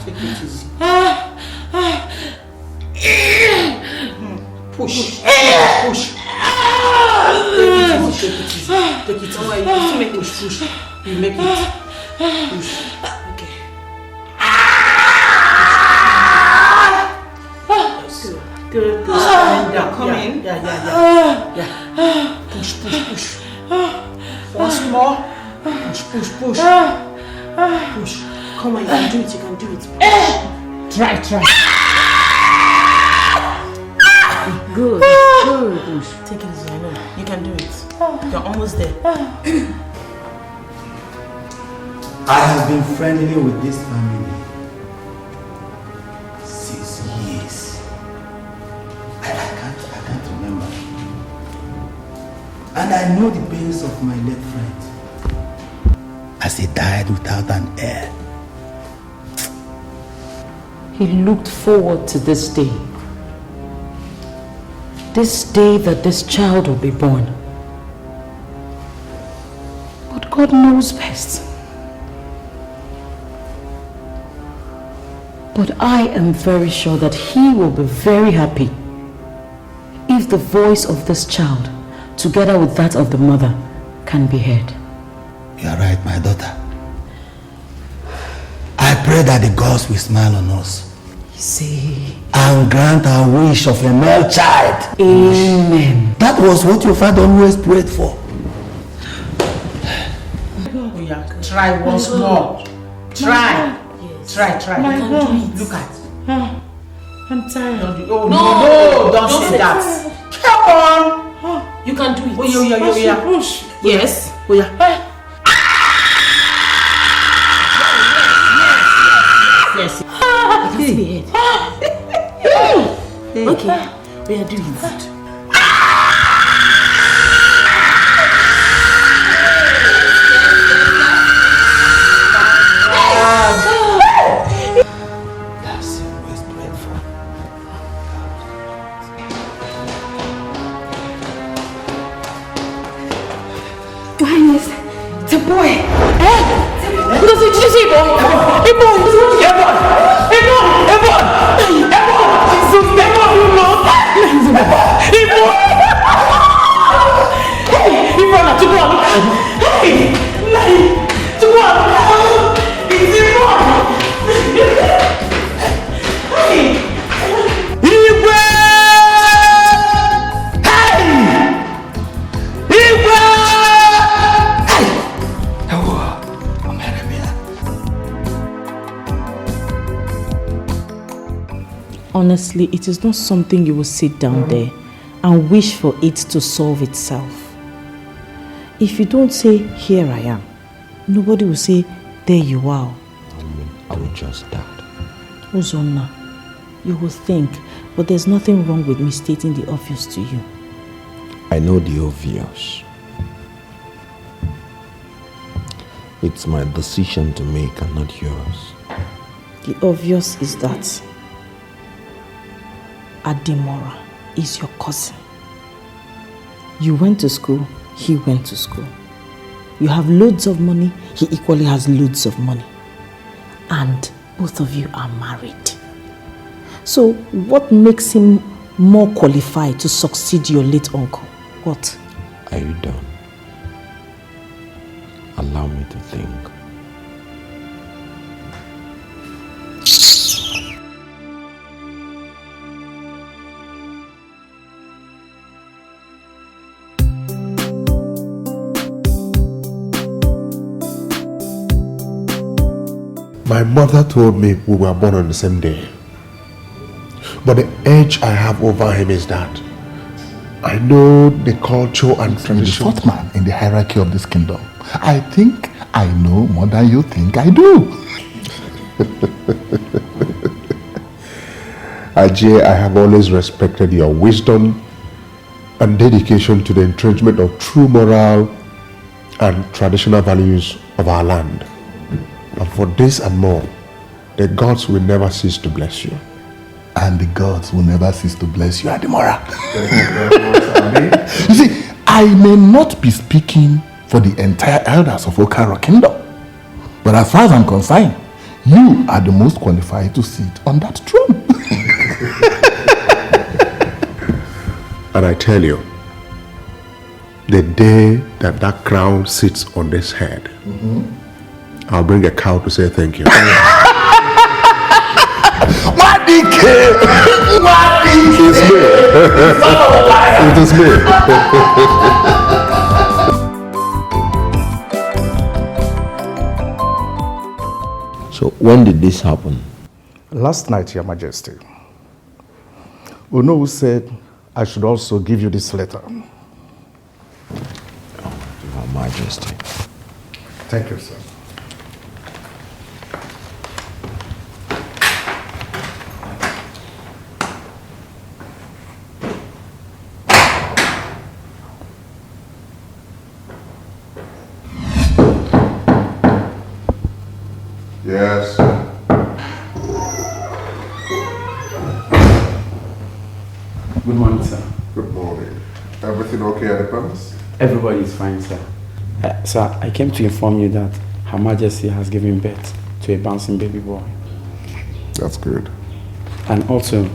Take it easy. Push. Push. Take it easy. Take it easy. Push. You make it. Push. Okay. Good. Come in. Yeah. Push. Once more. Push. Push. Come on, you can do it. Push. Try. Good. Push. Take it easy. I know. You can do it. You're almost there. I have been friendly with this family 6 years. I can't remember. And I know the pains of my late friend as he died without an heir. He looked forward to this day. This day that this child will be born. But God knows best. But I am very sure that he will be very happy if the voice of this child, together with that of the mother, can be heard. You are right, my daughter. I pray that the gods will smile on us. See, and grant our wish of a male child. Amen. That was what your father always prayed for. Try once more. Try. Yes. Try. My God. Look at. I'm tired. No, don't say that. Come on. You can do it. Oh, yeah. Push. Yes. Oh, yeah. Yes. I can see it. Okay. We are doing that. Honestly, it is not something you will sit down there and wish for it to solve itself. If you don't say, here I am, nobody will say, there you are. I will just that. Uzonna, you will think, but there's nothing wrong with me stating the obvious to you. I know the obvious. It's my decision to make and not yours. The obvious is that Ademora is your cousin. You went to school, he went to school. You have loads of money, he equally has loads of money. And both of you are married. So what makes him more qualified to succeed your late uncle? What? Are you done? Allow me to think. My mother told me we were born on the same day. But the edge I have over him is that I know the culture and tradition. The fourth man in the hierarchy of this kingdom. I think I know more than you think I do. Ajay, I have always respected your wisdom and dedication to the entrenchment of true moral and traditional values of our land. But for this and more, the gods will never cease to bless you. And the gods will never cease to bless you, Ademora. You see, I may not be speaking for the entire elders of Okaro Kingdom, But as far as I'm concerned, you are the most qualified to sit on that throne. And I tell you, the day that that crown sits on this head, I'll bring a cow to say thank you. It is me. So when did this happen? Last night, Your Majesty. Uno said I should also give you this letter. Your Majesty. Thank you, sir. Yes. Good morning, sir. Good morning. Everything okay at the palace? Everybody is fine, sir. Sir, I came to inform you that Her Majesty has given birth to a bouncing baby boy. That's good. And also,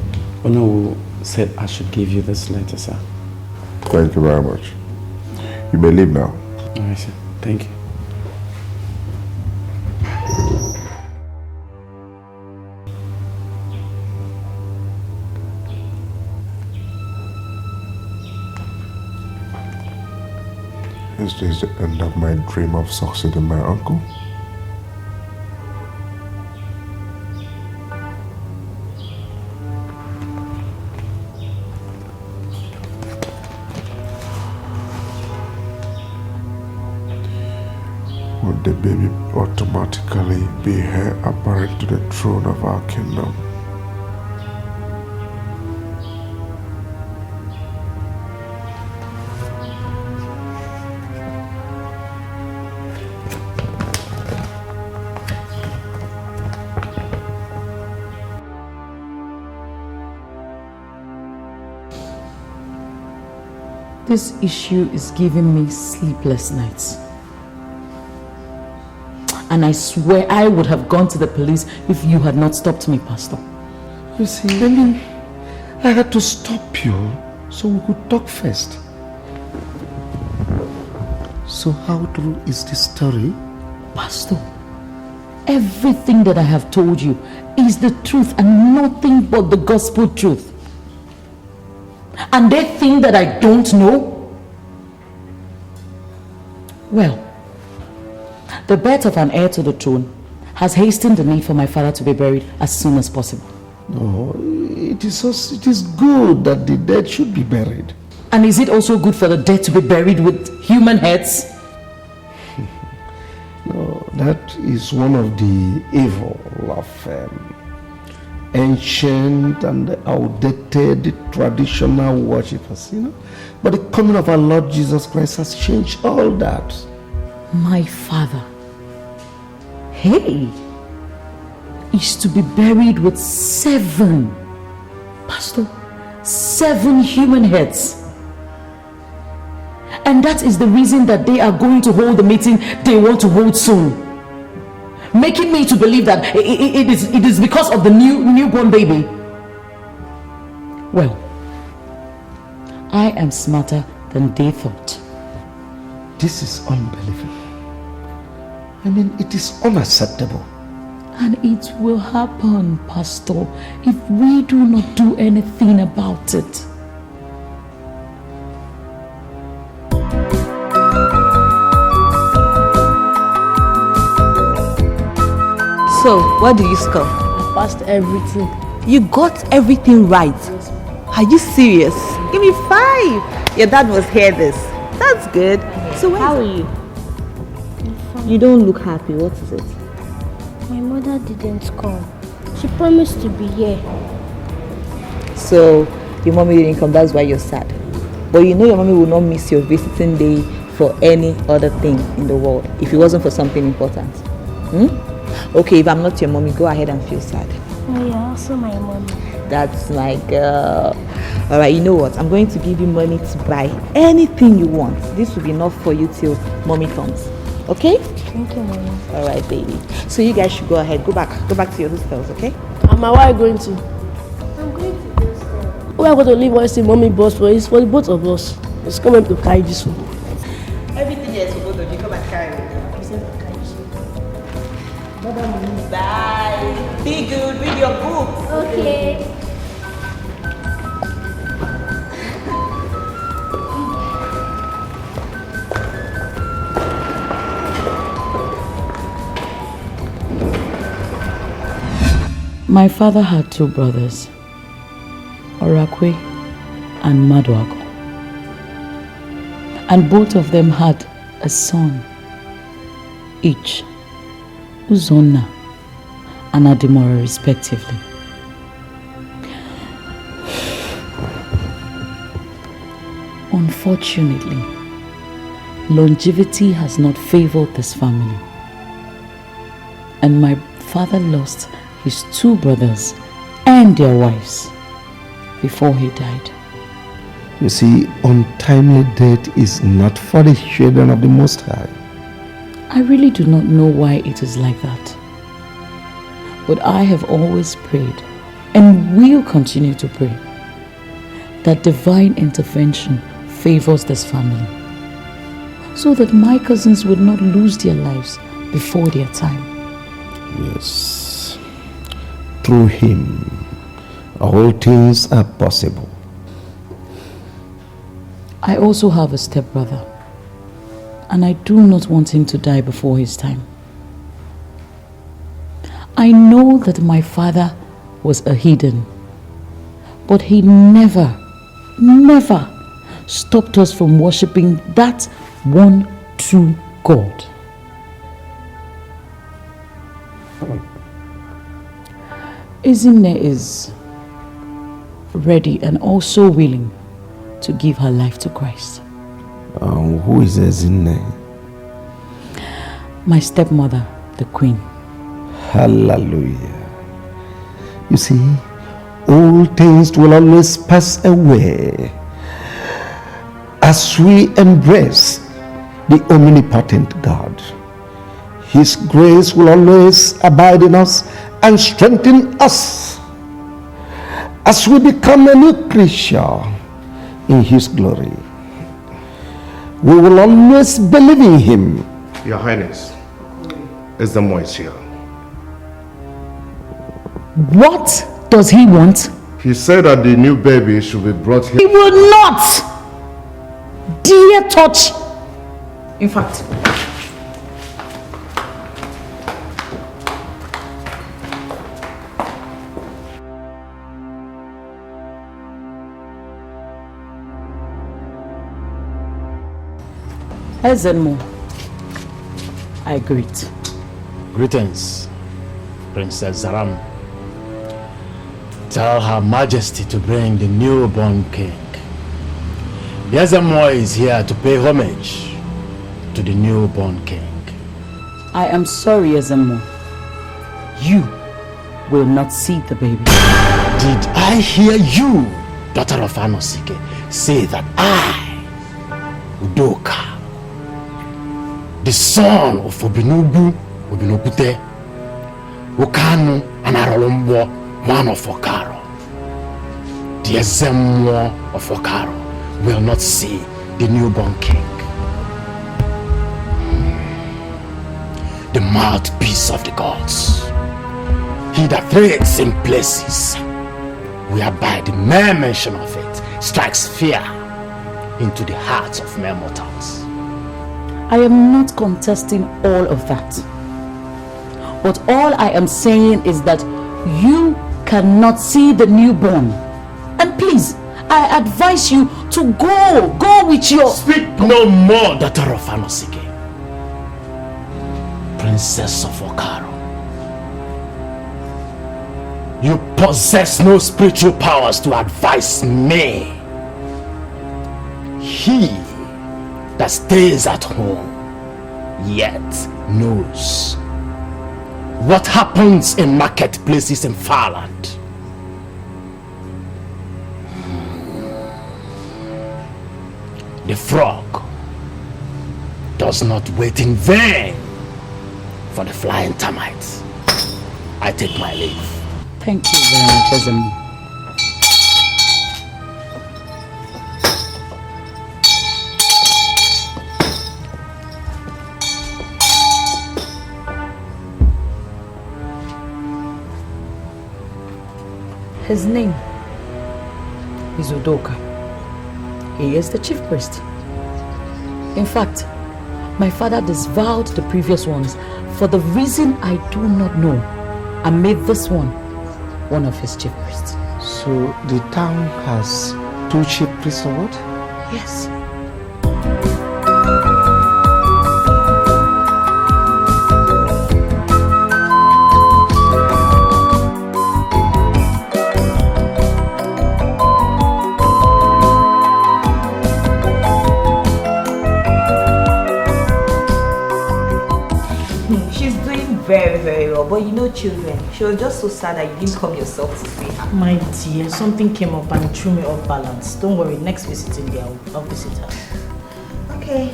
Ono said I should give you this letter, sir. Thank you very much. You may leave now. All right, sir. Thank you. Is this the end of my dream of succeeding my uncle? Would the baby automatically be heir apparent to the throne of our kingdom? This issue is giving me sleepless nights. And I swear I would have gone to the police if you had not stopped me, Pastor. You see, I mean, I had to stop you so we could talk first. So how true is this story? Pastor, everything that I have told you is the truth and nothing but the gospel truth. And they think that I don't know? Well, the birth of an heir to the throne has hastened the need for my father to be buried as soon as possible. No, it is good that the dead should be buried. And is it also good for the dead to be buried with human heads? No, that is one of the evil of ancient and outdated traditional worshippers, you know. But the coming of our Lord Jesus Christ has changed all that. My father, hey, is to be buried with 7, Pastor, 7 human heads. And that is the reason that they are going to hold the meeting they want to hold soon. Making me to believe that it is because of the newborn baby. Well, I am smarter than they thought. This is unbelievable. I mean, it is unacceptable. And it will happen, Pastor, if we do not do anything about it. So, what did you score? I passed everything. You got everything right. Are you serious? Give me 5. Your dad must hear this. That's good. So How are you? You don't look happy. What is it? My mother didn't come. She promised to be here. So, your mommy didn't come. That's why you're sad. But you know your mommy will not miss your visiting day for any other thing in the world if it wasn't for something important. Okay, if I'm not your mommy, go ahead and feel sad. No, you're also my mommy. That's my girl. Alright, you know what? I'm going to give you money to buy anything you want. This will be enough for you till mommy comes. Okay? Thank you, Mama. Alright, baby. So you guys should go ahead. Go back to your hostels, okay? Mama, where are you going to? I'm going to go store. We are going to leave one say mommy boss for it's for the both of us. It's coming to carry this one. Everything is for both of you. Come and carry it. Bye. Be good. Read your books. Okay. My father had 2 brothers, Orakwe and Maduago. And both of them had a son, each, Uzonna and Adimora respectively. Unfortunately, longevity has not favored this family. And my father lost his 2 brothers and their wives before he died. You see, untimely death is not for the children of the Most High. I really do not know why it is like that. But I have always prayed and will continue to pray that divine intervention favors this family so that my cousins would not lose their lives before their time. Yes. Through him, all things are possible. I also have a stepbrother, and I do not want him to die before his time. I know that my father was a heathen, but he never stopped us from worshipping that one true God. Ezinne is ready and also willing to give her life to Christ. Who is Ezinne? My stepmother, the queen. Hallelujah. You see, all things will always pass away as we embrace the omnipotent God. His grace will always abide in us and strengthen us as we become a new creature in His glory. We will always believe in Him. Your Highness, Ezemo is here. What does he want? He said that the new baby should be brought here. He will not dare touch. In fact, Ezenmo, I greet. Greetings, Princess Zaram. Tell Her Majesty to bring the newborn king. The Ezenmo is here to pay homage to the newborn king. I am sorry, Ezenmo. You will not see the baby. Did I hear you, daughter of Anosike, say that I, Udoka, the son of Obinubu, Obinopute, Ukanu, and Arolombo, one of Okaro, the Ezenmo of Okaro, will not see the newborn king? The mouthpiece of the gods, he that treads in places whereby the mere mention of it strikes fear into the hearts of mere mortals. I am not contesting all of that. But all I am saying is that you cannot see the newborn. And please, I advise you to go with your... Speak no more, daughter of Anosike, Princess of Okaro. You possess no spiritual powers to advise me. He that stays at home yet knows what happens in marketplaces in Farland. The frog does not wait in vain for the flying termites. I take my leave. Thank you very much, Ezemo. His name is Udoka. He is the chief priest. In fact, my father disavowed the previous ones for the reason I do not know, and made this one of his chief priests. So the town has 2 chief priests or what? Yes. Very, very well. But you know, children, she was just so sad that you didn't come yourself to see her. My dear, something came up and threw me off balance. Don't worry, next visiting day I'll visit her. Okay.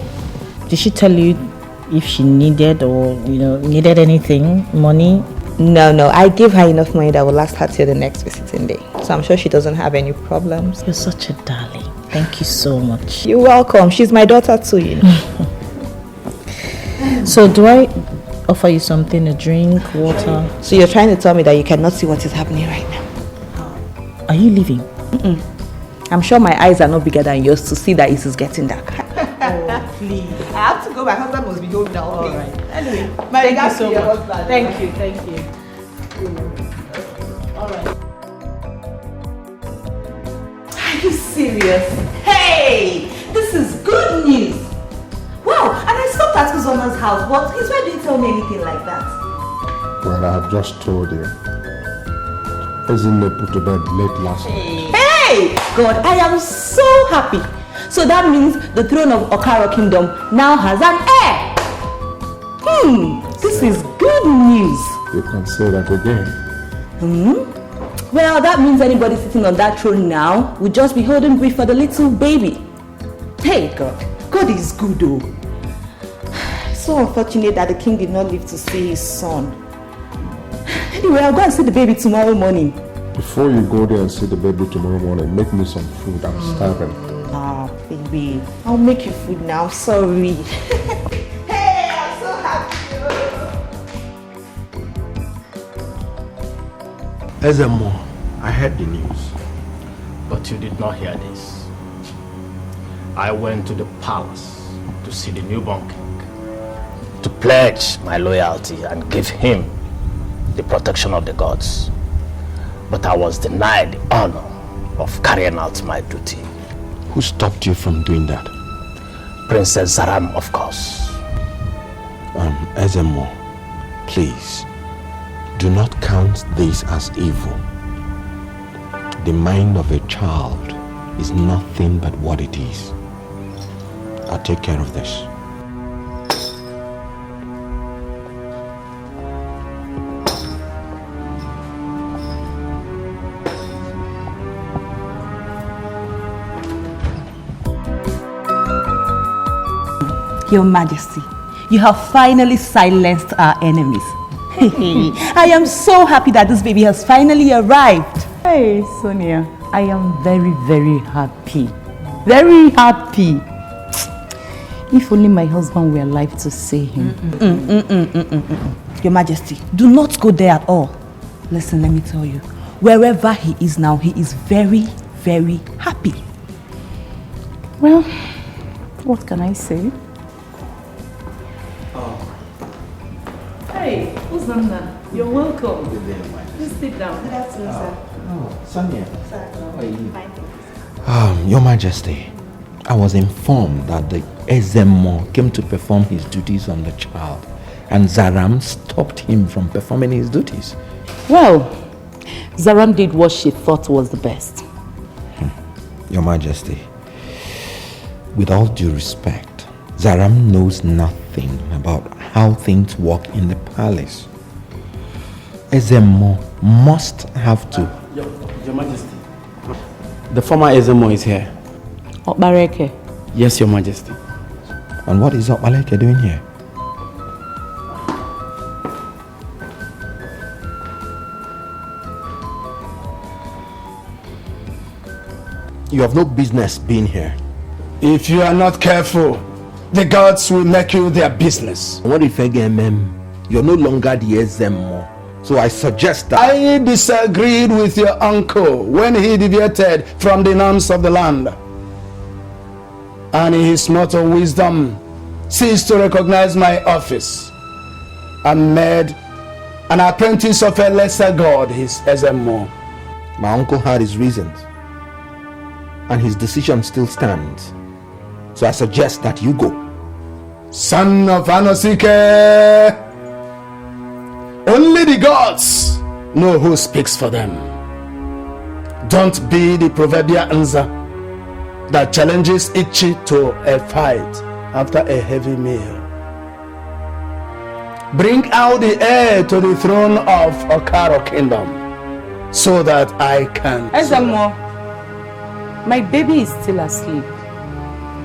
Did she tell you if she needed or, needed anything, money? No. I gave her enough money that will last her till the next visiting day. So I'm sure she doesn't have any problems. You're such a darling. Thank you so much. You're welcome. She's my daughter too, you know. So do I offer you something, a drink, water? So you're trying to tell me that you cannot see what is happening right now? Are you leaving? I'm sure my eyes are not bigger than yours to see that it is getting dark. Oh, please. I have to go. My husband must be home now. All right. Anyway, thank you so much. Thank you. All right. Are you serious? Hey, this is good news. Wow, and I stopped at Uzona's house, but his wife didn't tell me anything like that. Well, I have just told you. Ezinne put to bed late last night. Hey! God, I am so happy. So that means the throne of Okaro Kingdom now has an heir. This is good news. You can say that again. Well, that means anybody sitting on that throne now will just be holding grief for the little baby. Hey, God. God is good, though. So unfortunate that the king did not live to see his son. Anyway, I'll go and see the baby tomorrow morning. Before you go there and see the baby tomorrow morning, make me some food. I'm starving. Ah, baby. I'll make you food now. Sorry. Hey, I'm so happy. Ezemo, I heard the news. But you did not hear this. I went to the palace to see the newborn king, to pledge my loyalty and give him the protection of the gods. But I was denied the honor of carrying out my duty. Who stopped you from doing that? Princess Zaram, of course. Ezemo, please, do not count this as evil. The mind of a child is nothing but what it is. I'll take care of this. Your Majesty, you have finally silenced our enemies. I am so happy that this baby has finally arrived. Hey, Sonia, I am very, very happy. Very happy. If only my husband were alive to see him. Your Majesty, do not go there at all. Listen, let me tell you. Wherever he is now, he is very, very happy. Well, what can I say? Hey, Uzana, you're welcome. Please sit down. Good afternoon, sir. Sonia. Sir, how are you? Fine. Your Majesty, I was informed that the Ezemo came to perform his duties on the child, and Zaram stopped him from performing his duties. Well, Zaram did what she thought was the best. Your Majesty, with all due respect, Zaram knows nothing about how things work in the palace. Ezemo must have to... Your Majesty, the former Ezemo is here. Bareke. Yes, Your Majesty. And what is Okmaleke doing here? You have no business being here. If you are not careful, the gods will make you their business. What if you're no longer the Ezemo? So I suggest that I disagreed with your uncle when he deviated from the norms of the land. And in his mortal wisdom, ceased to recognize my office and made an apprentice of a lesser god his Ezemo. My uncle had his reasons, and his decision still stands. So I suggest that you go. Son of Anosike! Only the gods know who speaks for them. Don't be the proverbial Nza that challenges Ichi to a fight after a heavy meal. Bring out the heir to the throne of Okaro Kingdom so that I can... Ezemo, my baby is still asleep.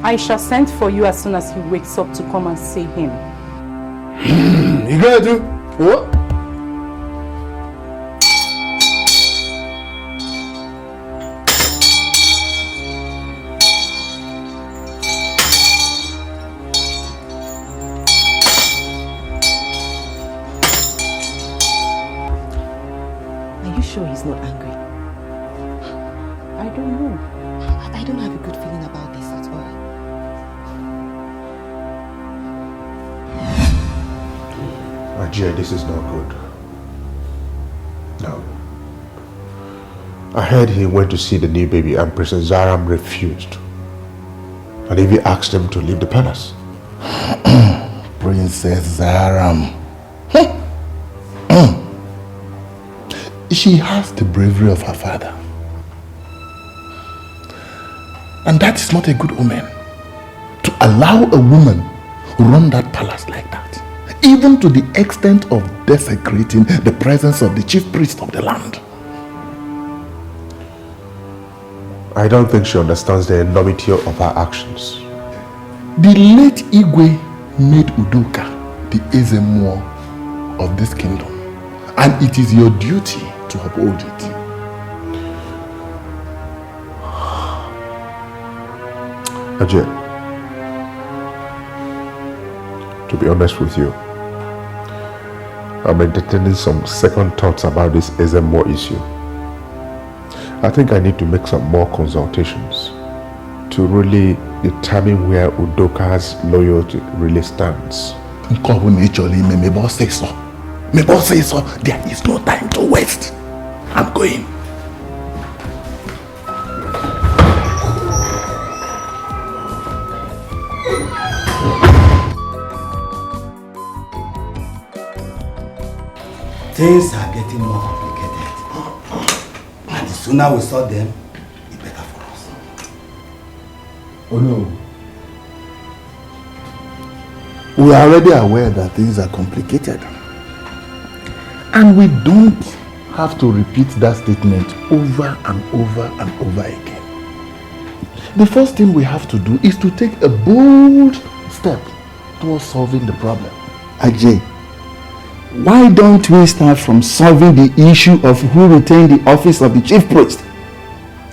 I shall send for you as soon as he wakes up to come and see him. You gotta do what? Are you sure he's not angry? I don't know. I don't have a good feeling about this at all. Ajay, this is not good. No. I heard he went to see the new baby and Princess Zaram refused. And even asked him to leave the palace. Princess Zaram. She has the bravery of her father. And that is not a good omen. To allow a woman run that palace like that. Even to the extent of desecrating the presence of the chief priest of the land. I don't think she understands the enormity of her actions. The late Igwe made Udoka the Ezemo of this kingdom. And it is your duty to uphold it. Ajay, to be honest with you, I'm entertaining some second thoughts about this Ezemo issue. I think I need to make some more consultations to really determine where Udoka's loyalty really stands. May boss say so. May boss say so. There is no time to waste. I'm going. Things are getting more complicated. And the sooner we sort them, the better for us. Oh no. We are already aware that things are complicated. And we don't have to repeat that statement over and over and over again. The first thing we have to do is to take a bold step towards solving the problem. Ajay, why don't we start from solving the issue of who retained the office of the chief priest?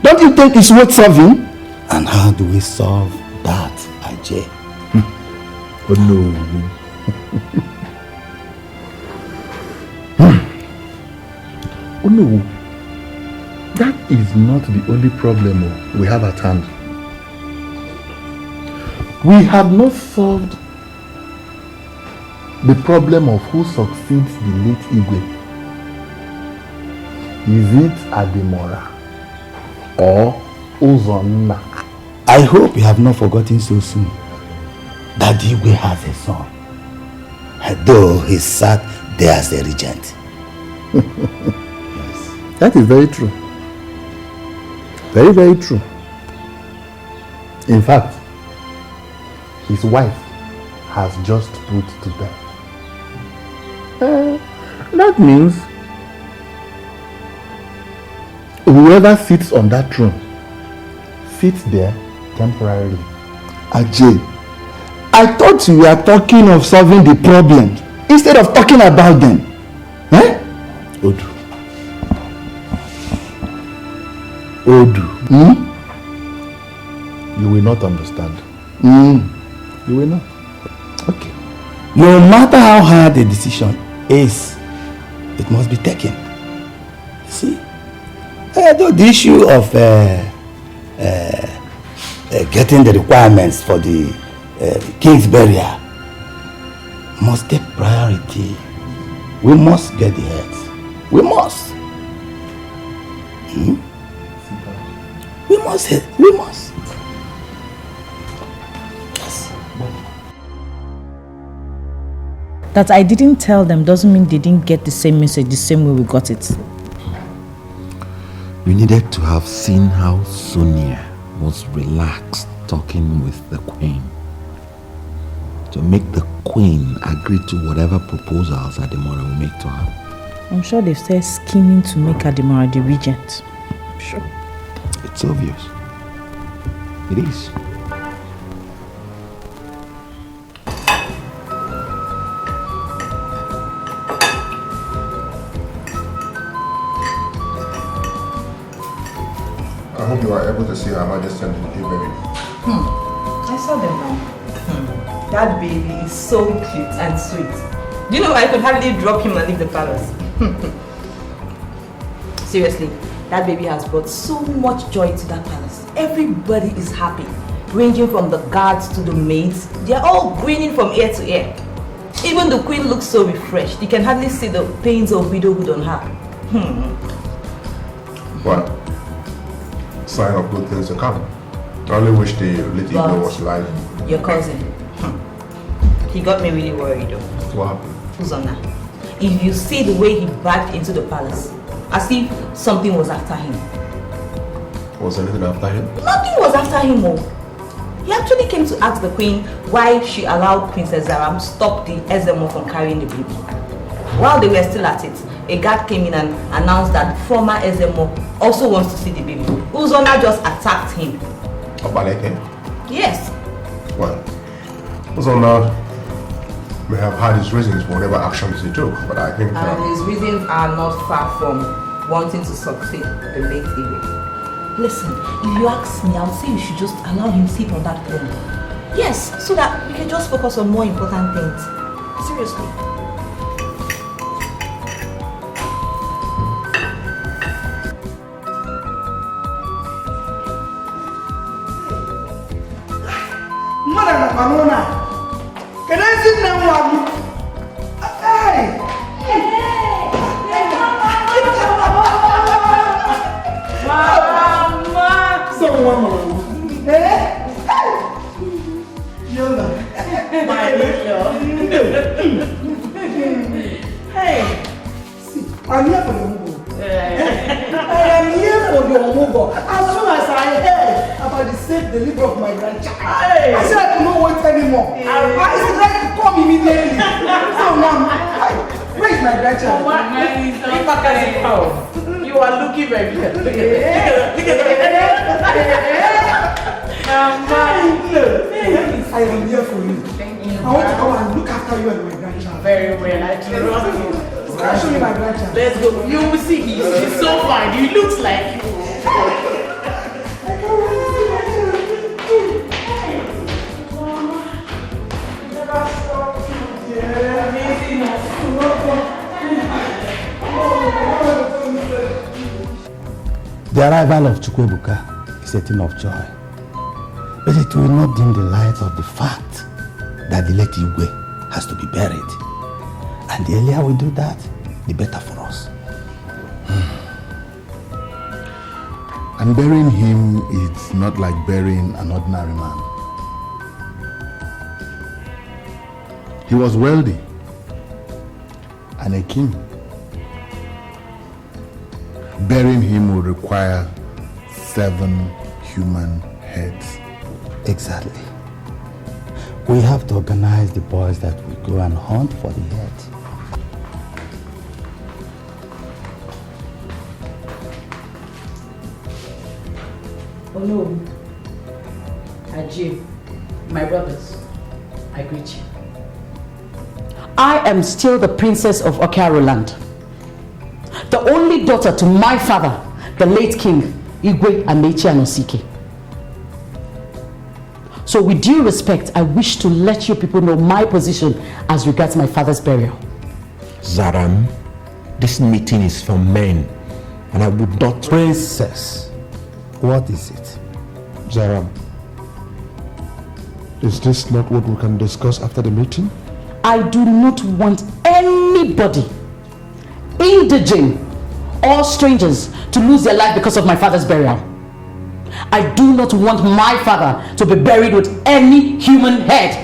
Don't you think it's worth solving? And how do we solve that, Ajay? Oh no. Oh no. That is not the only problem we have at hand. We have not solved the problem of who succeeds the late Igwe. Is it Ademora or Uzonna? I hope you have not forgotten so soon that Igwe has a son, though he sat there as a regent. Yes. That is very true. Very, very true. In fact, his wife has just put to death. That means whoever sits on that throne sits there temporarily. Ajay, I thought we were talking of solving the problems instead of talking about them. Eh? Odu. You will not understand. You will not. Okay. No matter how hard the decision is, it must be taken. See? The issue of getting the requirements for the king's burial must take priority. We must get the heads. We must. We must. We must. Yes. That I didn't tell them doesn't mean they didn't get the same message the same way we got it. We needed to have seen how Sonia was relaxed talking with the queen, to make the queen agree to whatever proposals Ademora will make to her. I'm sure they've started scheming to make Ademora the regent. I'm sure. It's obvious. It is. I hope you are able to see Her Majesty and the new baby. I saw them now. That baby is so cute and sweet. Do you know I could hardly drop him and leave the palace? Seriously, that baby has brought so much joy to that palace. Everybody is happy, ranging from the guards to the maids. They are all grinning from ear to ear. Even the queen looks so refreshed. You can hardly see the pains of widowhood on her. Well, sign of good things to come. I only wish the little girl was alive. Your cousin. He got me really worried though. What happened? Uzona, if you see the way he backed into the palace, as if something was after him. Was anything after him? Nothing was after him, oh. He actually came to ask the queen why she allowed Princess Zaram stop the SMO from carrying the baby. While they were still at it, a guard came in and announced that former SMO also wants to see the baby. Uzona just attacked him. Obaleke? Yes. Well, Uzona may have had his reasons for whatever actions he took, but I think... And his reasons are not far from wanting to succeed the late Iwe. Listen, if you ask me, I'll say you should just allow him sit on that throne. Yes, so that we can just focus on more important things. Seriously. Manona, can I sit down? Hey! Mama! Someone more. Hey! Yola. My little. Hey! See, I'm here for the move. I am here for your move. As soon as I heard about the safe delivery of my grandchild, I said I could not wait anymore. I said I could come immediately. So now, where is my grandchild? You are looking very good. Look at I am here for you. I want to come and look after you and my grandchild. Very well, I trust you. I'll show you my grandchild. Let's go. You will see he's so fine. He looks like you. The arrival of Chukwuka is a thing of joy, but it will not dim the light of the fact that the late Igwe has to be buried. And the earlier we do that, the better for us. And burying him is not like burying an ordinary man. He was wealthy and a king. Burying him will require 7 human heads. Exactly. We have to organize the boys that will go and hunt for the heads. Oh no, Ajay, my brothers, I greet you. I am still the princess of Okaro land. The only daughter to my father, the late king, Igwe Amechi Anosike. So with due respect, I wish to let you people know my position as regards my father's burial. Zaram, this meeting is for men, and I would not... Princess, what is it? Zaram, is this not what we can discuss after the meeting? I do not want anybody, indigent or strangers, to lose their life because of my father's burial. I do not want my father to be buried with any human head.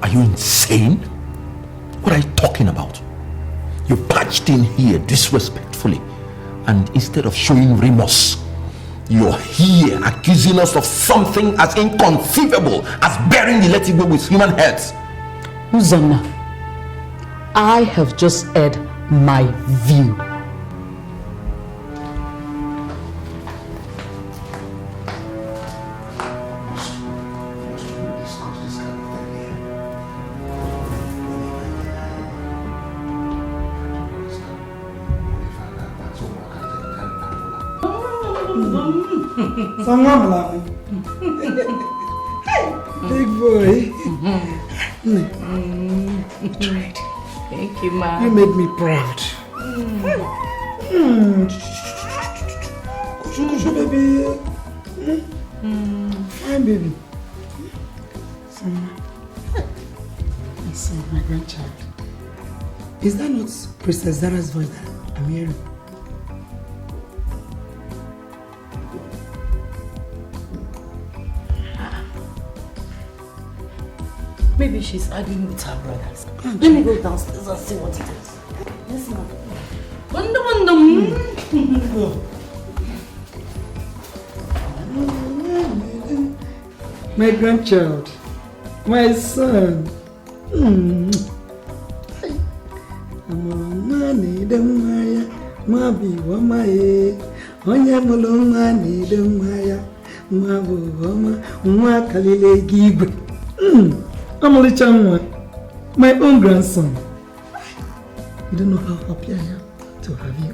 Are you insane? What are you talking about? You barged in here disrespectfully, and instead of showing remorse, you're here accusing us of something as inconceivable as burying the Letigwe with human heads. Uzana, I have just aired my view. Big boy. You tried. Thank you, Ma. You made me proud. Kushu, baby. Fine, baby. Sonia. My son, my grandchild. Is that not Princess Zara's voice that I'm hearing? Maybe she's arguing with her brothers. Let me go downstairs and see what it is. Yes, ma'am. My grandchild. My son. I'm only my own grandson. You don't know how happy I am to have you.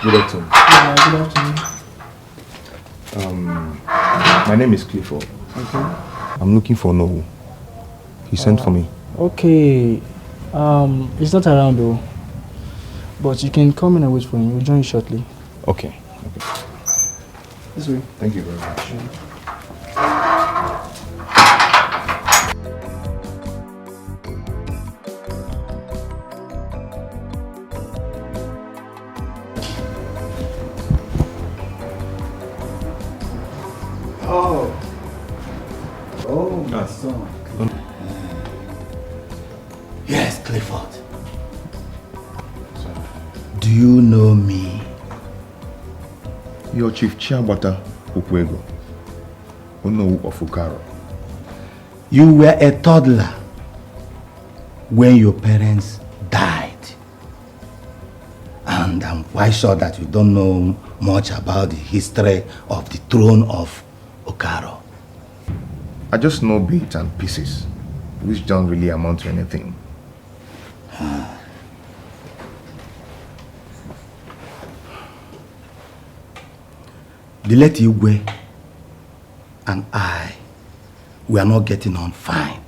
Good afternoon. Good afternoon. My name is Clifford. Okay. I'm looking for Nohu. He sent for me. Okay. He's not around though. But you can come in and wait for him. We'll join you shortly. Okay. This way. Thank you very much. Oh, my son. Yes, Clifford. Do you know me? Your Chief Chiabata Ukwego, Onowu of Okaro. You were a toddler when your parents died. And I'm quite sure that you don't know much about the history of the throne of Okaro. I just know bits and pieces, which don't really amount to anything. The late Igwe and I, we are not getting on fine.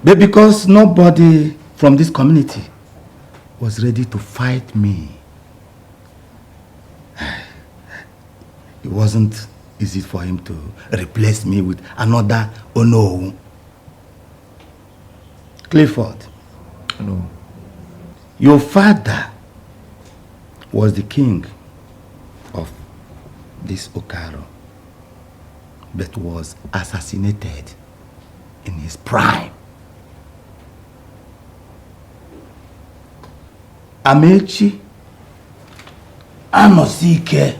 But because nobody from this community was ready to fight me, it wasn't is it for him to replace me with another Ono? Clifford. No. Your father was the king of this Okaro, but was assassinated in his prime. Amechi Anosike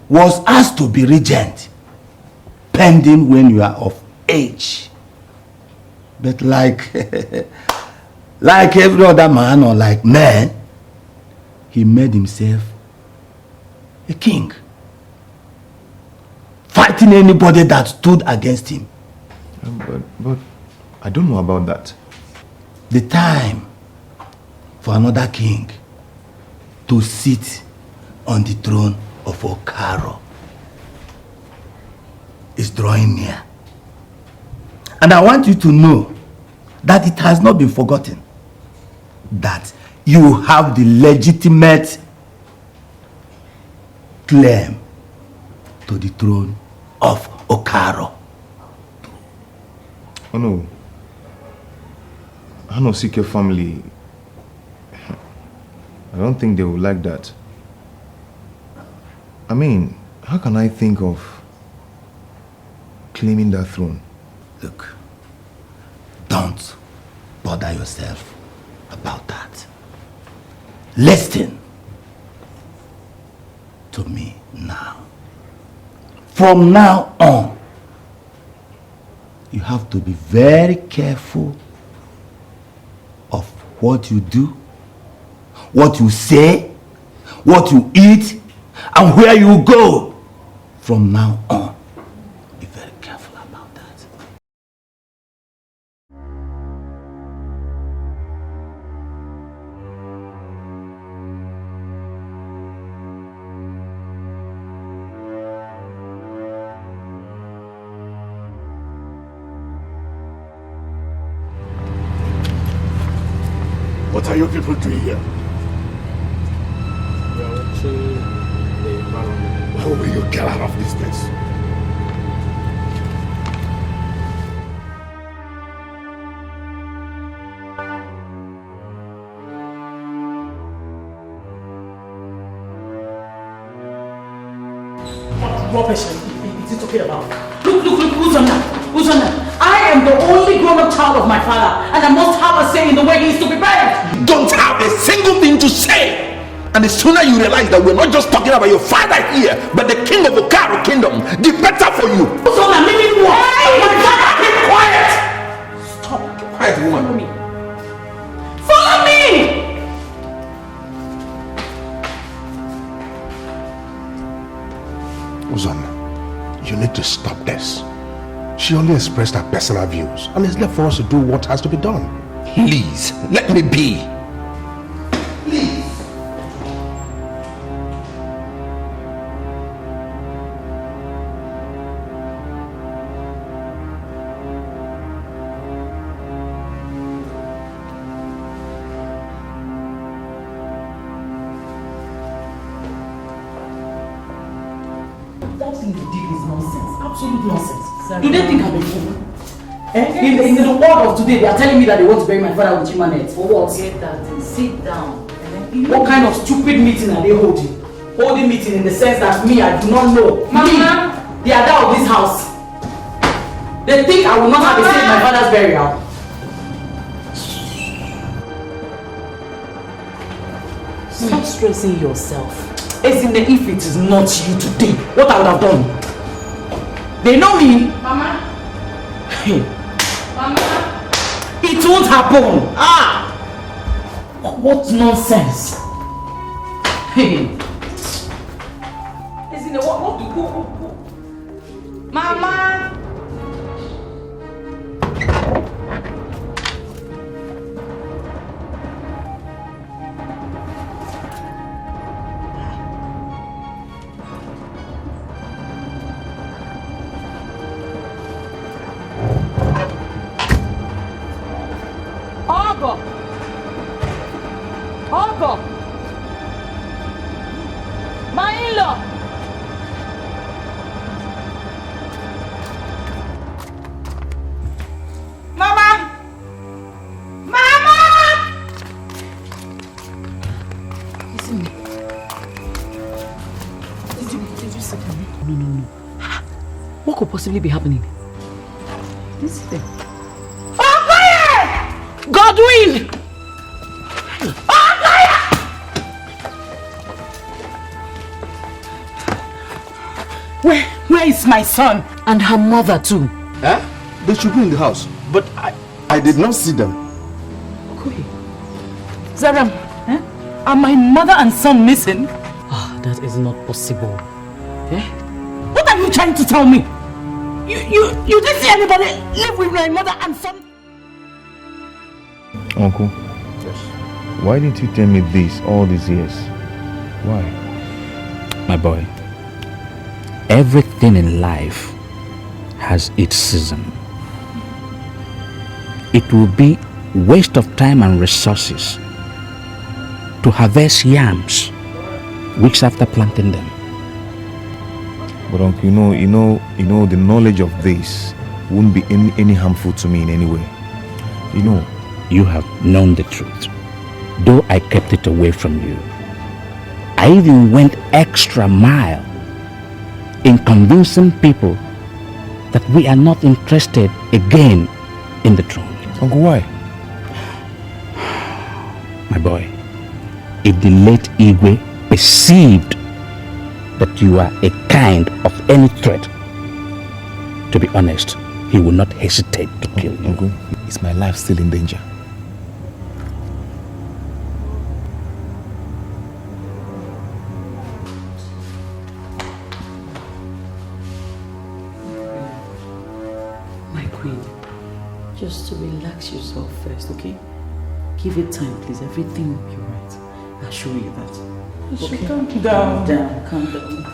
was asked to be regent pending when you are of age. But like like every other man or like man, he made himself a king, fighting anybody that stood against him. But I don't know about that. The time for another king to sit on the throne of Okaro is drawing near. And I want you to know that it has not been forgotten that you have the legitimate claim to the throne of Okaro. Oh no. Anosike family, I don't think they would like that. I mean, how can I think of claiming that throne? Look, don't bother yourself about that. Listen to me now. From now on, you have to be very careful of what you do, what you say, what you eat, and where you go. From now on, be very careful about that. What are you people doing here? We are watching the environment. How will you get out of this place? What rubbish is he talking about? Look, who's on that? Who's on that? I am the only grown-up child of my father, and I must have a say in the way he is to be buried. Don't have a single thing to say. And the sooner you realize that we're not just talking about your father here, but the king of Okaro kingdom, the better for you. Who's on that? Meaning what? Hey, my father! Keep quiet! Stop. Keep quiet, woman. Follow me. Follow me! Uzon, you need to stop this. She only expressed her personal views, and it's left for us to do what has to be done. Please, let me be. Please. That thing you did is nonsense. Absolute nonsense. Do they think I'm a fool? In the world of today, they are telling me that they want to bury my father with Chioma. For what? Get that thing. Sit down. What kind of stupid meeting are they holding? Holding meeting in the sense that me, I do not know. Mama! Me, the adult of this house. They think I will not have a say in my father's burial. Stop stressing yourself. As in, if it is not you today, what I would have done? They know me. Mama? Hey. Mama? It won't happen. Ah! What nonsense. Hey. As in, what do you... Mama? could possibly be happening? This thing. Godwin! Where is my son? And her mother too. They should be in the house, but I did not see them. Okay. Zaram, are my mother and son missing? That is not possible. What are you trying to tell me? You didn't see anybody live with my mother and son? Uncle. Yes. Why didn't you tell me this all these years? Why? My boy, everything in life has its season. It will be waste of time and resources to harvest yams weeks after planting them. But uncle, you know, the knowledge of this won't be any harmful to me in any way. You know. You have known the truth, though I kept it away from you. I even went extra mile in convincing people that we are not interested again in the throne. Uncle, why? My boy, if the late Igwe perceived that you are a kind of any threat, to be honest, he will not hesitate to kill you. Uncle, is my life still in danger? Just to relax yourself first, okay? Give it time, please. Everything will be right. I'll show you that. Okay? Calm down. Calm down.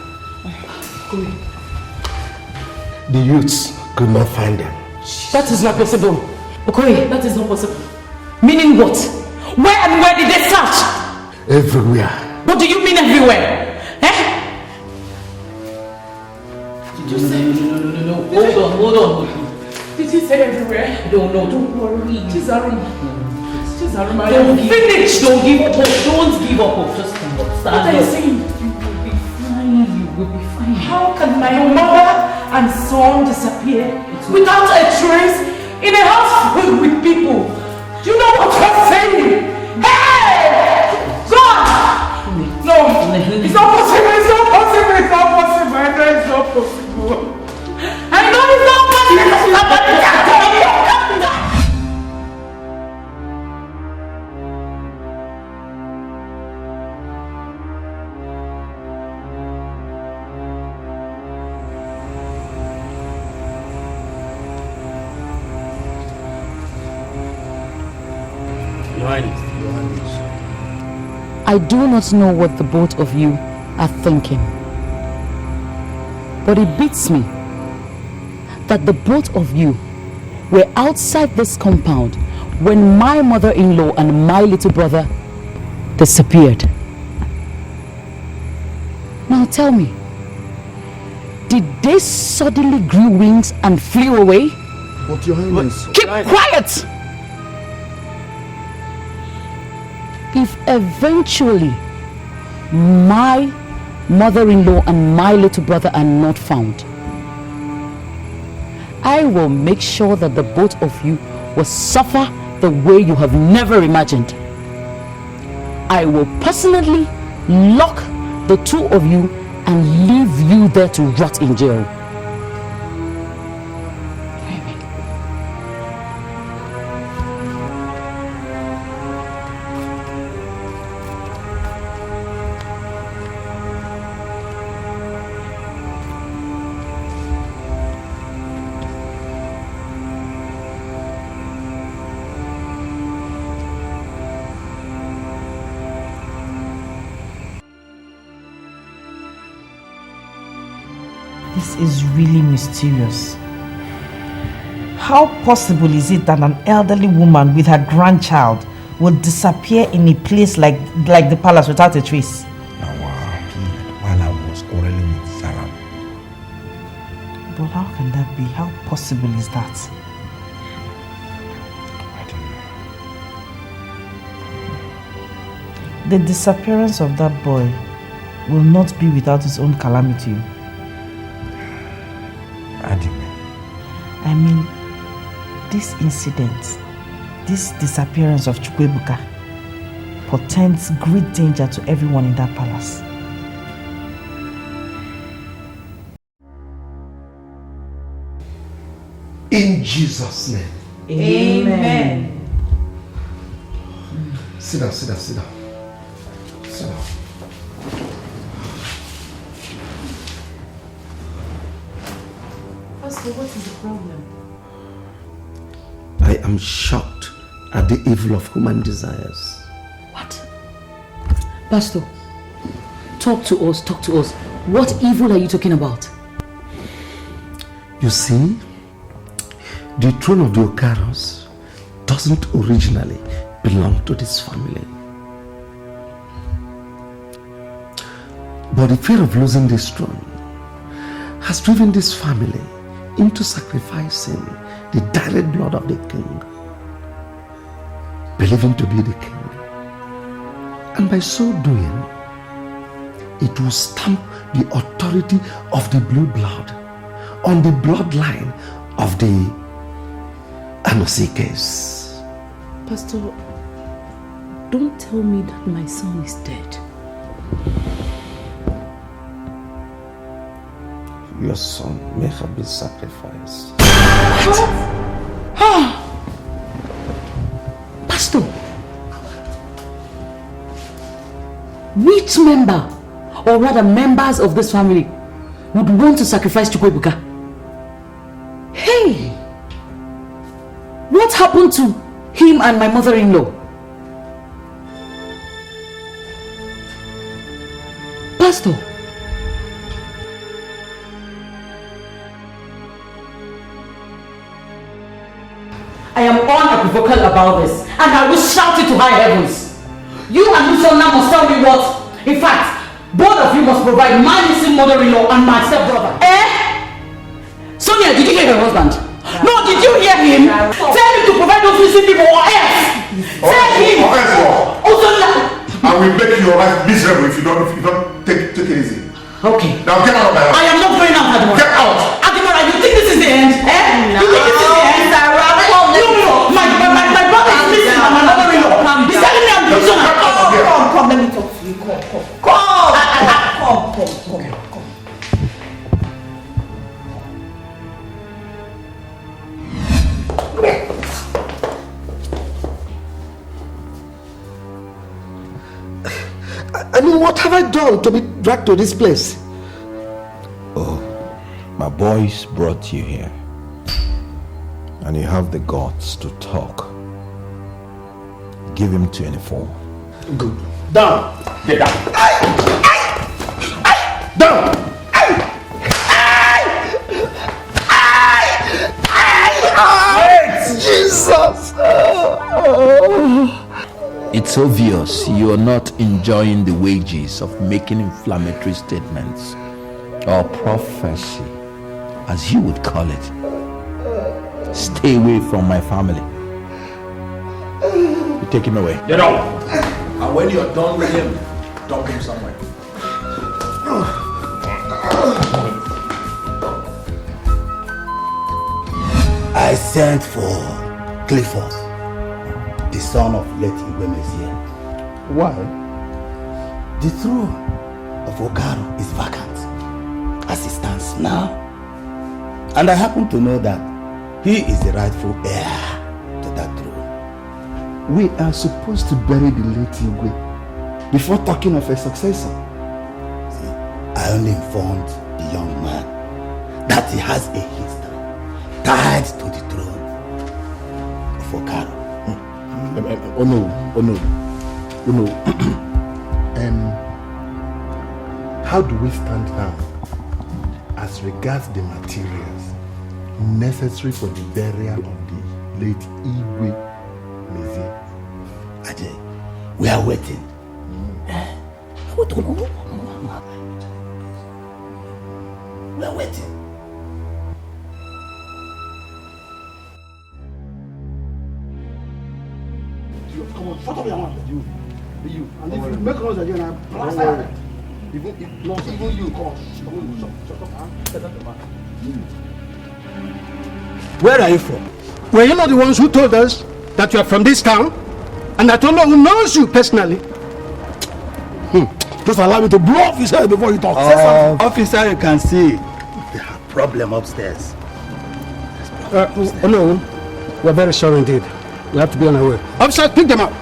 Go away. The youths could not find them. That is not possible. Okay, that is not possible. Meaning what? Where and where did they search? Everywhere. What do you mean everywhere? Did you say? No. Hold on. Did you say everywhere? No, don't worry. Chizarum, I am finished. Don't give up hope. Don't give up hope. Just stand up. What are you saying? You will be fine. You will be fine. How can my mother and son disappear without a trace in a house filled with people? Do you know what you're saying? Hey! God! No! It's not possible. It's not possible. It's not possible. I know it's not possible. I know it's not possible. I do not know what the both of you are thinking, but it beats me that the both of you were outside this compound when my mother-in-law and my little brother disappeared. Now tell me, did they suddenly grew wings and flew away? But Your Highness... Keep quiet! If eventually my mother-in-law and my little brother are not found, I will make sure that the both of you will suffer the way you have never imagined. I will personally lock the two of you and leave you there to rot in jail. This is really mysterious. How possible is it that an elderly woman with her grandchild would disappear in a place like the palace without a trace? While I was quarreling with Sarah. But how can that be? How possible is that? The disappearance of that boy will not be without its own calamity. Adi, I mean, this incident, this disappearance of Chukwuka portends great danger to everyone in that palace. In Jesus' name. Amen. Sit down, sit down, sit down. Sit down. Pastor, what is the problem? I am shocked at the evil of human desires. What? Pastor, talk to us, talk to us. What evil are you talking about? You see, the throne of the Okaros doesn't originally belong to this family. But the fear of losing this throne has driven this family into sacrificing the direct blood of the king, believing to be the king. And by so doing, it will stamp the authority of the blue blood on the bloodline of the Anosi case. Pastor, don't tell me that my son is dead. Your son may have been sacrificed. What? Ah! Pastor, which member, or rather members of this family, would want to sacrifice Chukwuka? Hey! What happened to him and my mother-in-law? Pastor, I am unequivocal about this, and I will shout it to high heavens. You and Sonia must tell me what. In fact, both of you must provide my missing mother-in-law and my stepbrother. Sonia, did you hear her husband? No, did you hear him? Tell him to provide those missing people or else. Tell him. Or else what? Sonia. I will make your life miserable if you don't take it easy. Okay. Now get out of my house. I am not going out, Adimora. Get out. Adimora, you think this is the end? No. You think this is the end? No, my brother is missing and my mother-in-law. He's telling me I'm the reason. Come, let me talk to you. Come. I mean, what have I done to be dragged to this place? Oh, my boys brought you here. And you have the guts to talk. Give him 24. Good. Down. Get down. Down! Jesus! It's obvious you are not enjoying the wages of making inflammatory statements, or prophecy, as you would call it. Stay away from my family. You take him away. Get out. And when you're done with him, dump him somewhere. I sent for Clifford, the son of late Igwemezie. Why? The throne of Okaro is vacant as it stands now. And I happen to know that he is the rightful heir to that throne. We are supposed to bury the late Igwe before talking of a successor. See, I only informed the young man that he has a history tied to the throne of Okaro. Oh no. How do we stand now as regards the materials necessary for the burial of the late Igwe Mezie? Ajay, we are waiting. We are waiting. Come on, shut up your mouth. You. And if you make noise again, I'm blast. Even you, come on. Shut up, man. Shut up your mouth. Where are you from? Were you not the ones who told us that you are from this town? And that who knows you personally? Just allow me to blow off his head before you talk. Officer, you can see they have problem upstairs. No, we're very sorry indeed. We have to be on our way. Officer, pick them up.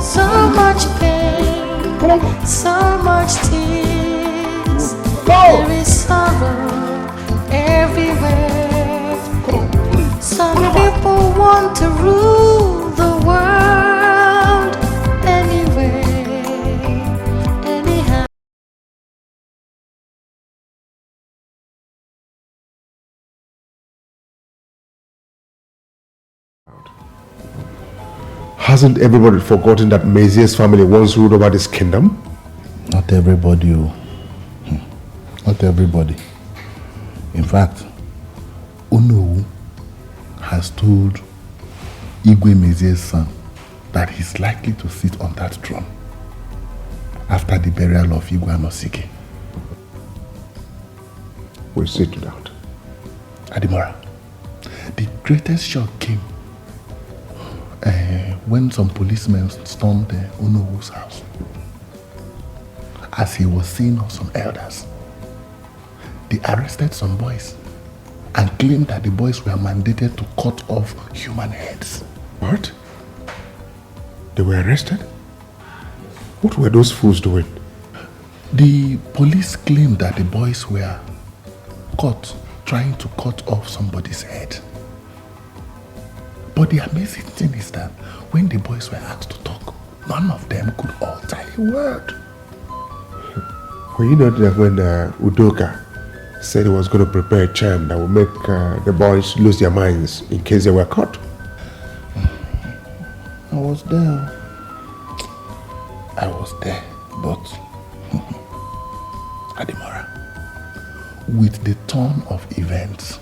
So much pain, so much tears. There is sorrow everywhere. Some people want to rule the world anyway, anyhow. Hasn't everybody forgotten that Mazier's family once ruled over this kingdom? Not everybody. Not everybody. In fact, Unowu has told Igwe Mazier's son that he's likely to sit on that throne after the burial of Igwe Anosike. We'll see to that. Adimora, the greatest shock came when some policemen stormed Unowu's house as he was seeing some elders. They arrested some boys and claimed that the boys were mandated to cut off human heads. What? They were arrested? What were those fools doing? The police claimed that the boys were caught trying to cut off somebody's head. But the amazing thing is that when the boys were asked to talk, none of them could utter a word. Well, you know that when Udoka said he was going to prepare a charm that would make the boys lose their minds in case they were caught. I was there, but Adimora, with the turn of events,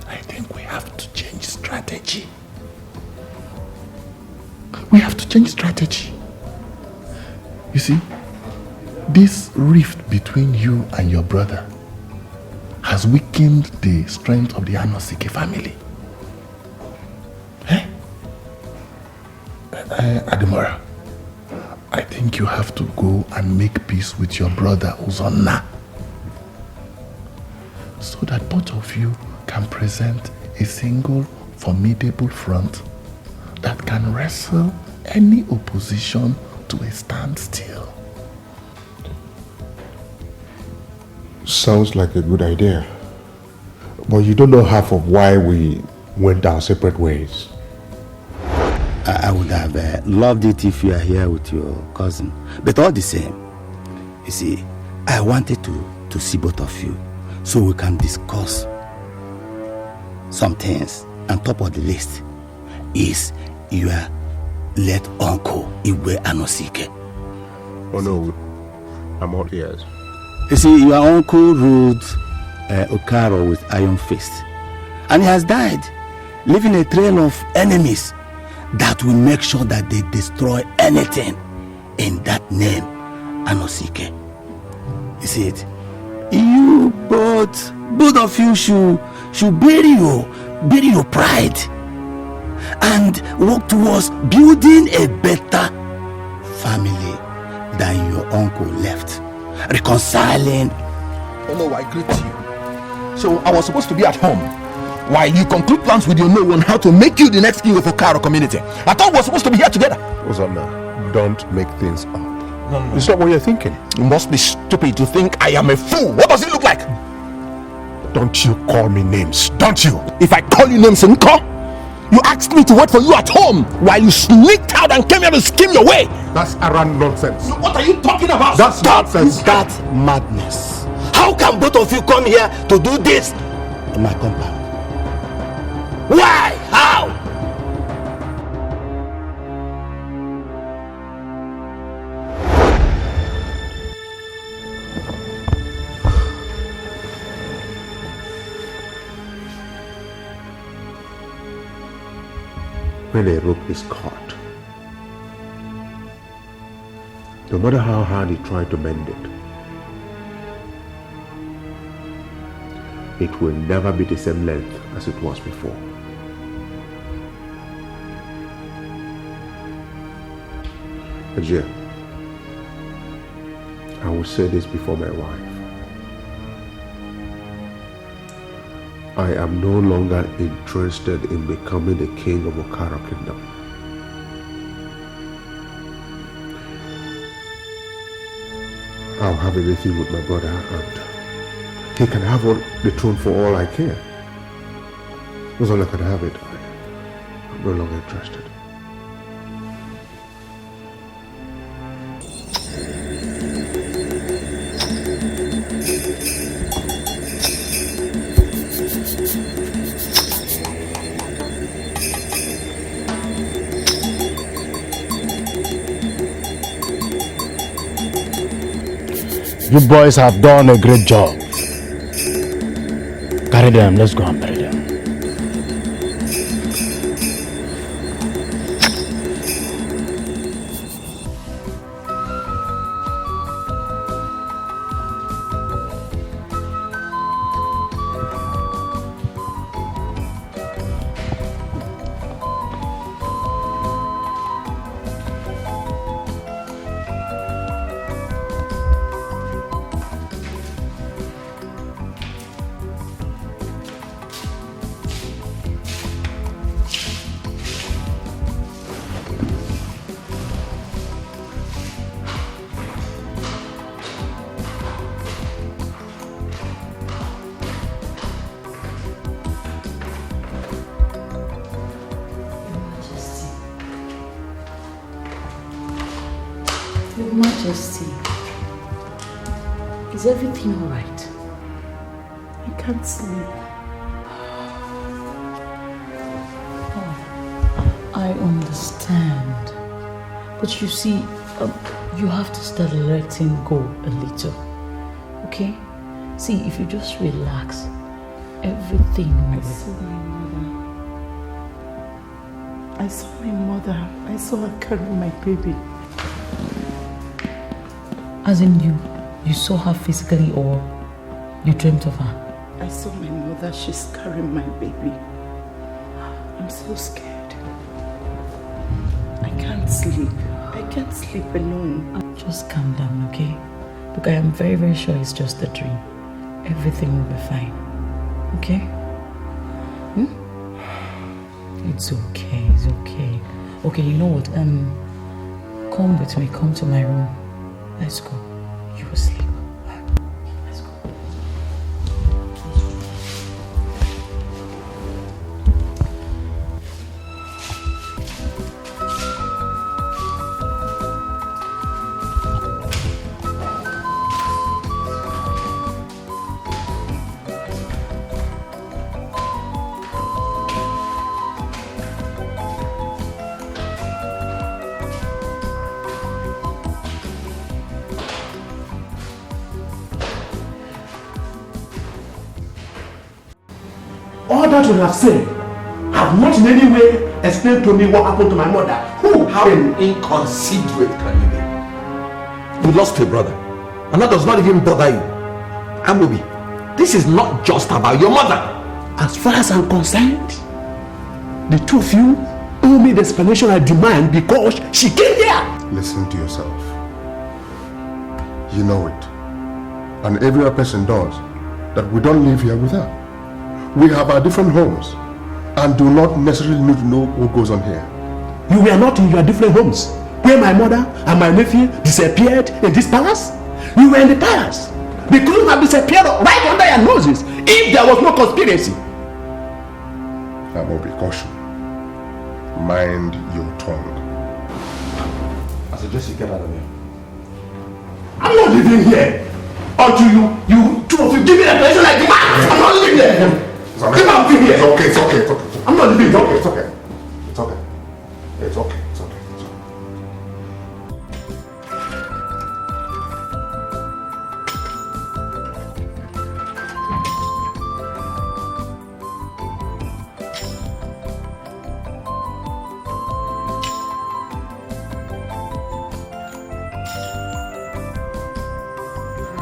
I think we have to change strategy. We have to change strategy. You see, this rift between you and your brother has weakened the strength of the Anosike family. Adimora, I think you have to go and make peace with your brother Uzonna, so that both of you can present a single formidable front that can wrestle any opposition to a standstill. Sounds like a good idea. But you don't know half of why we went our separate ways. I would have loved it if you are here with your cousin. But all the same, you see, I wanted to see both of you so we can discuss some things. On top of the list is your late uncle, Igwe Anosike. Oh no, I'm all ears. You see, your uncle ruled Okaro with iron fist. And he has died, leaving a trail of enemies that will make sure that they destroy anything in that name, Anosike. You see it? You both of you should bury your pride and work towards building a better family than your uncle left. Reconciling. Oh no, I greet you. So I was supposed to be at home while you conclude plans with your no on how to make you the next king of Okaro community. I thought we were supposed to be here together. Ozana, don't make things up. No. It's not what you're thinking. You must be stupid to think I am a fool. What does it look like? Don't you call me names, don't you? If I call you names, Nko, you asked me to wait for you at home while you sneaked out and came here to scheme your way. That's around nonsense. What are you talking about? That's nonsense. That madness. How can both of you come here to do this in my compound? Why? How? When a rope is caught, no matter how hard you try to mend it, it will never be the same length as it was before. Ajay, I will say this before my wife. I am no longer interested in becoming the king of Okara Kingdom. I'll have everything with my brother and he can have the throne for all I care. As long as I can have it, I'm no longer interested. You boys have done a great job. Carry them, let's go and bury them. Your Majesty, is everything all right? I can't sleep. I understand. But you see, you have to start letting go a little. Okay? See, if you just relax, everything will... I saw my mother. I saw her carry my baby. As in you saw her physically or you dreamt of her? I saw my mother. She's carrying my baby. I'm so scared. I can't sleep. I can't sleep alone. Just calm down, okay? Look, I am very, very sure it's just a dream. Everything will be fine. Okay? It's okay, it's okay. Okay, you know what? Come with me, come to my room. Let's go. You will sleep. Let's go. All that you have said have not in any way explained to me what happened to my mother. How inconsiderate can you be? You lost a brother, and that does not even bother you. Amobi, this is not just about your mother. As far as I'm concerned, the two of you owe me the explanation I demand because she came here. Listen to yourself. You know it. And every other person does. That we don't live here with her. We have our different homes and do not necessarily need to know what goes on here. You were not in your different homes where my mother and my nephew disappeared in this palace. You were in the palace. They couldn't have disappeared right under your noses if there was no conspiracy. I will be caution. Mind your tongue. I suggest you get out of here. I'm not living here until you two of you give me the pleasure like the man. I'm not living here. Get out of here. It's okay, it's okay, it's okay. I'm not living here. It's okay. It's okay. It's okay. It's okay. It's okay.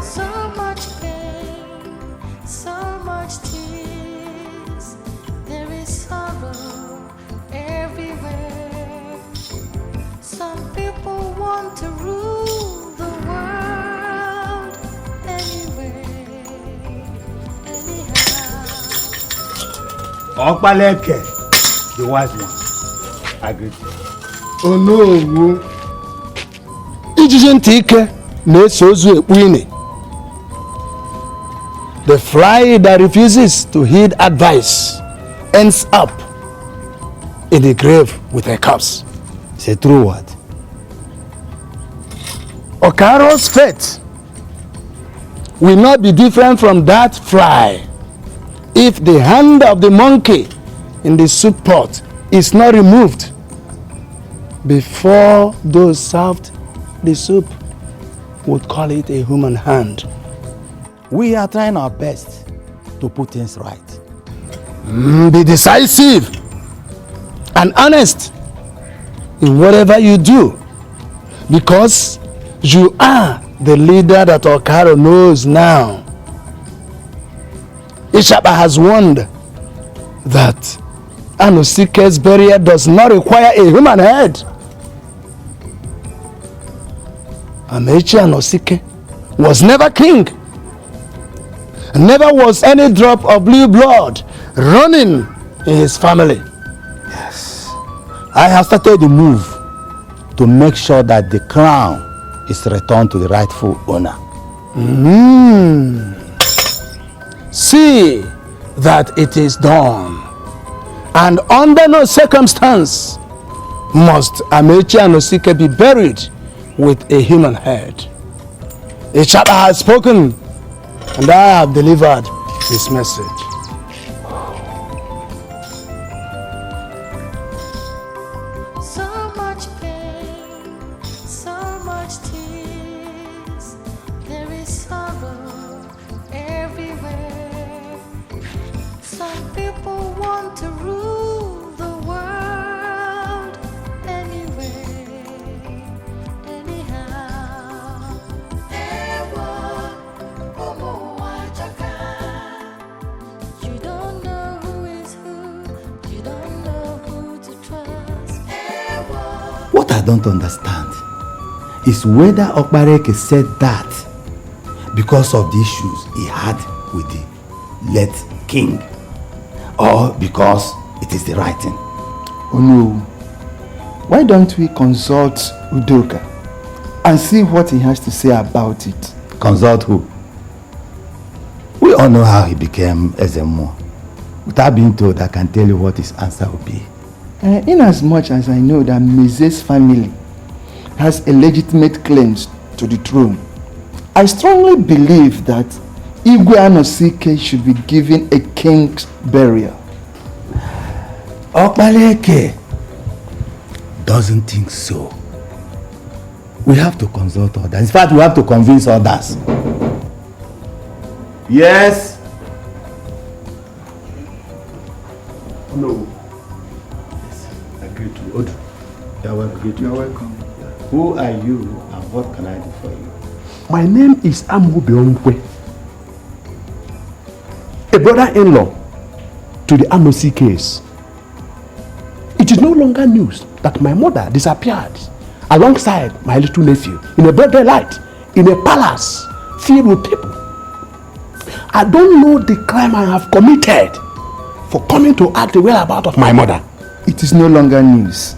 So much pain, so much Okpaleke, the wise one. Agreed. Oh no. Ijiji ntị ike na-eso ozu ekpu ine. The fly that refuses to heed advice ends up in the grave with a corpse. It's a true word. Okaro's fate will not be different from that fly if the hand of the monkey in the soup pot is not removed before those served the soup would call it a human hand. We are trying our best to put things right. Be decisive and honest in whatever you do, because you are the leader that Okaro knows now. Ishaba has warned that Anosike's burial does not require a human head. Amechi Anosike was never king. Never was any drop of blue blood running in his family. Yes. I have started the move to make sure that the crown is returned to the rightful owner. See that it is done. And under no circumstance must Amechi Anosike be buried with a human head. Ishaba has spoken, and I have delivered his message. So much pain, so much tears. There is sorrow everywhere. Some people want to rule the world anyway, anyhow. You don't know who is who. You don't know who to trust. What I don't understand is whether Okpareke said that because of the issues he had with the late king, or because it is the right thing. Oh no. Why don't we consult Udoka and see what he has to say about it? Consult who? We all know how he became Ezemo. Without being told, I can tell you what his answer will be. In as much as I know that Meze's family has a legitimate claims to the throne, I strongly believe that Igwe Anosike should be given a king's burial. Okpaleke doesn't think so. We have to consult others. In fact, we have to convince others. Yes? No. Yes, agreed to Odu. You're welcome. You're welcome. Who are you and what can I do for you? My name is Amubeonkwe, a brother-in-law to the Anosi case. It is no longer news that my mother disappeared alongside my little nephew in a broad daylight in a palace filled with people. I don't know the crime I have committed for coming to ask the whereabouts of my mother. It is no longer news,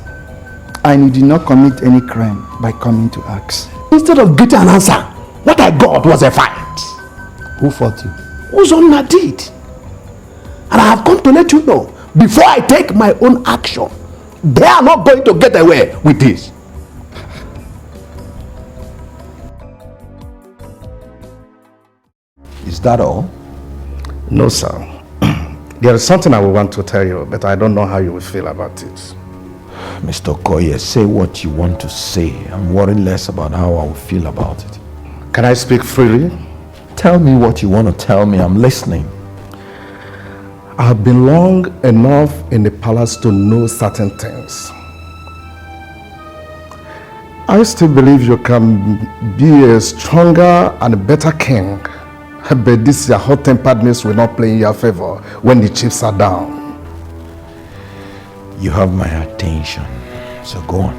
and you did not commit any crime by coming to ask. Instead of getting an answer, what I got was a fight. Who fought you? Uzonna did. And I have come to let you know, before I take my own action, they are not going to get away with this. Is that all? No, sir. There is something I would want to tell you, but I don't know how you will feel about it. Mr. Okoye, say what you want to say. I'm worried less about how I will feel about it. Can I speak freely? Tell me what you want to tell me. I'm listening. I have been long enough in the palace to know certain things. I still believe you can be a stronger and a better king, but this your hot-temperedness will not play in your favor when the chiefs are down. You have my attention, so go on.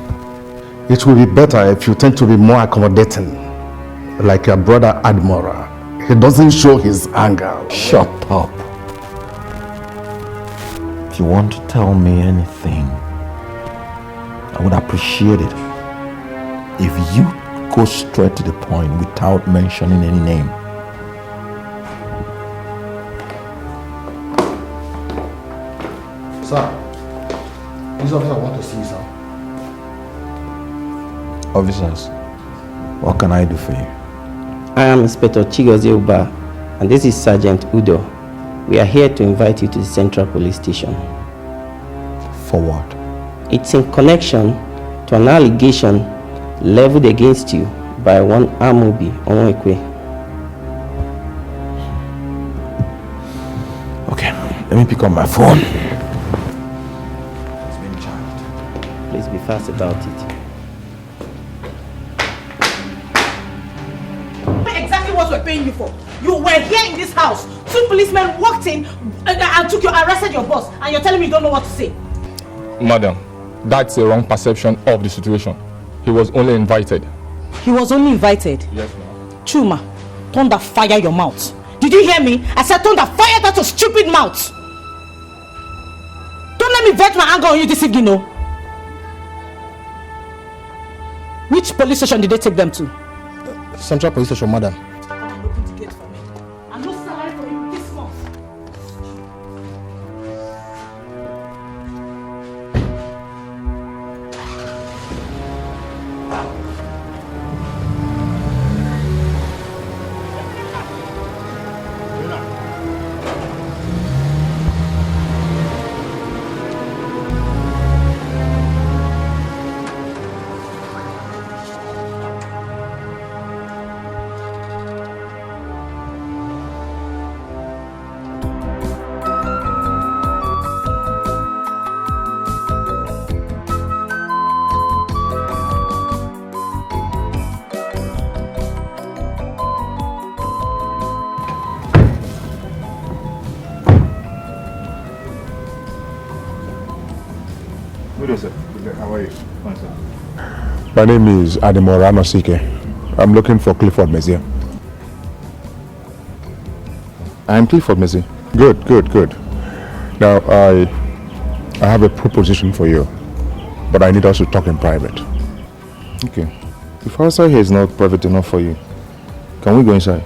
It will be better if you tend to be more accommodating, like your brother Admiral. He doesn't show his anger. Shut up. you want to tell me anything, I would appreciate it if you go straight to the point without mentioning any name. Sir, this officer want to see you, sir. Officers, what can I do for you? I am Inspector Chigozie Uba, and this is Sergeant Udo. We are here to invite you to the Central Police Station. For what? It's in connection to an allegation leveled against you by one Amobi Onwekwe. Okay, let me pick up my phone. Please be fast about it. Exactly what we're paying you for. You were here in this house. 2 policemen walked in and arrested your boss, and you're telling me you don't know what to say. Madam, that's a wrong perception of the situation. He was only invited. He was only invited? Yes, ma'am. Chuma, thunder fire your mouth. Did you hear me? I said thunder fire that your stupid mouth. Don't let me vent my anger on you this evening, no. Which police station did they take them to? Central Police Station, madam. I'm not salary for you this month. How are you? My name is Ademora Nosike. I'm looking for Clifford Messier. I'm Clifford Messier. Good. Now, I have a proposition for you, but I need us to talk in private. Okay. If outside here is not private enough for you, can we go inside?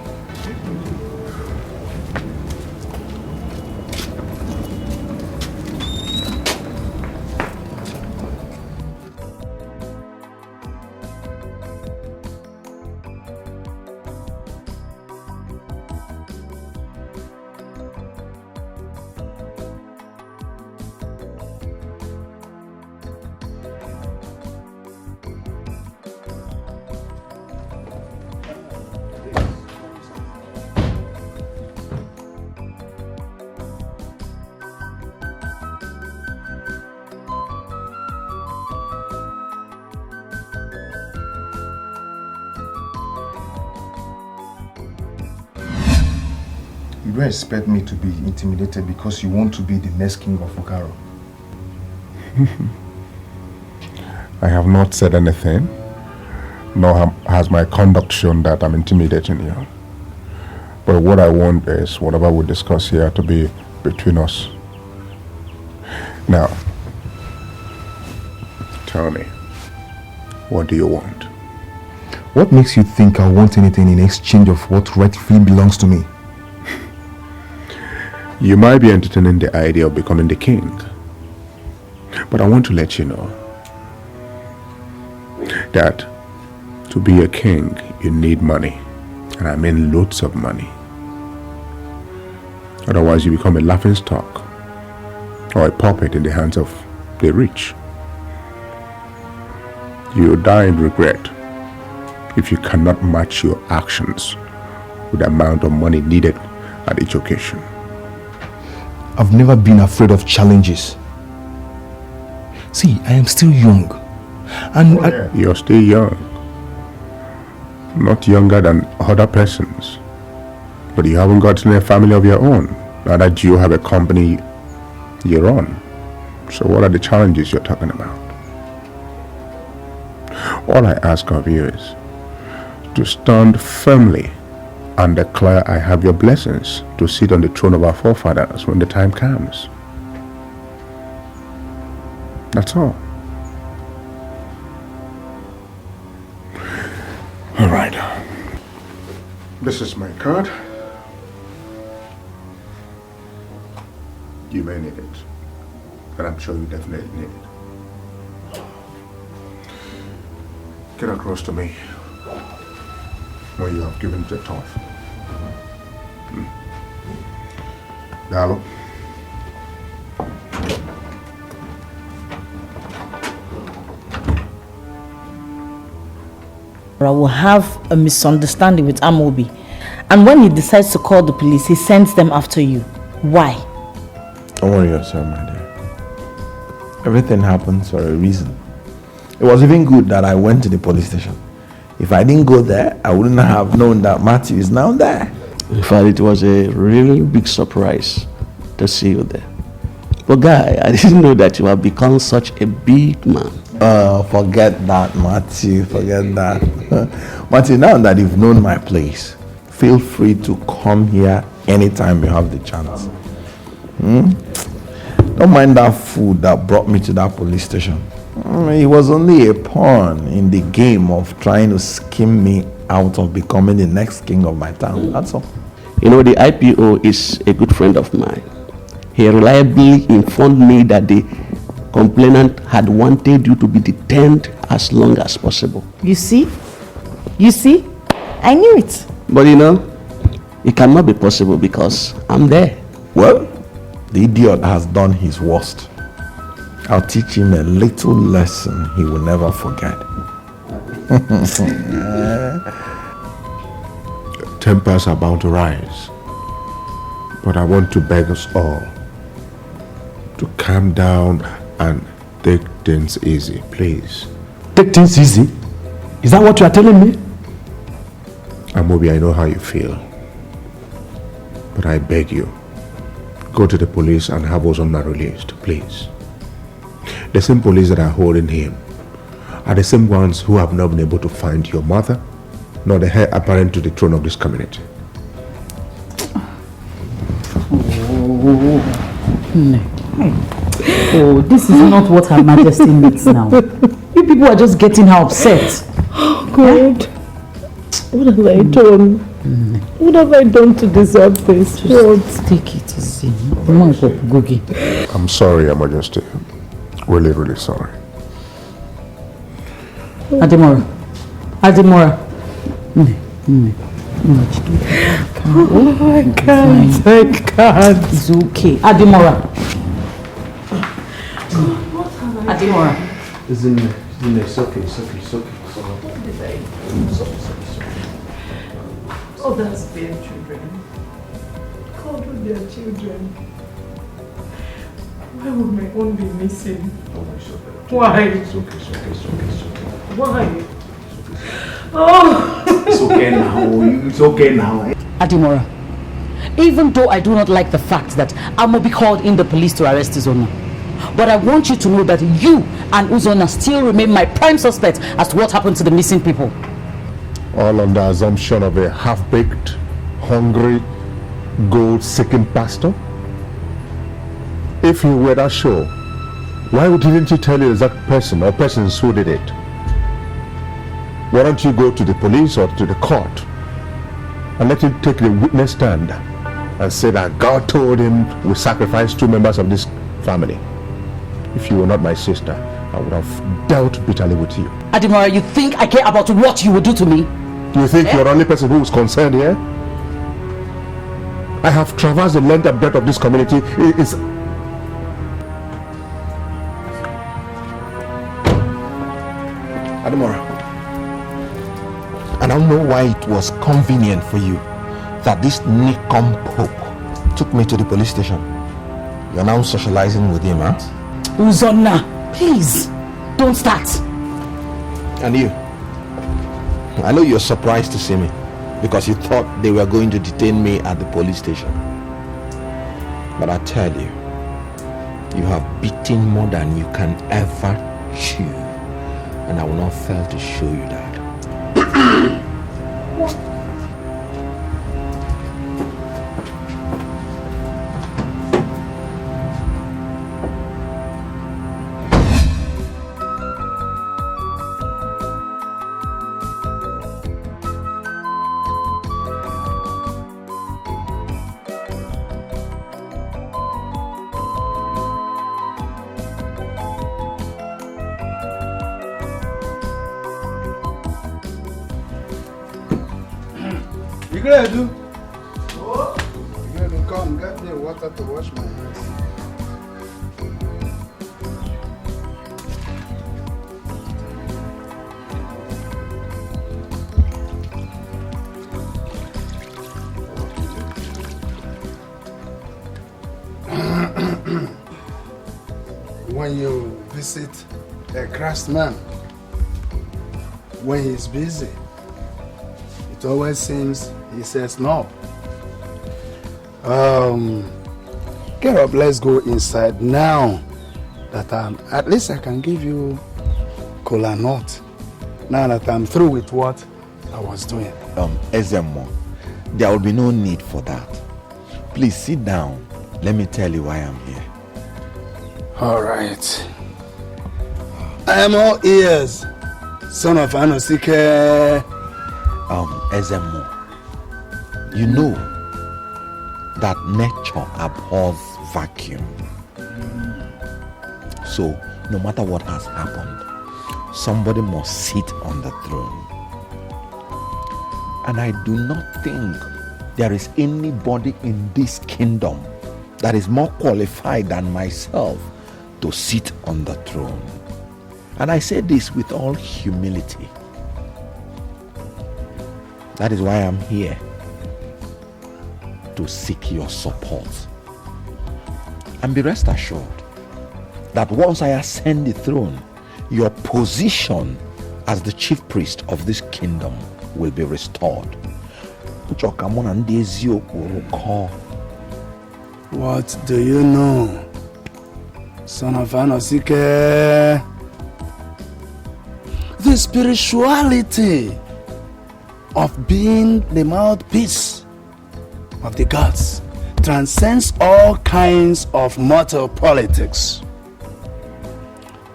You don't expect me to be intimidated because you want to be the next king of Okaro. I have not said anything, nor has my conduct shown that I'm intimidating you. But what I want is whatever we discuss here to be between us. Now, tell me, what do you want? What makes you think I want anything in exchange of what rightfully belongs to me? You might be entertaining the idea of becoming the king, but I want to let you know that to be a king, you need money, and I mean loads of money. Otherwise, you become a laughingstock or a puppet in the hands of the rich. You die in regret if you cannot match your actions with the amount of money needed at each occasion. I've never been afraid of challenges. See, I am still young. And you're still young. Not younger than other persons. But you haven't gotten a family of your own. Neither do you have a company you're on. So what are the challenges you're talking about? All I ask of you is to stand firmly and declare I have your blessings to sit on the throne of our forefathers when the time comes. That's all. All right. This is my card. You may need it, but I'm sure you definitely need it. Get across to me when you have given it a toss. Dalo. I will have a misunderstanding with Amobi, and when he decides to call the police, he sends them after you. Why? Don't worry yourself, my dear. Everything happens for a reason. It was even good that I went to the police station. If I didn't go there, I wouldn't have known that Matthew is now there. In fact, it was a really big surprise to see you there. But guy, I didn't know that you have become such a big man. Forget that, Matthew. Forget that. Matthew, now that you've known my place, feel free to come here anytime you have the chance. Don't mind that fool that brought me to that police station. He was only a pawn in the game of trying to skim me out of becoming the next king of my town. That's all. You know, the IPO is a good friend of mine. He reliably informed me that the complainant had wanted you to be detained as long as possible. You see? You see? I knew it. But you know, it cannot be possible because I'm there. Well, the idiot has done his worst. I'll teach him a little lesson he will never forget. Tempers are bound to rise, but I want to beg us all to calm down and take things easy, please. Take things easy? Is that what you are telling me? Amobi, I know how you feel, but I beg you, go to the police and have Ozonna released, please. The same police that are holding him are the same ones who have not been able to find your mother, nor the heir apparent to the throne of this community. Oh, this is not what Her Majesty needs now. You people are just getting her upset. Oh God, what have I done? What have I done to deserve this? Just take it easy. I'm sorry, Your Majesty. Really, really sorry. Adimora. Adimora. Oh, I can't. I can't. It's okay. Adimora. Adimora. It's in there. It's okay. It's okay. It's okay. Oh, that's their children. God, with their children. Why would my own be missing? Oh, it's okay. Why? It's okay. It's okay. It's okay. It's okay. Why? Oh! It's okay now. It's okay now. Adimora, even though I do not like the fact that Amobi called in the police to arrest Uzonna, but I want you to know that you and Uzonna still remain my prime suspect as to what happened to the missing people. All on the assumption of a half-baked, hungry, gold-seeking pastor? If you were that sure, why didn't you tell the exact person or persons who did it? Why don't you go to the police or to the court and let him take the witness stand and say that God told him we sacrificed 2 members of this family? If you were not my sister, I would have dealt bitterly with you. Adimora, you think I care about what you would do to me? You think you're the only person who is concerned here? I have traversed the length and breadth of this community. It's Adimora, I don't know why it was convenient for you that this Nikom Pope took me to the police station. You're now socializing with him, huh? Uzonna, please, don't start. And you? I know you're surprised to see me because you thought they were going to detain me at the police station. But I tell you, you have beaten more than you can ever chew. And I will not fail to show you that. Igredu. Oh, Igredu, come get me water to wash my hands. When you visit a craftsman, when he's busy, it always seems he says no. Get up, let's go inside now that at least I can give you kola nut now that I'm through with what I was doing. Ezemo, there will be no need for that. Please sit down. Let me tell you why I'm here. All right. I am all ears, son of Anosike. Ezemo, you know that nature abhors vacuum. So, no matter what has happened, somebody must sit on the throne. And I do not think there is anybody in this kingdom that is more qualified than myself to sit on the throne. And I say this with all humility. That is why I'm here, to seek your support. And be rest assured that once I ascend the throne, your position as the chief priest of this kingdom will be restored. What do you know, son of Anosike? The spirituality of being the mouthpiece of the gods transcends all kinds of mortal politics.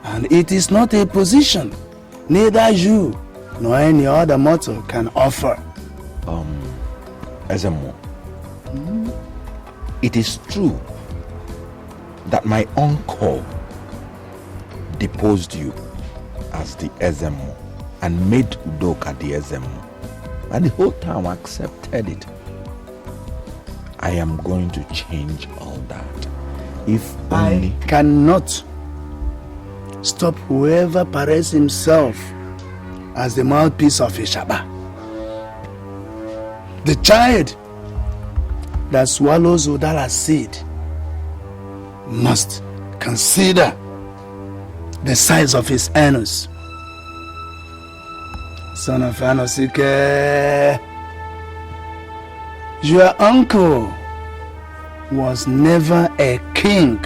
And it is not a position neither you nor any other mortal can offer. Ezemo, it is true that my uncle deposed you as the Ezemo and made Udoka the Ezemo, and the whole town accepted it. I am going to change all that. If only I cannot stop whoever parades himself as the mouthpiece of Ishaba. The child that swallows Udala's seed must consider the size of his anus. Son of Anosike, your uncle was never a king.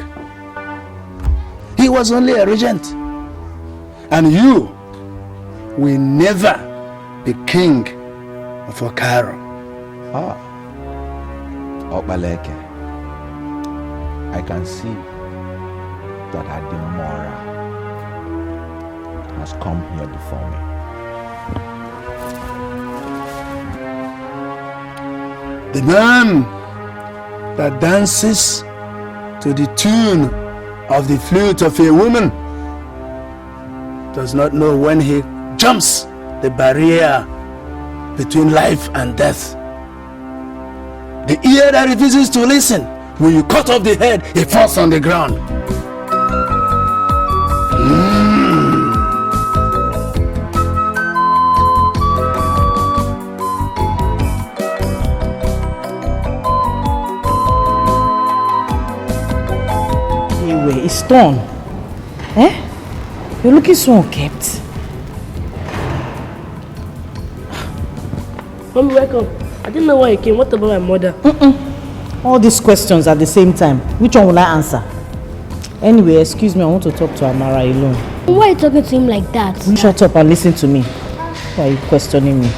He was only a regent. And you will never be king of Okaro. Obaleke, I can see that Adimora has come here before me. The man that dances to the tune of the flute of a woman does not know when he jumps the barrier between life and death. The ear that refuses to listen, when you cut off the head, it falls on the ground. Anyway, it's torn. Eh? You're looking so unkempt. Mommy, wake up. I didn't know why you came. What about my mother? All these questions at the same time. Which one will I answer? Anyway, excuse me, I want to talk to Amara alone. Why are you talking to him like that? Shut up and listen to me. Why are you questioning me?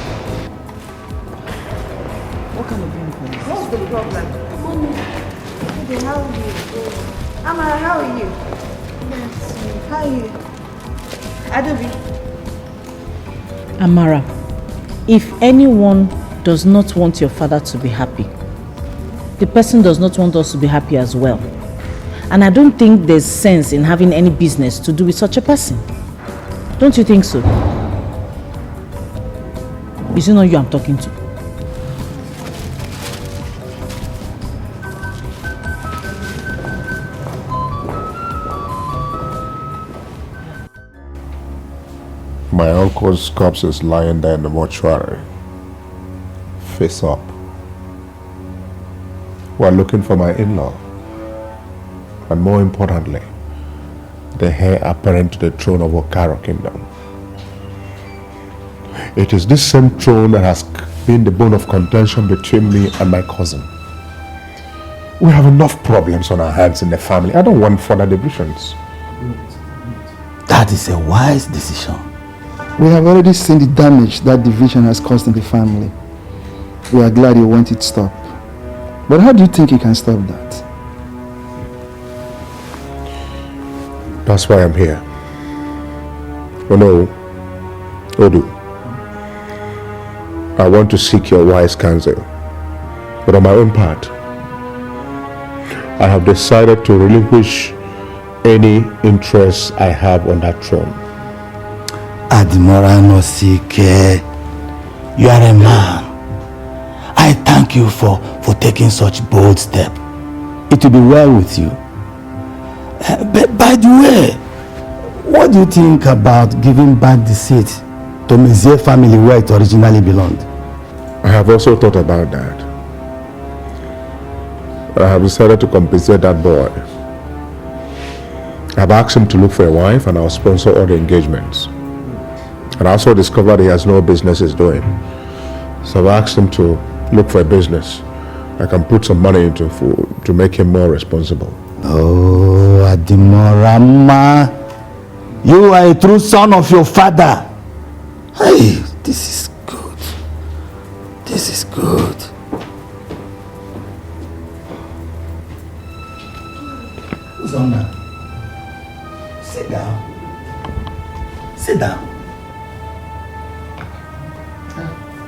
What kind of thing? What's the problem? Mommy, how are you? Amara, how are you? Yes. How are you? Adobe. Amara, if anyone does not want your father to be happy, the person does not want us to be happy as well. And I don't think there's sense in having any business to do with such a person. Don't you think so? Is it not you I'm talking to? My uncle's corpse is lying there in the mortuary. Face up. We're looking for my in-law. And more importantly, the heir apparent to the throne of Okaro Kingdom. It is this same throne that has been the bone of contention between me and my cousin. We have enough problems on our hands in the family. I don't want further divisions. That is a wise decision. We have already seen the damage that division has caused in the family. We are glad you want it stopped. But how do you think you can stop that? That's why I'm here. Oh no, Odu. I want to seek your wise counsel. But on my own part, I have decided to relinquish any interest I have on that throne. Admiral Nosike, you are a man. I thank you for taking such bold step. It will be well with you. But by the way, what do you think about giving back the seat to Mezier family where it originally belonged? I have also thought about that. I have decided to compensate that boy. I've asked him to look for a wife and I'll sponsor all the engagements. And I also discovered he has no business he's doing. So I've asked him to look for a business I can put some money into to make him more responsible. Oh, Adimorama, you are a true son of your father. Hey, this is good. This is good. Uzonna, sit down. Sit down.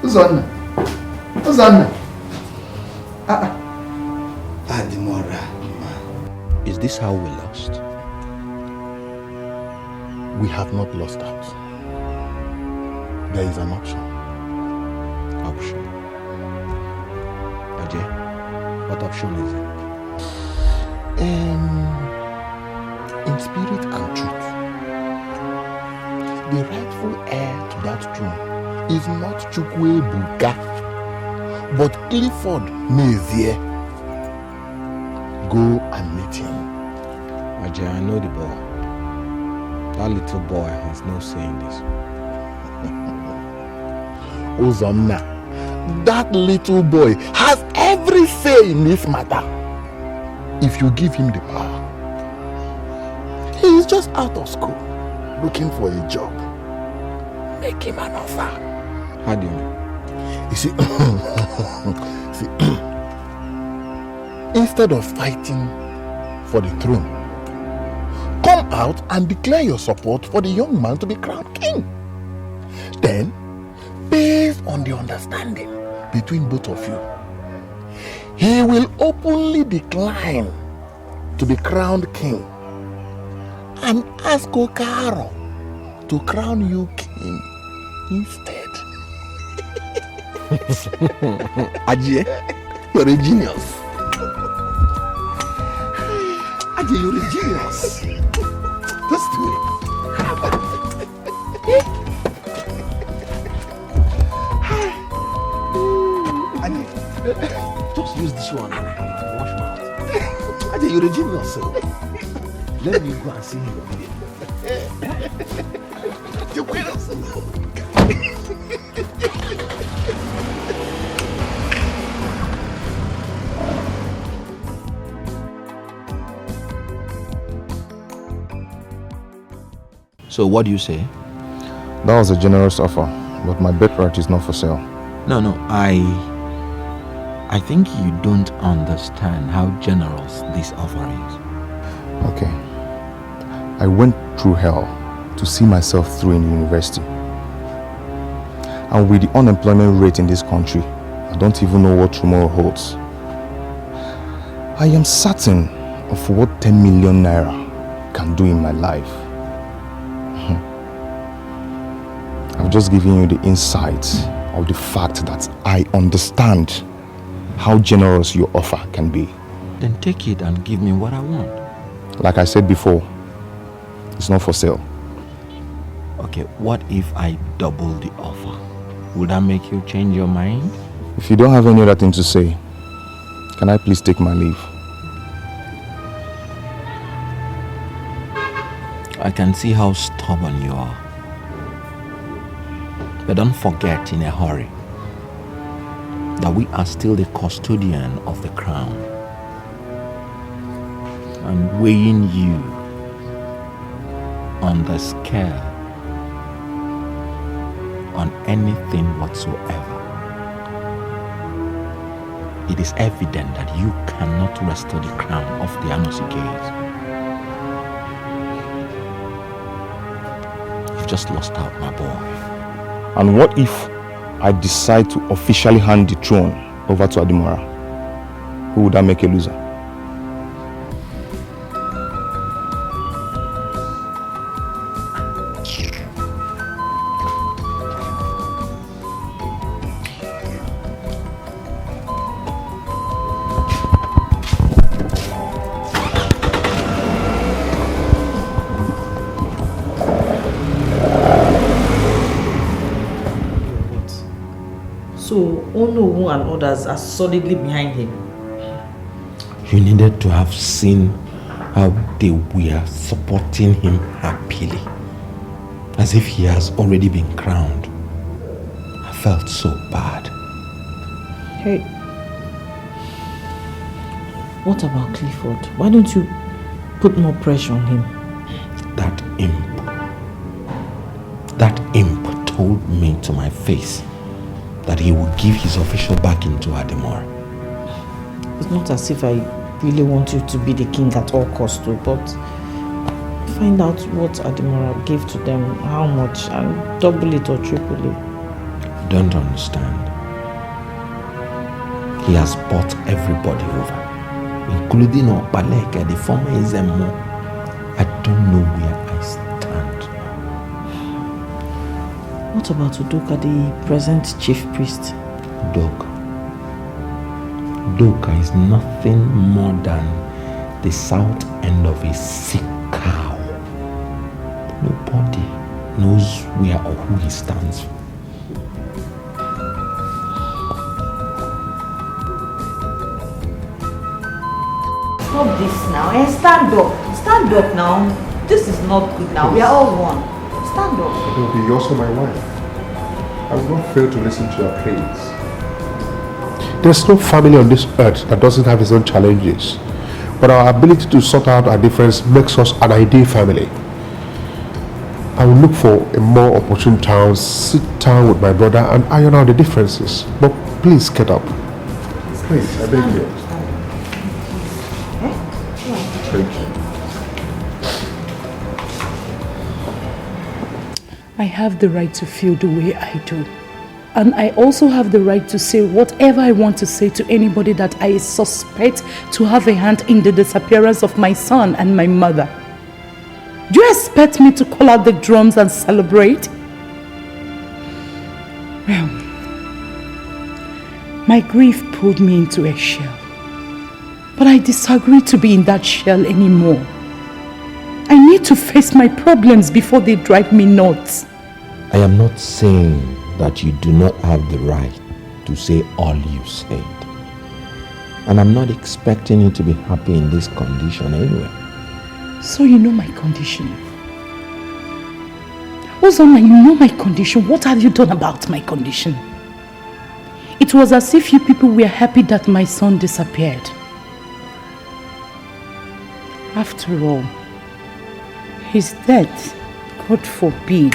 Uzonna. Adimora. Is this how we lost? We have not lost out. There is an option. Option? Ajay, what option is it? In spirit and truth, the rightful heir to that throne is not Chukwuka, but Clifford Mezier. Go and meet him. Ajay, I know the boy. That little boy has no say in this. Uzonna, that little boy has every say in this matter. If you give him the power, he is just out of school, looking for a job. Make him an offer. How do you mean? You see, instead of fighting for the throne, come out and declare your support for the young man to be crowned king. Then, based on the understanding between both of you, he will openly decline to be crowned king and ask Okaro to crown you king instead. Ajay, you're a genius. Ajay, you're a genius. Just do it. Ajay, just use this one and wash mouth. Ajay, you're a genius. So let me go and see him. So what do you say? That was a generous offer, but my birthright is not for sale. No, I think you don't understand how generous this offer is. Okay. I went through hell to see myself through in university. And with the unemployment rate in this country, I don't even know what tomorrow holds. I am certain of what 10 million naira can do in my life. I've just given you the insight of the fact that I understand how generous your offer can be. Then take it and give me what I want. Like I said before, it's not for sale. Okay, what if I double the offer? Would that make you change your mind? If you don't have any other thing to say, can I please take my leave? I can see how stubborn you are. But don't forget in a hurry that we are still the custodian of the crown. And weighing you on the scale on anything whatsoever. It is evident that you cannot restore the crown of the Anosikees. You've just lost out, my boy. And what if I decide to officially hand the throne over to Adimora? Who would that make a loser? Ono and others are solidly behind him. You needed to have seen how they were supporting him happily, as if he has already been crowned. I felt so bad. Hey, what about Clifford? Why don't you put more pressure on him? That imp told me to my face that he would give his official backing to Adimora. It's not as if I really want you to be the king at all costs, but find out what Adimora gave to them, how much, and double it or triple it. You don't understand. He has bought everybody over, including Opaleke, the former Izemo. I don't know where I stand. What about Udoka, the present chief priest? Udoka is nothing more than the south end of a sick cow. Nobody knows where or who he stands for. Stop this now. Stand up. Stand up now. This is not good now. We are all one. Stand up. You're also my wife. I will not fail to listen to your pleas. There's no family on this earth that doesn't have its own challenges. But our ability to sort out our difference makes us an ideal family. I will look for a more opportune town, sit down with my brother and iron out the differences. But please get up. Please, I beg you. Thank you. I have the right to feel the way I do. And I also have the right to say whatever I want to say to anybody that I suspect to have a hand in the disappearance of my son and my mother. Do you expect me to call out the drums and celebrate? Well, my grief pulled me into a shell. But I disagree to be in that shell anymore. I need to face my problems before they drive me nuts. I am not saying that you do not have the right to say all you said. And I'm not expecting you to be happy in this condition anyway. So you know my condition. Ozoma, you know my condition. What have you done about my condition? It was as if you people were happy that my son disappeared. After all, his death, God forbid.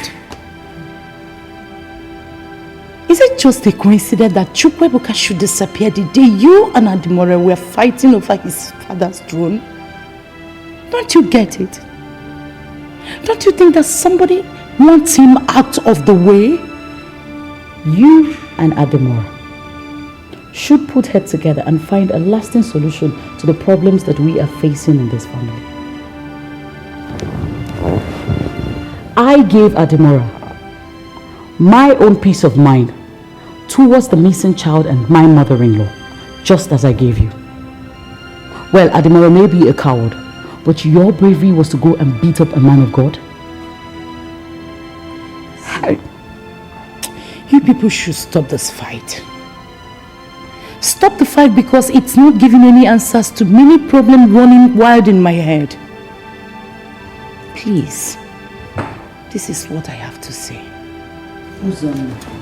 Is it just a coincidence that Chukwuka should disappear the day you and Adimora were fighting over his father's throne? Don't you get it? Don't you think that somebody wants him out of the way? You and Adimora should put heads together and find a lasting solution to the problems that we are facing in this family. I gave Adimora my own peace of mind towards the missing child and my mother-in-law, just as I gave you. Well, Adimora may be a coward, but your bravery was to go and beat up a man of God. You people should stop this fight. Stop the fight because it's not giving any answers to many problems running wild in my head. Please, this is what I have to say. Uzoma.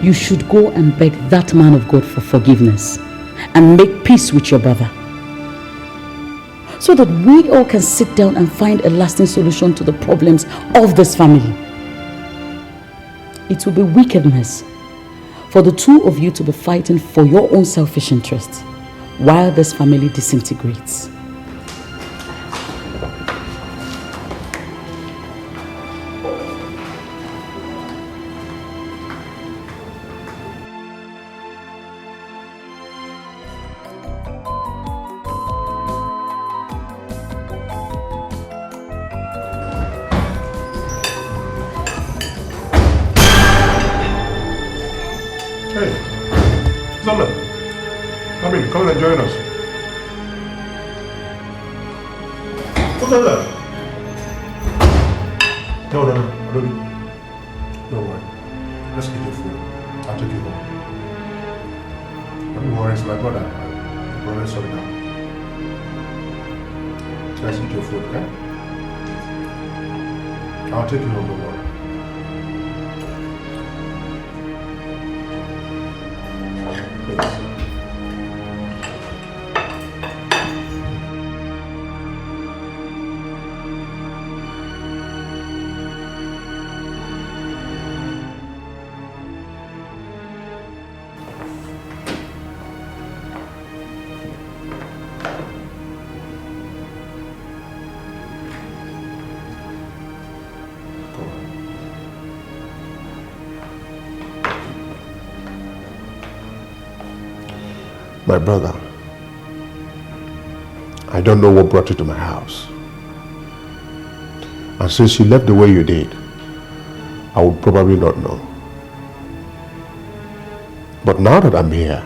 You should go and beg that man of God for forgiveness and make peace with your brother, so that we all can sit down and find a lasting solution to the problems of this family. It will be wickedness for the two of you to be fighting for your own selfish interests while this family disintegrates. Come and join us. What's that? No, I don't. Don't worry. Let's get your food. I'll take you home. Don't worry, it's my brother. My brother, Sonia. Let's eat your food, okay? I'll take you home, don't worry. My brother, I don't know what brought you to my house. And since you left the way you did, I would probably not know. But now that I'm here,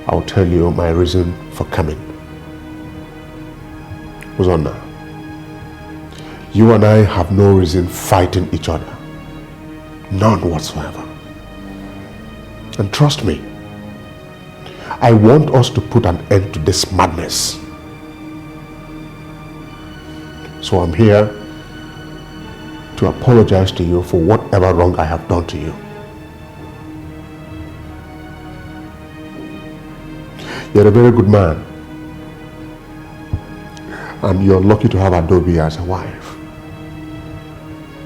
I'll tell you my reason for coming. Uzonna, you and I have no reason fighting each other. None whatsoever. And trust me, I want us to put an end to this madness. So I'm here to apologize to you for whatever wrong I have done to you. You're a very good man. And you're lucky to have Adobe as a wife.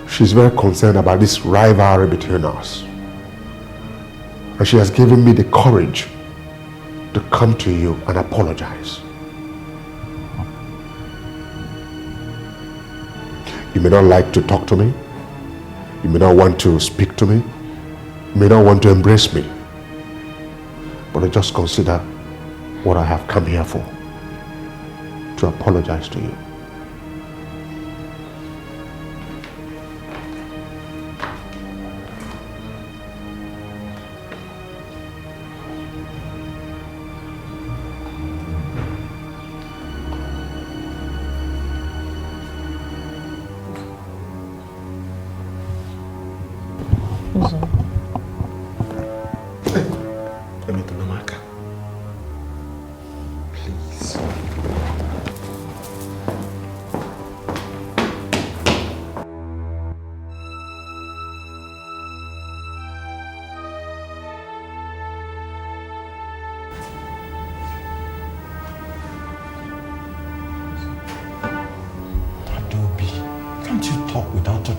She's very concerned about this rivalry between us. And she has given me the courage to come to you and apologize. You may not like to talk to me. You may not want to speak to me. You may not want to embrace me. But I just consider what I have come here for, to apologize to you.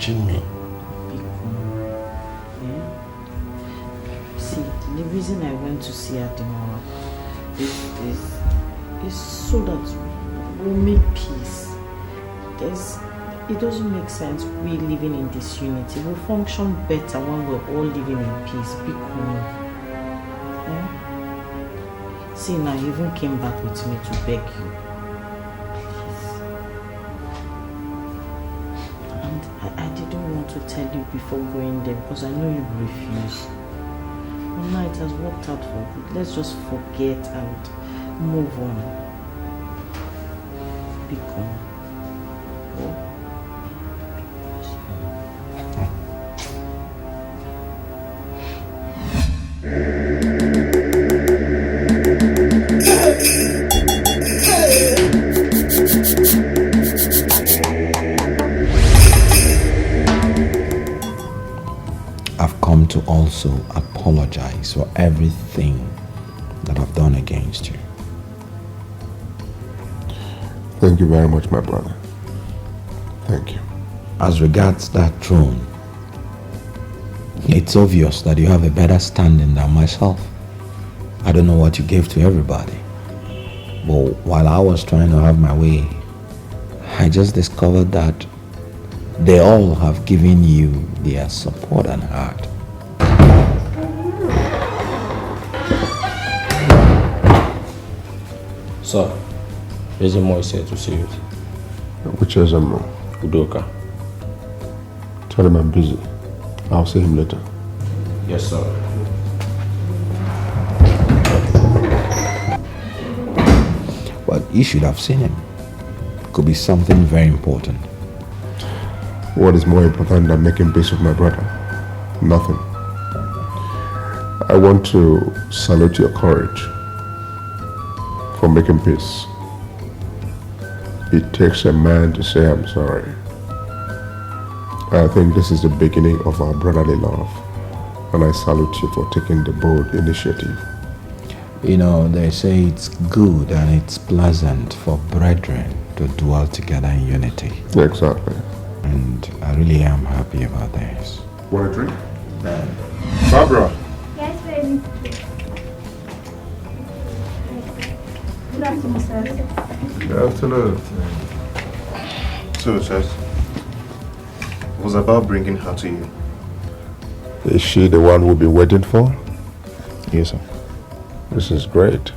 Me. See, the reason I went to see her tomorrow is so that we'll make peace. It doesn't make sense we living in disunity. We'll function better when we're all living in peace. Be cool. Yeah? See, now you even came back with me to beg you. To tell you before going there because I know you refuse. But now it has worked out for good. Let's just forget and Move on. Become. I've come to also apologize for everything that I've done against you. Thank you very much, my brother. Thank you. As regards that throne, it's obvious that you have a better standing than myself. I don't know what you gave to everybody, but while I was trying to have my way, I just discovered that they all have given you their support and heart. Sir, Ezemo is here to see you. Which Ezemo? Udoka. Tell him I'm busy. I'll see him later. Yes, sir. Well, you should have seen him. Could be something very important. What is more important than making peace with my brother? Nothing. I want to salute your courage for making peace. It takes a man to say I'm sorry. I think this is the beginning of our brotherly love, and I salute you for taking the bold initiative. You know, they say it's good and it's pleasant for brethren to dwell together in unity. Exactly. And I really am happy about this. Want a drink? Barbara. Yes, baby. Good afternoon, sir. Good afternoon. So, sir, it was about bringing her to you. Is she the one we'll be waiting for? Yes, sir. This is great.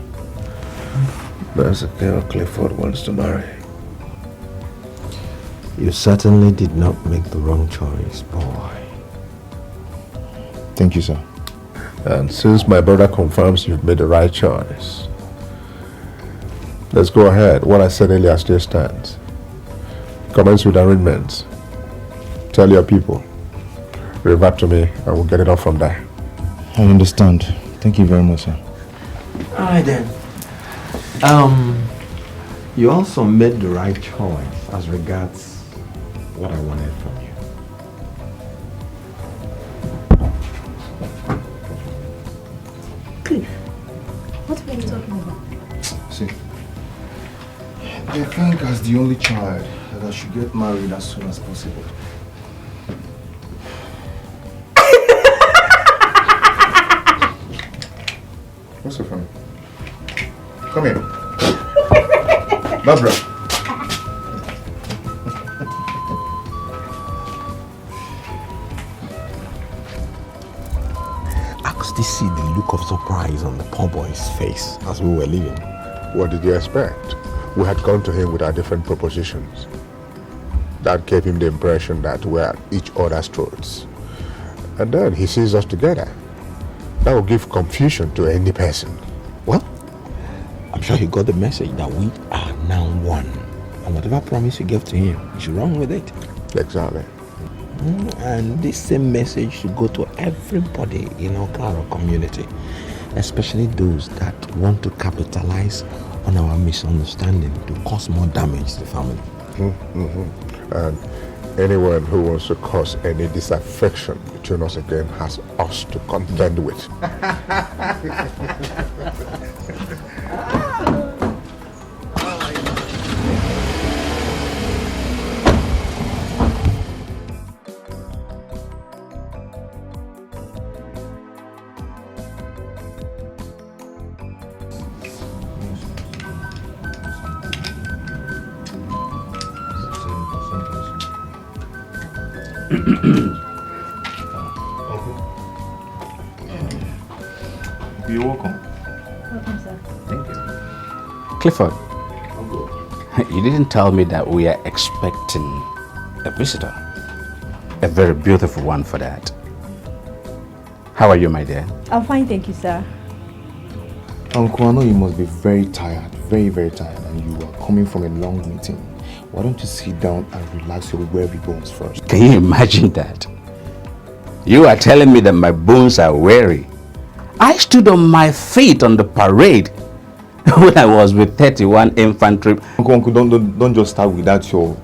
That's the girl Clifford wants to marry. You certainly did not make the wrong choice, boy. Thank you, sir. And since my brother confirms you've made the right choice, let's go ahead. What I said earlier still stands. Commence with arrangements. Tell your people. Revert to me and we'll get it off from there. I understand. Thank you very much, sir. Alright then. You also made the right choice as regards what I wanted from you. Cliff, what were you talking about? See, they think as the only child that I should get married as soon as possible. What's so funny? Come here. Barbara. I could still see the look of surprise on the poor boy's face as we were leaving. What did you expect? We had gone to him with our different propositions. That gave him the impression that we're at each other's throats. And then he sees us together. That will give confusion to any person. Well, I'm sure he got the message that we are now one. And whatever promise you gave to him, you should run with it. Exactly. And this same message should go to everybody in our Karo community, especially those that want to capitalize on our misunderstanding to cause more damage to the family. And anyone who wants to cause any disaffection between us again has us to contend with. You're welcome. Welcome, sir. Thank you. Clifford, you didn't tell me that we are expecting a visitor. A very beautiful one for that. How are you, my dear? I'm fine, thank you, sir. Uncle, I know you must be very tired, very, very tired, and you are coming from a long meeting. Why don't you sit down and relax your weary bones first? Can you imagine that? You are telling me that my bones are weary. I stood on my feet on the parade when I was with 31 infantry. Uncle, don't just start without your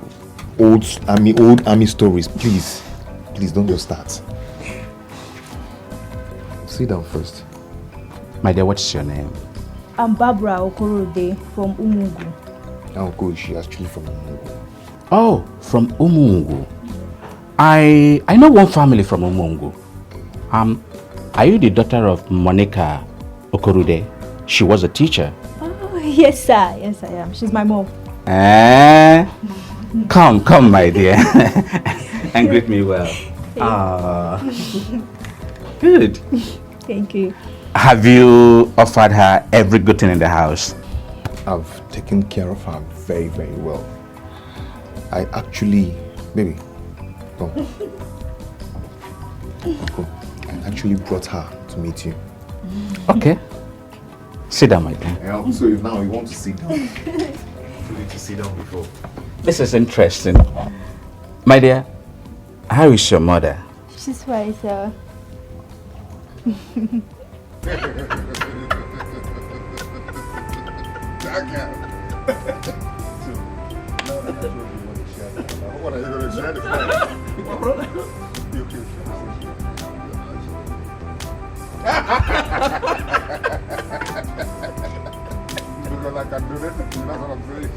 old army stories. Please don't just start. Sit down first. My dear, what's your name? I'm Barbara Okorode from Umungu. Uncle, she's actually from Umungu. Oh, from Umungu. I know one family from Umungu. Are you the daughter of Monica Okorude? She was a teacher. Oh, yes, sir. Yes, I am. She's my mom. Come, my dear, and greet me well. Good. Thank you. Have you offered her every good thing in the house? I've taken care of her very, very well. I actually, baby, go. Uncle, I actually brought her to meet you. Okay. Sit down, my dear. Yeah, so now you want to sit down. You need to sit down before. This is interesting. My dear, how is your mother? She's fine, sir. Because I can do this, that's what I'm saying.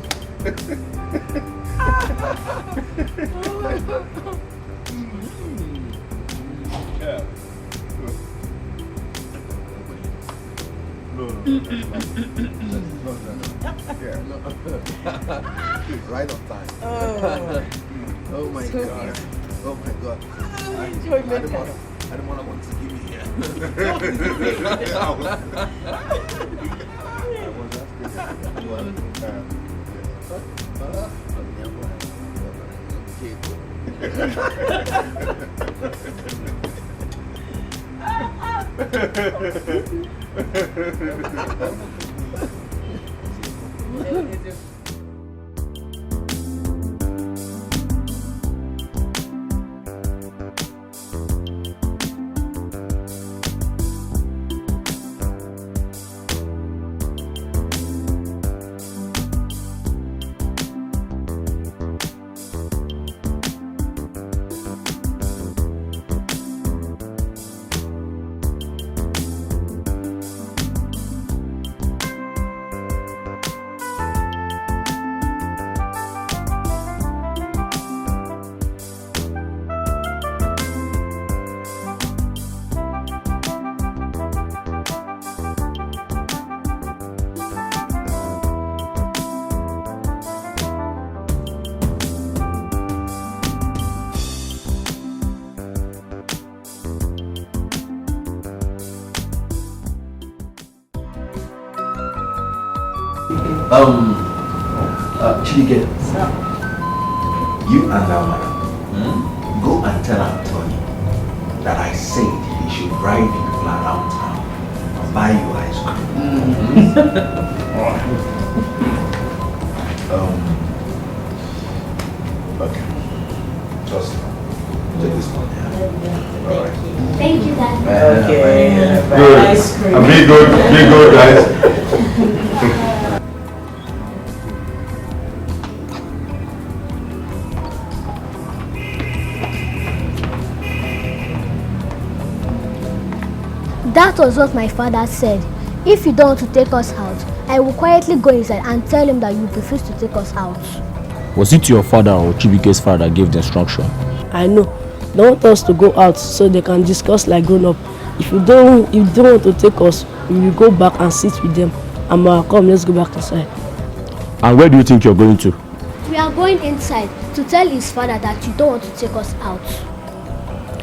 Yeah. No. Right on time. Oh my God. Oh my God. I don't want to give you here. Chige, you and now, madam, go and tell Anthony that I said he should drive people around town and buy you ice cream. Okay. Just take this one, yeah? Alright. Thank you, Dad. Okay. Good. Be good, guys. That was what my father said. If you don't want to take us out, I will quietly go inside and tell him that you refuse to take us out. Was it your father or Chibuike's father that gave the instruction? I know. They want us to go out so they can discuss like grown up. If you don't want to take us, we will go back and sit with them. Ama, come, let's go back inside. And where do you think you're going to? We are going inside to tell his father that you don't want to take us out.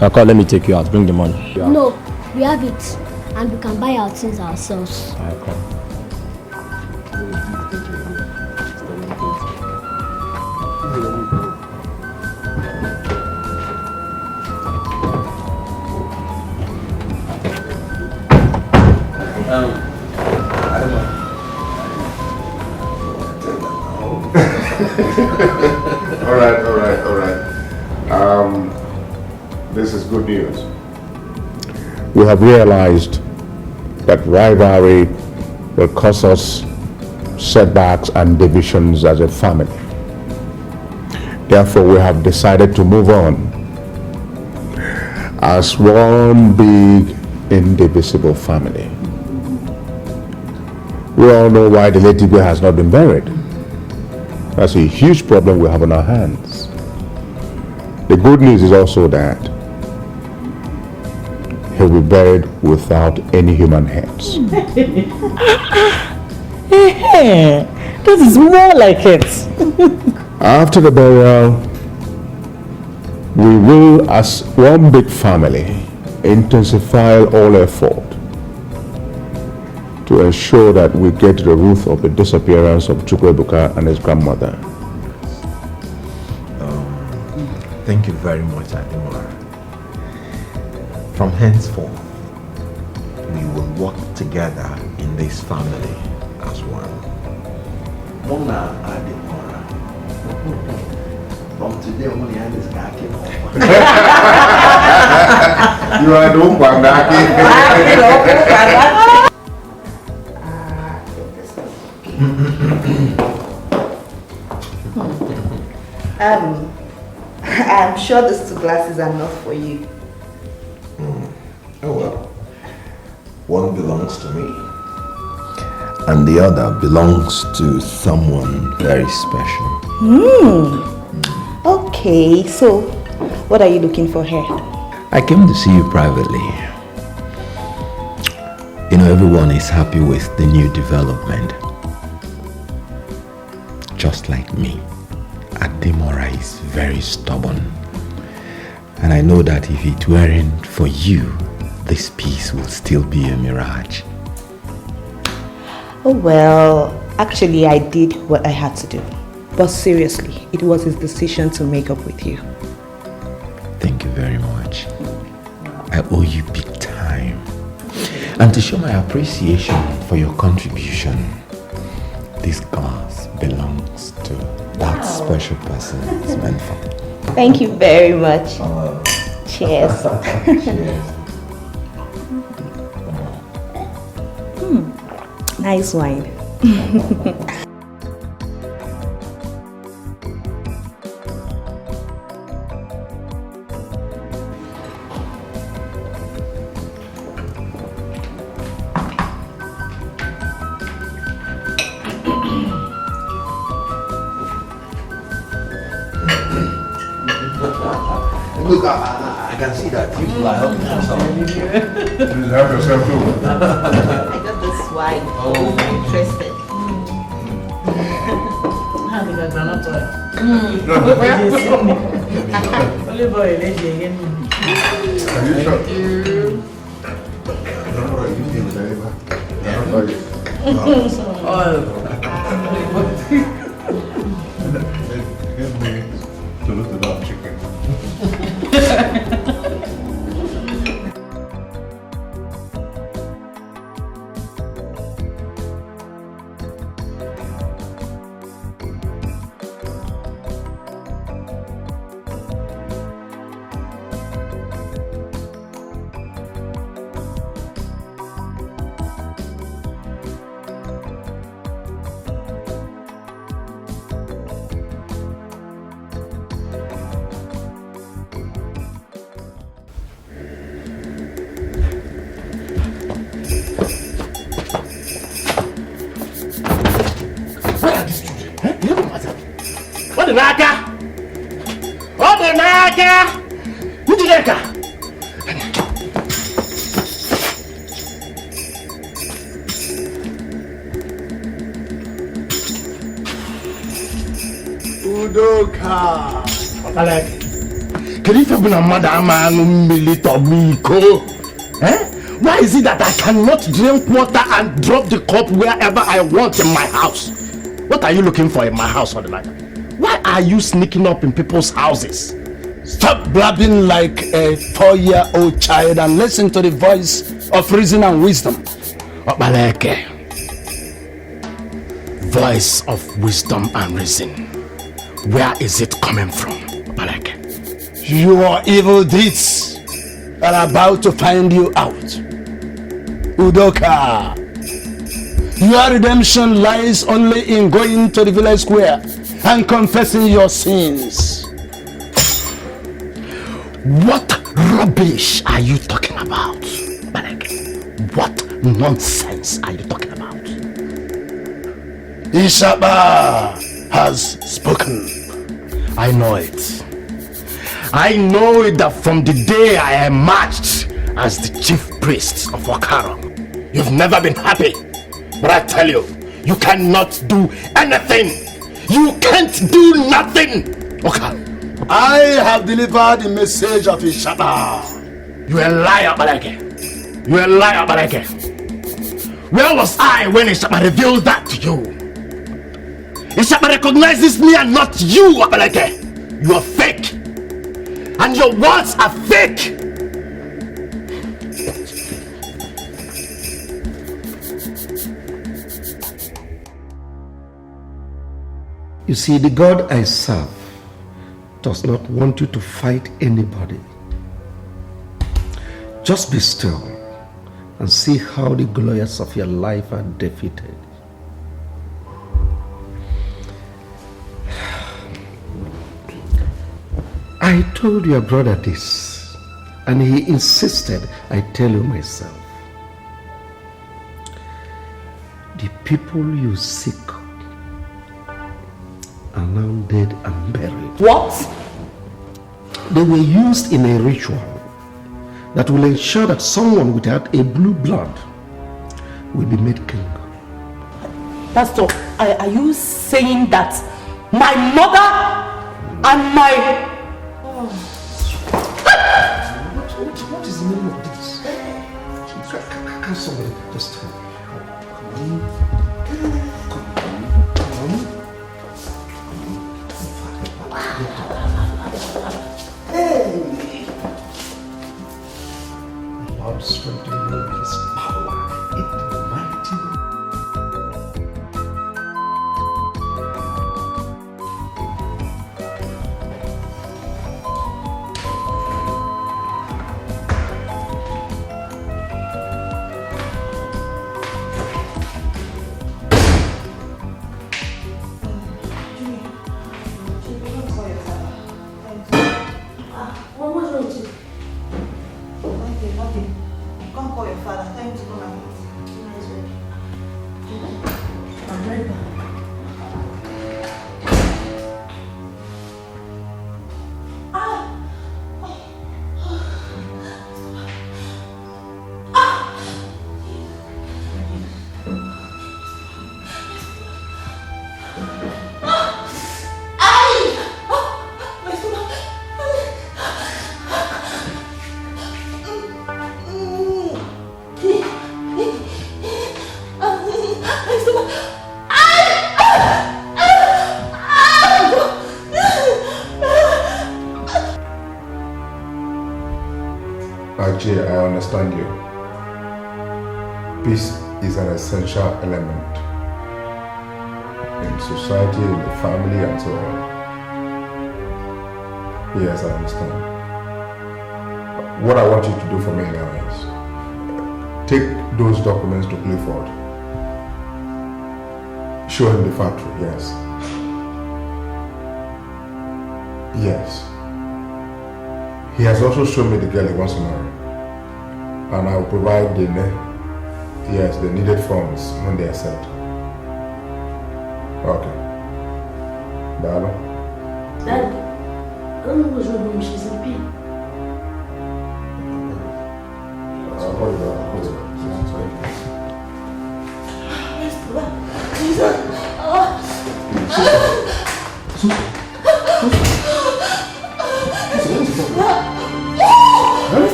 Akko, let me take you out. Bring the money. No, we have it and we can buy our things ourselves. I All right. This is good news. We have realized that rivalry will cause us setbacks and divisions as a family. Therefore, we have decided to move on as one big, indivisible family. We all know why the late Igwe has not been buried. That's a huge problem we have on our hands. The good news is also that he'll be buried without any human heads. This is more like it. After the burial, we will, as one big family, intensify all effort to ensure that we get to the root of the disappearance of Chukwuka and his grandmother. Thank you very much, Adimora. From henceforth, we will work together in this family as one. Mona Adimora. From today, only I is gacking over. You are the one I'm sure these 2 glasses are not for you. Oh well. One belongs to me, and the other belongs to someone very special. Okay, so what are you looking for here? I came to see you privately. You know, everyone is happy with the new development. Just like me, Adimora is very stubborn. And I know that if it weren't for you, this peace will still be a mirage. Oh well, actually I did what I had to do. But seriously, it was his decision to make up with you. Thank you very much. I owe you big time. And to show my appreciation for your contribution, this glass belongs to that special person it's meant for. Thank you very much. Cheers. Cheers. Nice wine. Look, I can see that people are helping themselves. You help yourself too. I got this wine. Oh, I'm interested. Give me to look at that chicken. Why is it that I cannot drink water and drop the cup wherever I want in my house? What are you looking for in my house, Odilaka? Why are you sneaking up in people's houses? Stop blabbing like a 4-year-old child and listen to the voice of reason and wisdom. Obaleke. Voice of wisdom and reason. Where is it coming from, Balake? Your evil deeds are about to find you out. Udoka, your redemption lies only in going to the village square and confessing your sins. What rubbish are you talking about, Balake? What nonsense are you talking about? Ishaba has spoken. I know it. I know it that from the day I emerged as the chief priest of Wakaro, you've never been happy. But I tell you, you cannot do anything. You can't do nothing. Okay. I have delivered the message of Ishaba. You're a liar, Balake. You're a liar, Balake. Where was I when Ishaba revealed that to you? Ishaba recognizes me and not you, Balake. You are fake. And your words are fake. You see, the God I serve does not want you to fight anybody. Just be still and see how the glorious of your life are defeated. I told your brother this, and he insisted I tell you myself. The people you seek are now dead and buried. What? They were used in a ritual that will ensure that someone without a blue blood will be made king. Pastor, are you saying that my mother and my... What is the meaning of this? Can somebody just tell me? Hey! Lord, strengthen me with his power in the mighty name. I understand you. Peace is an essential element in society, in the family, and so on. Yes, I understand. What I want you to do for me now is take those documents to Clifford. Show him the factory, yes. Yes. He has also shown me the girl he wants to marry. And I will provide the needed funds when they are set. Okay. Darling? Dad, I don't know what's wrong with me. She's in pain. I'll call you back.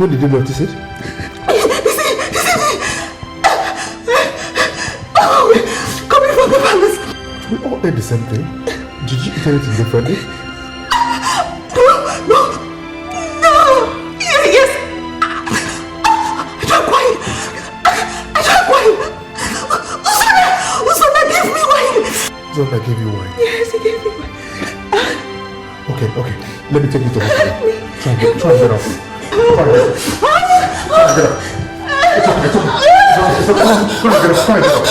When did you notice it? Coming from the palace. We all ate the same thing. Did you eat anything differently? No. Yes. I drank wine. Usana, give me wine. thought I gave you wine. Yes, he gave me wine. Okay. Let me take you to hospital. Try and get up. Try and get up. It's okay. Try and get up.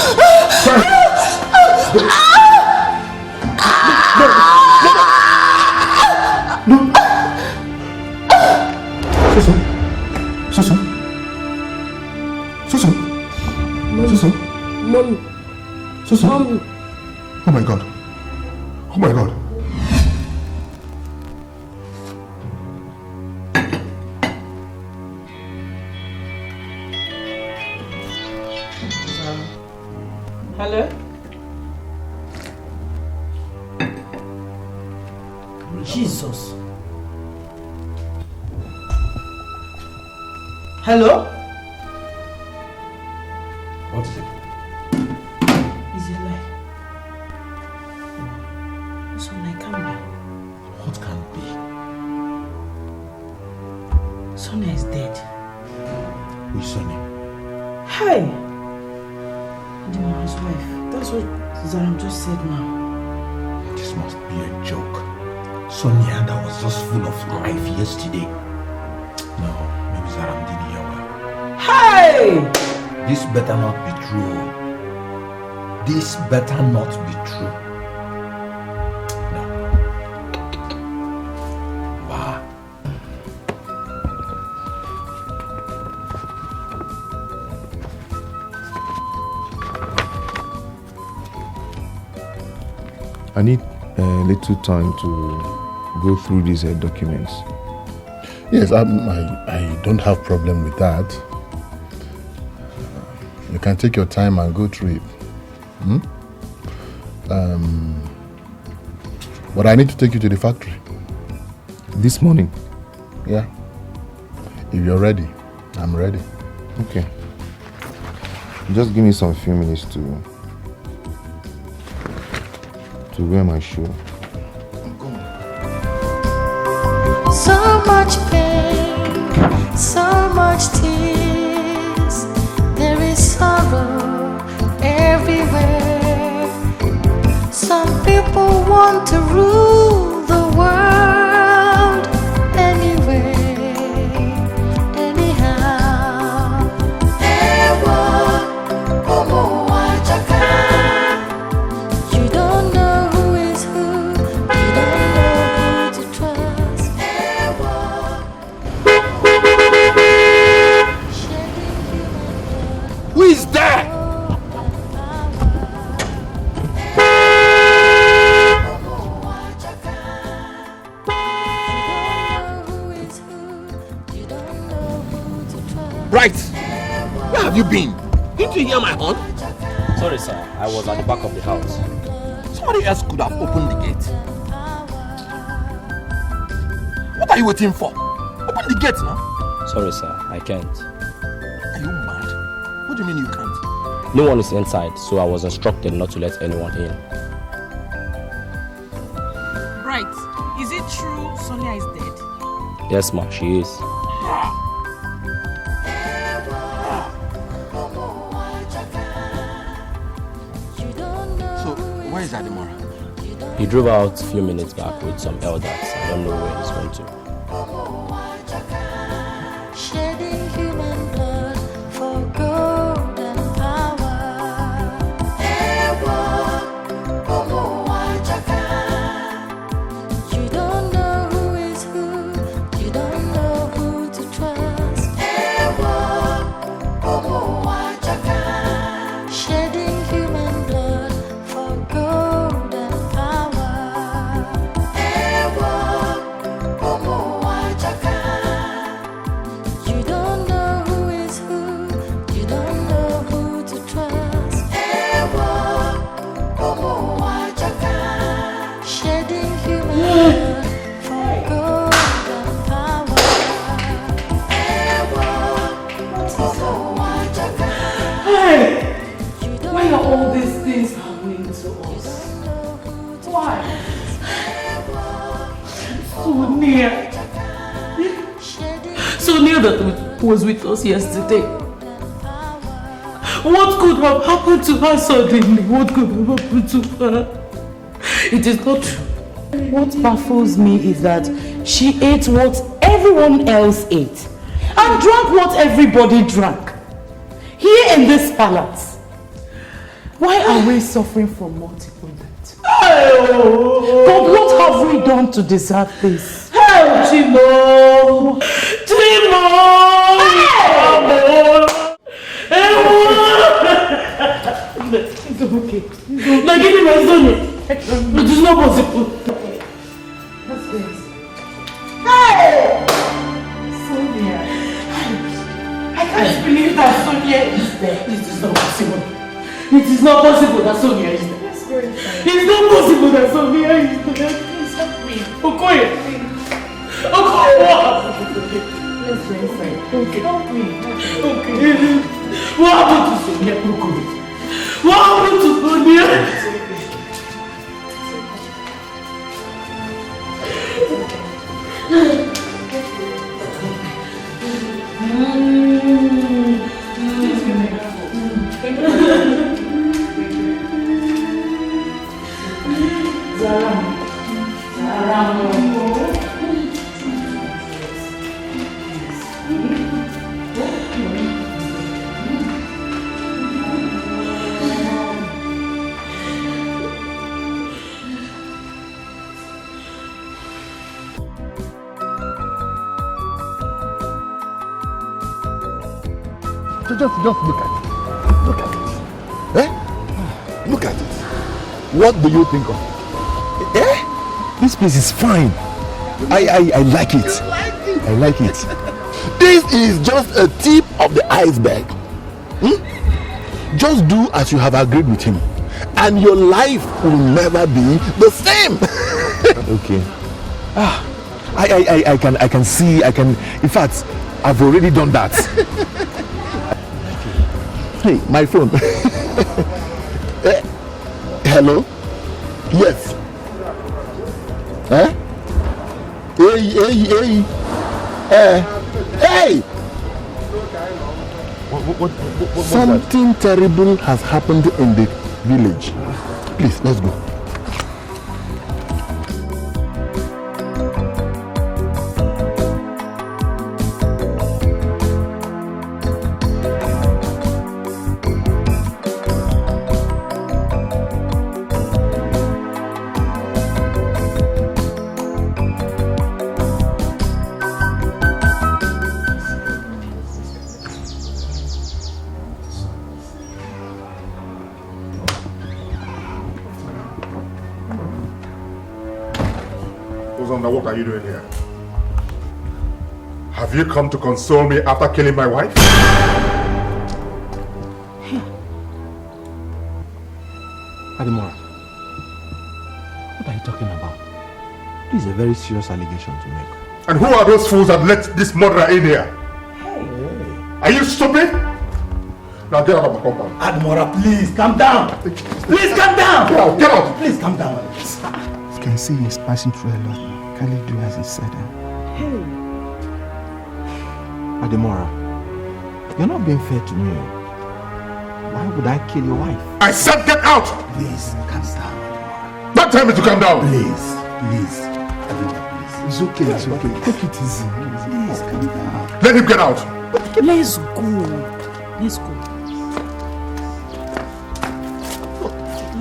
Susan. Mommy. Susan. Mommy. Oh my God. Hello? Jesus. Hello? What is it? Is it lie? Sonia, can't be. What can be? Sonia is dead. Who is Sonia? Hi! The man's wife. That's what Zaram just said now. This must be a joke. Sonia that was just full of life yesterday. No, maybe Zaram didn't hear well. Hey! This better not be true. This better not be true. No. Wow. I need a little time to go through these documents. Yes, I don't have problem with that. You can take your time and go through it. But I need to take you to the factory. This morning? Yeah. If you're ready, I'm ready. Okay. Just give me some few minutes to wear my shoe. So much pain, so much tears. There is sorrow everywhere. Some people want to rule the world anyway, anyhow. You don't know who is who. You don't know who to trust. Who is there? Right. Where have you been? Didn't you hear my horn? Sorry, sir. I was at the back of the house. Somebody else could have opened the gate. What are you waiting for? Open the gate now. Sorry, sir. I can't. Are you mad? What do you mean you can't? No one is inside, so I was instructed not to let anyone in. Right. Is it true Sonia is dead? Yes, ma, she is. So, where is Adimora? He drove out a few minutes back with some elders. I don't know where he's going to. Shedding human blood for gold and power. You don't know who is who. You don't know who to trust. Shedding human blood for gold and power. You don't know who is who. You don't know who to trust. Shedding human blood for gold and power. Hey! Why are all these things happening to us? Why? Sonia. Sonia that was with us yesterday. What could have happened to her suddenly? What could have happened to her? It is not true. What baffles me is that she ate what everyone else ate and drank what everybody drank. Here in this palace. Why are we suffering from multiple deaths? God, what have we done to deserve this? Hey, Chimo! Chimo! It's okay. Now give me my Sonia. It is not possible. That's great. Hey! Sonia. I can't believe that Sonia is there. It is not possible. It is not possible that Sonia is there. That's very fine. It's not possible that Sonia is there. Please help me. Okoye. Okoye, what happened to Sonia? Let's very fine. Okay. Help me. Okay. What happened to Sonia? Okoye. What happened to Sonia? Just look at it. Look at it. Eh? Look at it. What do you think of it? Eh? This place is fine. I like it. I like it. This is just a tip of the iceberg. Just do as you have agreed with him, and your life will never be the same. Okay. I can see. In fact, I've already done that. Hey, my phone. Hello? Yes. Eh? Hey! What Something terrible has happened in the village. Please, let's go. What are you doing here? Have you come to console me after killing my wife? Ademora, what are you talking about? This is a very serious allegation to make. And who are those fools that let this murderer in here? Hey. Are you stupid? Now get out of my compound. Ademora, please calm down. Please calm down. Get out, get out. Please calm down. You can see he's passing through a lot. Can you do as he said? Hey. Ademora, you're not being fair to me. Why would I kill your wife? I said get out! Please, calm down, Ademora. Don't tell me to calm down! Please, please. Ademora, please. It's okay, it's okay. Take it easy. Please, calm down. Let him get out! Let's go. Let's go.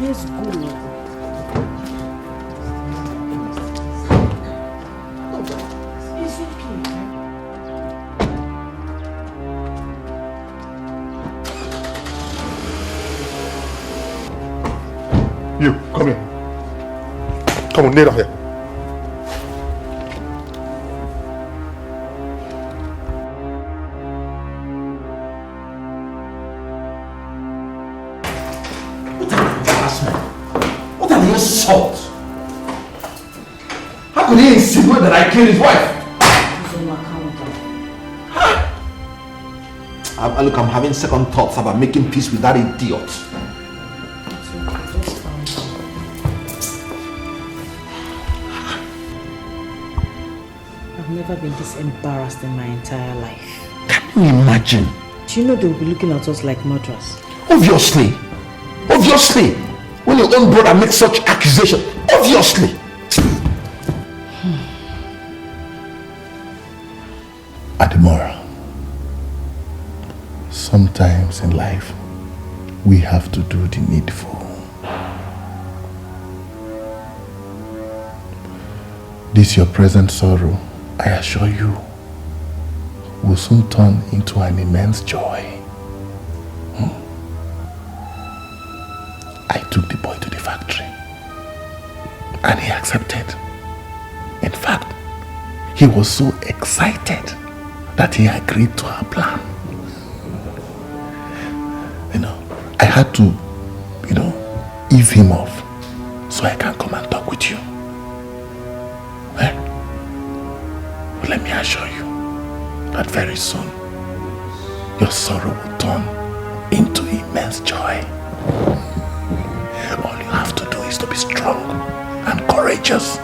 Let's go. You, come here. Come on, kneel here. What an embarrassment. What an insult. How could he insinuate that I killed his wife? Look, I'm having second thoughts about making peace with that idiot. I've never been this embarrassed in my entire life. Can you imagine? Do you know they'll be looking at us like murderers? Obviously. Obviously. When your own brother makes such accusation. Obviously. Ademora, sometimes in life, we have to do the needful. This your present sorrow, I assure you, will soon turn into an immense joy. I took the boy to the factory and he accepted. In fact, he was so excited that he agreed to our plan. I had to, ease him off so I can come and talk with you. But let me assure you that very soon your sorrow will turn into immense joy. All you have to do is to be strong and courageous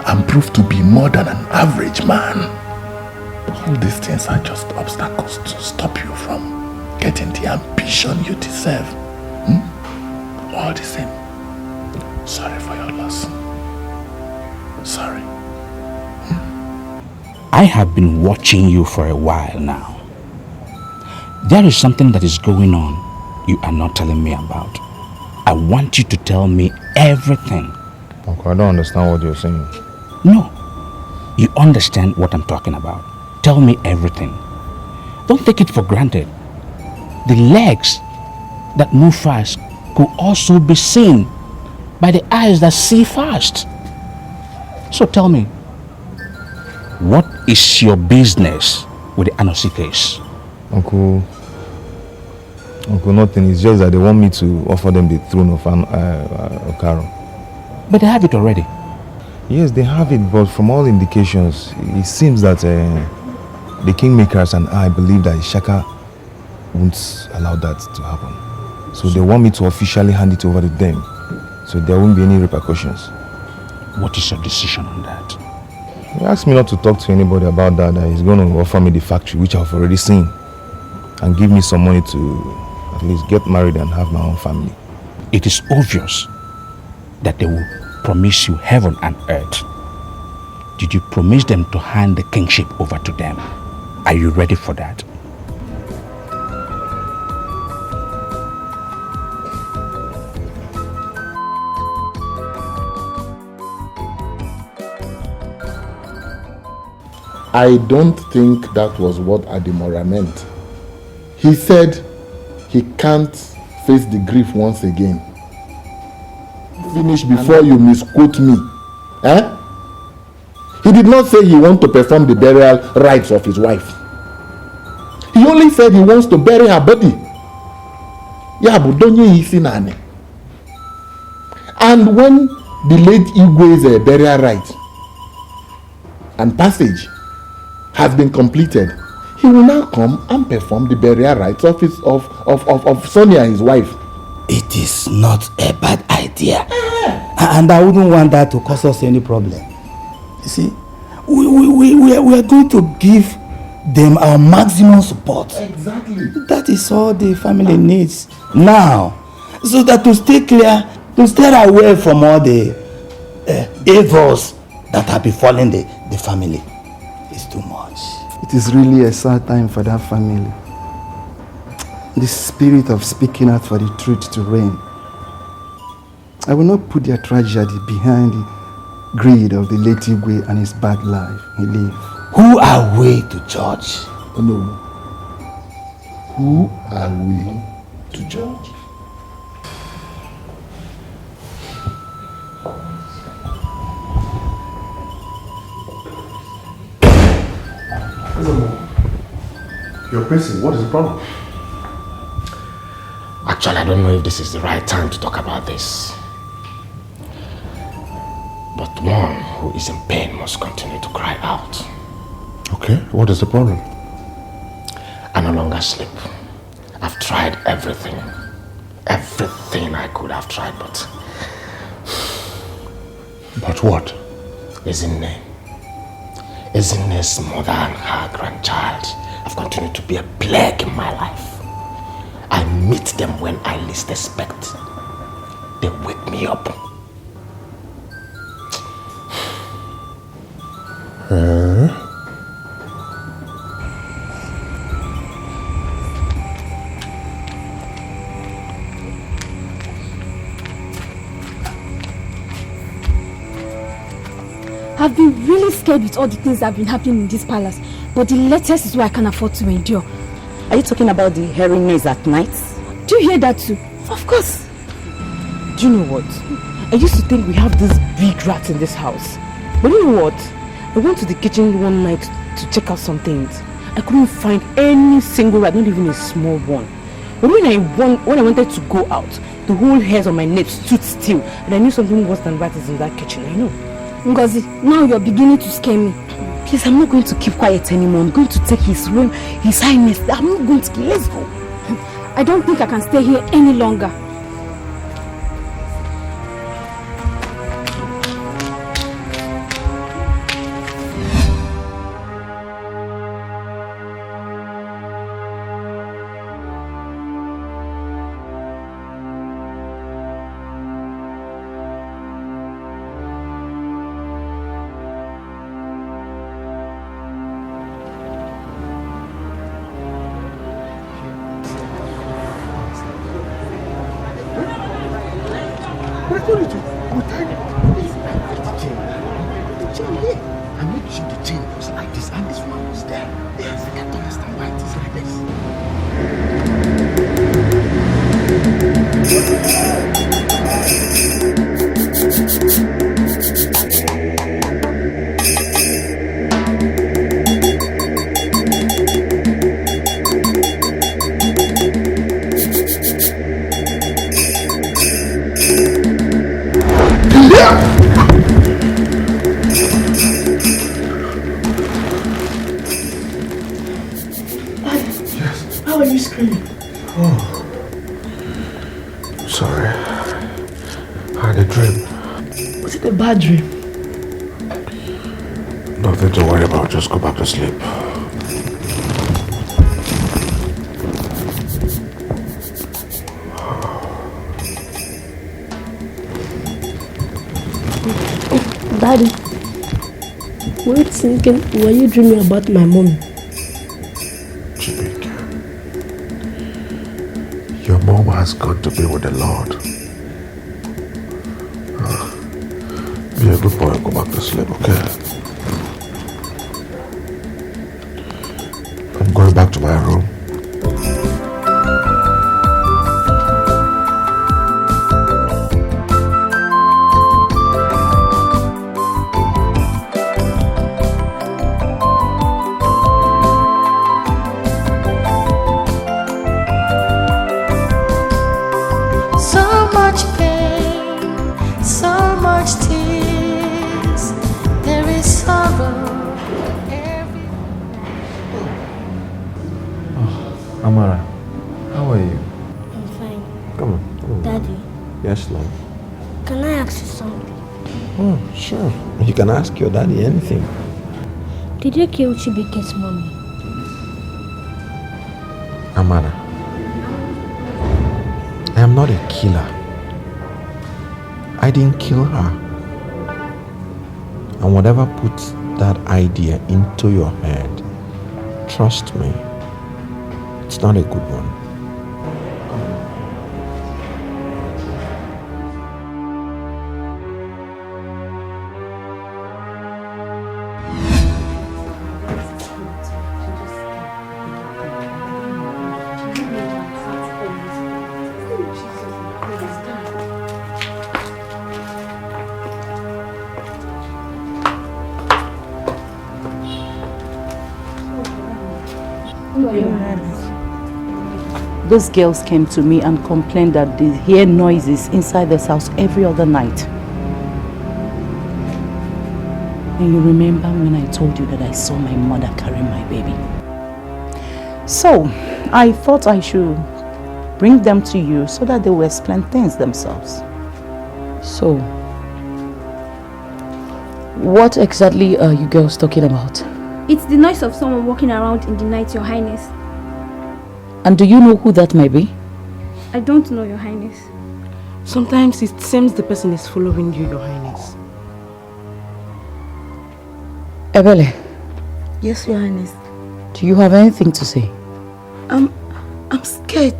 and prove to be more than an average man. All these things are just obstacles to stop you from getting the ambition you deserve. All the same, sorry for your loss. Sorry. I have been watching you for a while now. There is something that is going on you are not telling me about. I want you to tell me everything. Uncle, I don't understand what you're saying. No, you understand what I'm talking about. Tell me everything. Don't take it for granted. The legs that move fast could also be seen by the eyes that see fast. So tell me, what is your business with the Anosi case? Uncle, nothing. It's just that they want me to offer them the throne of Okaro. But they have it already. Yes, they have it, but from all indications, it seems that the kingmakers and I believe that Shaka won't allow that to happen. So they want me to officially hand it over to them, so there won't be any repercussions. What is your decision on that? He asked me not to talk to anybody about that he's going to offer me the factory, which I've already seen, and give me some money to at least get married and have my own family. It is obvious that they will promise you heaven and earth. Did you promise them to hand the kingship over to them? Are you ready for that? I don't think that was what Ademora meant. He said he can't face the grief once again. Finish before you misquote me. He did not say he wants to perform the burial rites of his wife. He only said he wants to bury her body. And when the late Igwe's burial rite and passage has been completed, he will now come and perform the burial rites of Sonia, his wife. It is not a bad idea. And I wouldn't want that to cause us any problem. You see, we are going to give them our maximum support. Exactly. That is all the family needs now. So that to stay clear, to stay away from all the evils that are befalling the family. It's too much. It is really a sad time for that family. The spirit of speaking out for the truth to reign. I will not put their tragedy behind the greed of the late Igwe and his bad life he lived. Who are we to judge? No. Who are we to judge? You're pressing. What is the problem? Actually, I don't know if this is the right time to talk about this. But one who is in pain must continue to cry out. Okay, what is the problem? I no longer sleep. I've tried everything. Everything I could have tried, but... But what? Ezinne. Ezinne's mother and her grandchild have continued to be a plague in my life. I meet them when I least expect. They wake me up. I've been really scared with all the things that have been happening in this palace, but the latest is what I can afford to endure. Are you talking about the herring maze at night? Do you hear that too? Of course. Do you know what? I used to think we have this big rat in this house. But you know what? I went to the kitchen one night to check out some things. I couldn't find any single rat, not even a small one. But when I wanted to go out, the whole hairs on my neck stood still, and I knew something worse than rat is in that kitchen. I know. Ngozi, now you're beginning to scare me. Please, I'm not going to keep quiet anymore. I'm going to take his room, his highness. I'm not going to. Let's go. I don't think I can stay here any longer. How are you screaming? Oh. Sorry. I had a dream. Was it a bad dream? Nothing to worry about. Just go back to sleep. Daddy, wait thinking, were you dreaming about my mom? Your mom has gone to be with the Lord. Be a good boy and go back to sleep, okay? I'm going back to my room. Amara, how are you? I'm fine. Come on. Daddy, Yes, love. can I ask you something? Oh, sure. You can ask your daddy anything. Did you kill Chibuike's mommy? Amara, I am not a killer. I didn't kill her. And whatever put that idea into your head, trust me, it's not a good one. Those girls came to me and complained that they hear noises inside this house every other night. And you remember when I told you that I saw my mother carry my baby? So, I thought I should bring them to you so that they will explain things themselves. So, what exactly are you girls talking about? It's the noise of someone walking around in the night, Your Highness. And do you know who that may be? I don't know, Your Highness. Sometimes it seems the person is following you, Your Highness. Ebele, Yes, Your Highness. do you have anything to say? I'm scared.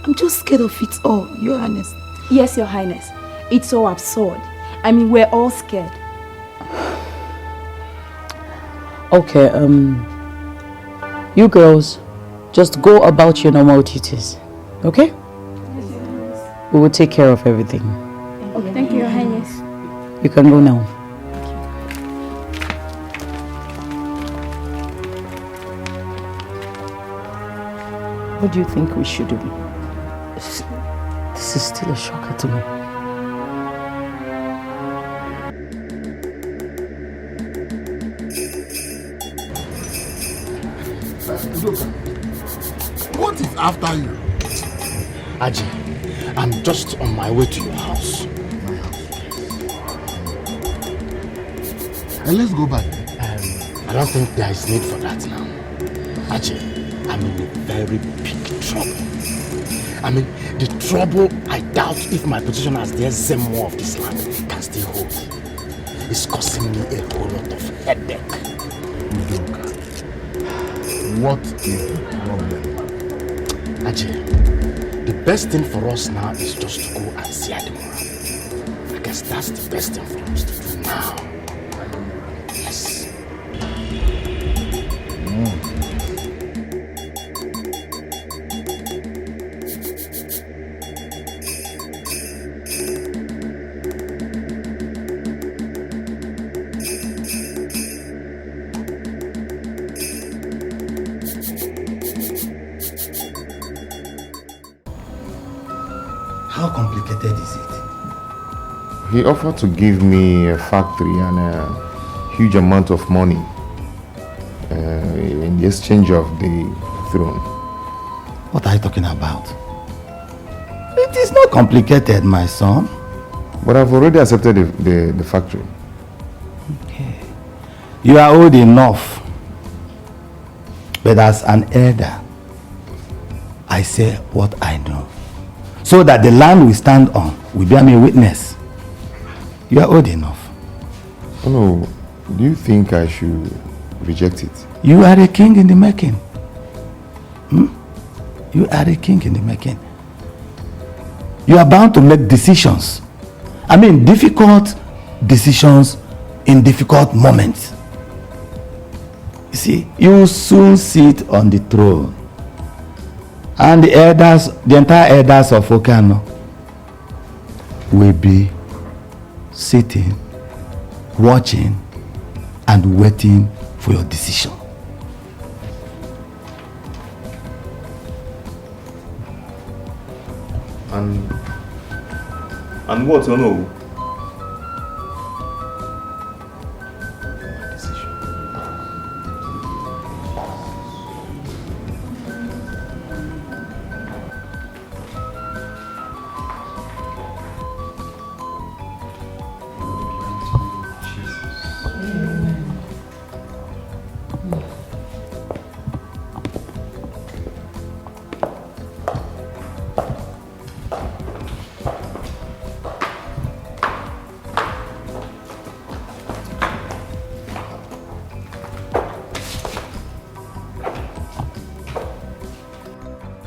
I'm just scared of it all, Your Highness. Yes, Your Highness. It's so absurd. I mean, we're all scared. Okay, you girls, just go about your normal duties, okay? We will take care of everything. Okay. Thank you, Your Highness. You can go now. What do you think we should do? This is still a shocker to me. Look, what is after you? Aji, I'm just on my way to your house. And let's go back. I don't think there is need for that now. Aji, I'm in a very big trouble. I mean, the trouble I doubt if my position as the Zemo of this land can still hold. It's causing me a whole lot of headache. What is the problem? Ajay, the best thing for us now is just to go and see Adimura. I guess that's the best thing for us to do now. Yes. How complicated is it? He offered to give me a factory and a huge amount of money in the exchange of the throne. What are you talking about? It is not complicated, my son. But I've already accepted the factory. Okay. You are old enough. But as an elder, I say what I know. So that the land we stand on will bear me witness. You are old enough. Oh no, do you think I should reject it? You are a king in the making. You are a king in the making. You are bound to make decisions. I mean, difficult decisions in difficult moments. You see, you will soon sit on the throne. And the elders, the entire elders of Okano will be sitting, watching, and waiting for your decision. And what, you know?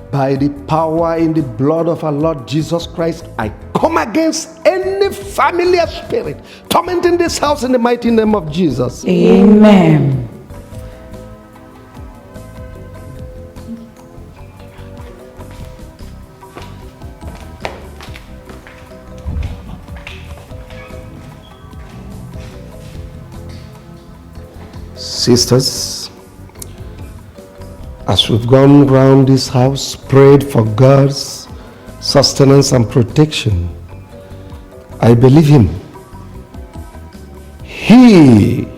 By the power in the blood of our Lord Jesus Christ, I come against any familiar spirit tormenting this house in the mighty name of Jesus. Amen. Sisters, as we've gone round this house, prayed for God's sustenance and protection, I believe Him. He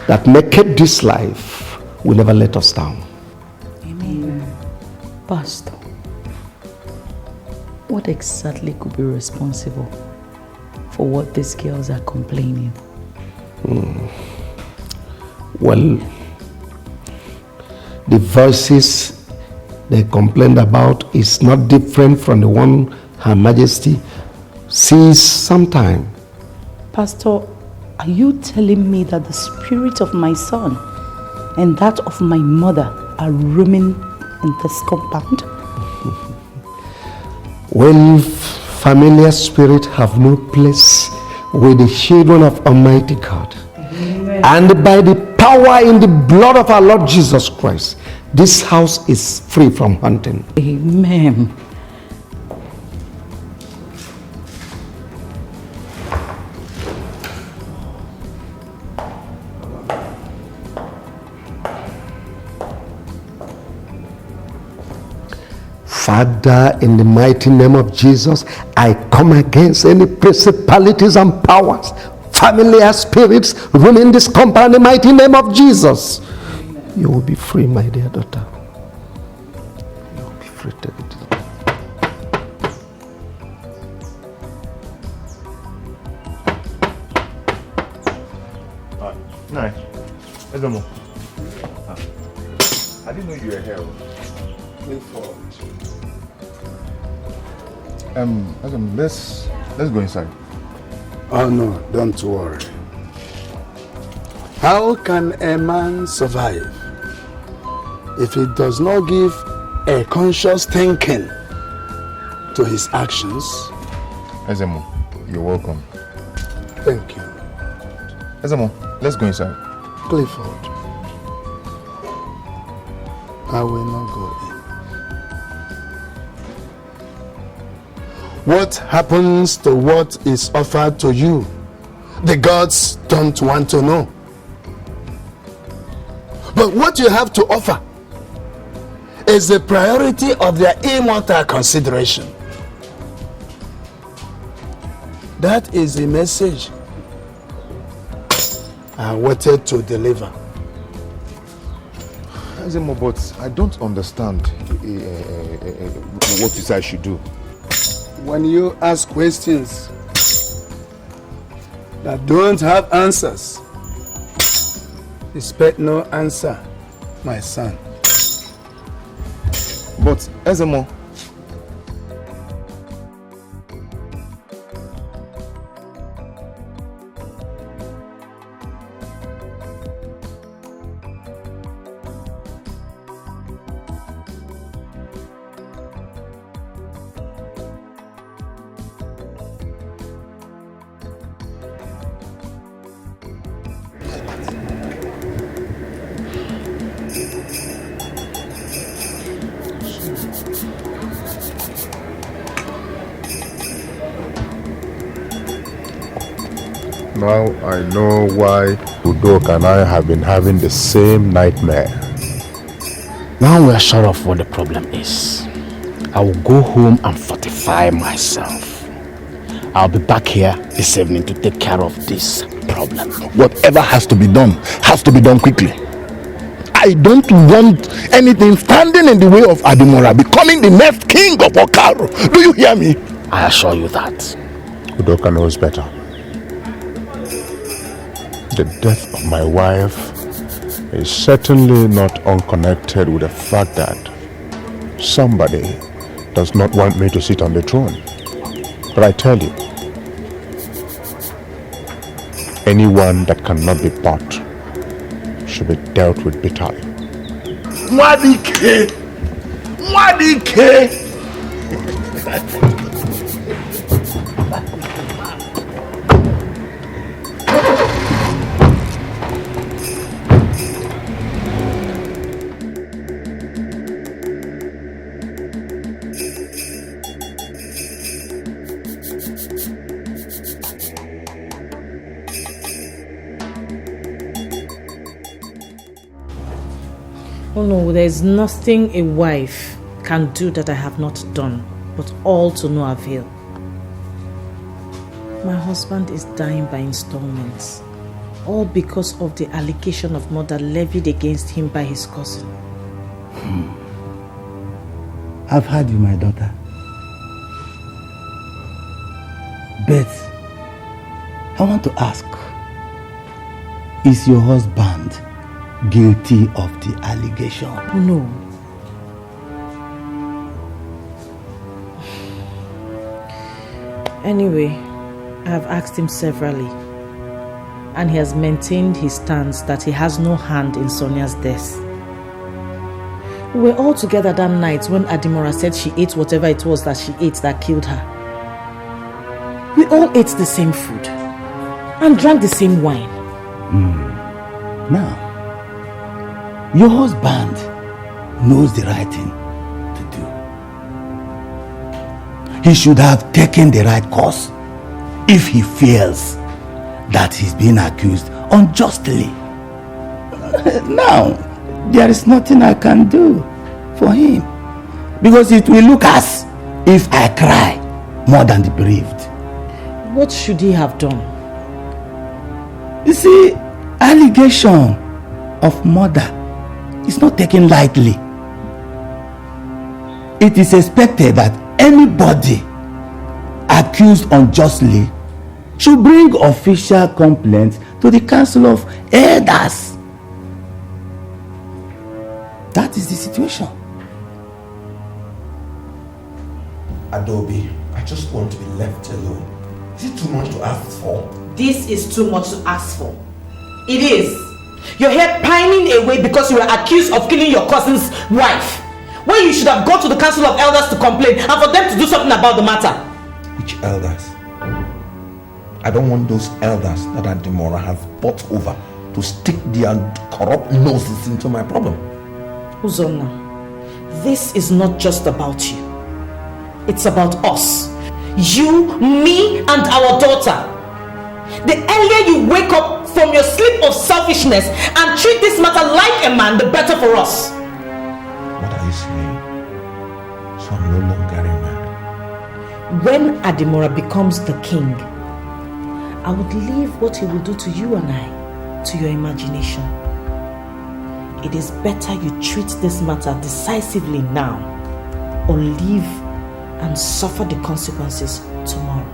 that maketh this life will never let us down. Amen. Pastor, what exactly could be responsible for what these girls are complaining? Well, the voices they complained about is not different from the one Her Majesty sees sometime. Pastor, Are you telling me that the spirit of my son and that of my mother are roaming in this compound? When familiar spirits have no place with the children of Almighty God, Amen. And by the power in the blood of our Lord Jesus Christ, this house is free from hunting. Amen. Father, in the mighty name of Jesus, I come against any principalities and powers, familiar spirits running this compound in the mighty name of Jesus. Amen. You will be free, my dear daughter. You will be free. Nice. Let's go. I didn't know you were here. Let's go inside. Oh no, don't worry. How can a man survive if he does not give a conscious thinking to his actions? Ezemo, you're welcome. Thank you. Ezemo, let's go inside. Clifford, I will not go in. What happens to what is offered to you? The gods don't want to know. But what you have to offer is the priority of their immortal consideration. That is the message I wanted to deliver. Ezemo, but I don't understand what you say I should do. When you ask questions that don't have answers, expect no answer, my son. But Ezemo, now I know why Udoka and I have been having the same nightmare. Now we're sure of what the problem is. I will go home and fortify myself. I'll be back here this evening to take care of this problem. Whatever has to be done quickly. I don't want anything standing in the way of Adimora becoming the next king of Okaro. Do you hear me? I assure you that. Udoka knows better. The death of my wife is certainly not unconnected with the fact that somebody does not want me to sit on the throne. But I tell you, anyone that cannot be bought should be dealt with bitterly. Mwadike! Oh no, there's nothing a wife can do that I have not done, but all to no avail. My husband is dying by installments, all because of the allegation of murder levied against him by his cousin. I've heard you, my daughter. But I want to ask, is your husband guilty of the allegation? No. Anyway, I have asked him severally, And he has maintained his stance that he has no hand in Sonia's death. We were all together that night when Adimora said she ate whatever it was that she ate that killed her. We all ate the same food and drank the same wine. Now, your husband knows the right thing to do. He should have taken the right course if he feels that he's being accused unjustly. Now, there is nothing I can do for him, because it will look as if I cry more than the bereaved. What should he have done? You see, allegation of murder is not taken lightly. It is expected that anybody accused unjustly should bring official complaints to the Council of Elders. That is the situation. Adobe, I just want to be left alone. Is it too much to ask for? This is too much to ask for. It is. You're here pining away because you were accused of killing your cousin's wife, when you should have gone to the Council of Elders to complain and for them to do something about the matter. Which elders? I don't want those elders that Adimora has bought over to stick their corrupt noses into my problem. Uzonna, this is not just about you. It's about us. You, me, and our daughter. The earlier you wake up from your sleep of selfishness and treat this matter like a man, the better for us. What are you saying? So I'm no longer a man. When Adimora becomes the king, I would leave what he will do to you and I to your imagination. It is better you treat this matter decisively now, or leave and suffer the consequences tomorrow.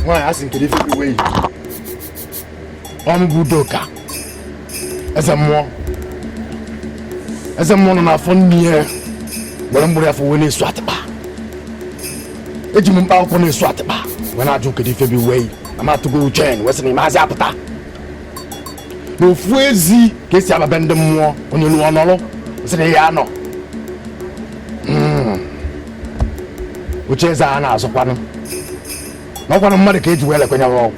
Why asking Kenneth every way? Budoka. As a more on our phone near when I'm ready for winning Swataba. Ejimum upon a Swataba. When I took it every way, I'm out to go chain, wasn't in my zapata. No fuzzy, case you have abandoned more on your Luanolo, say no. Which is an house of one. No one of mother cage well when you're wrong.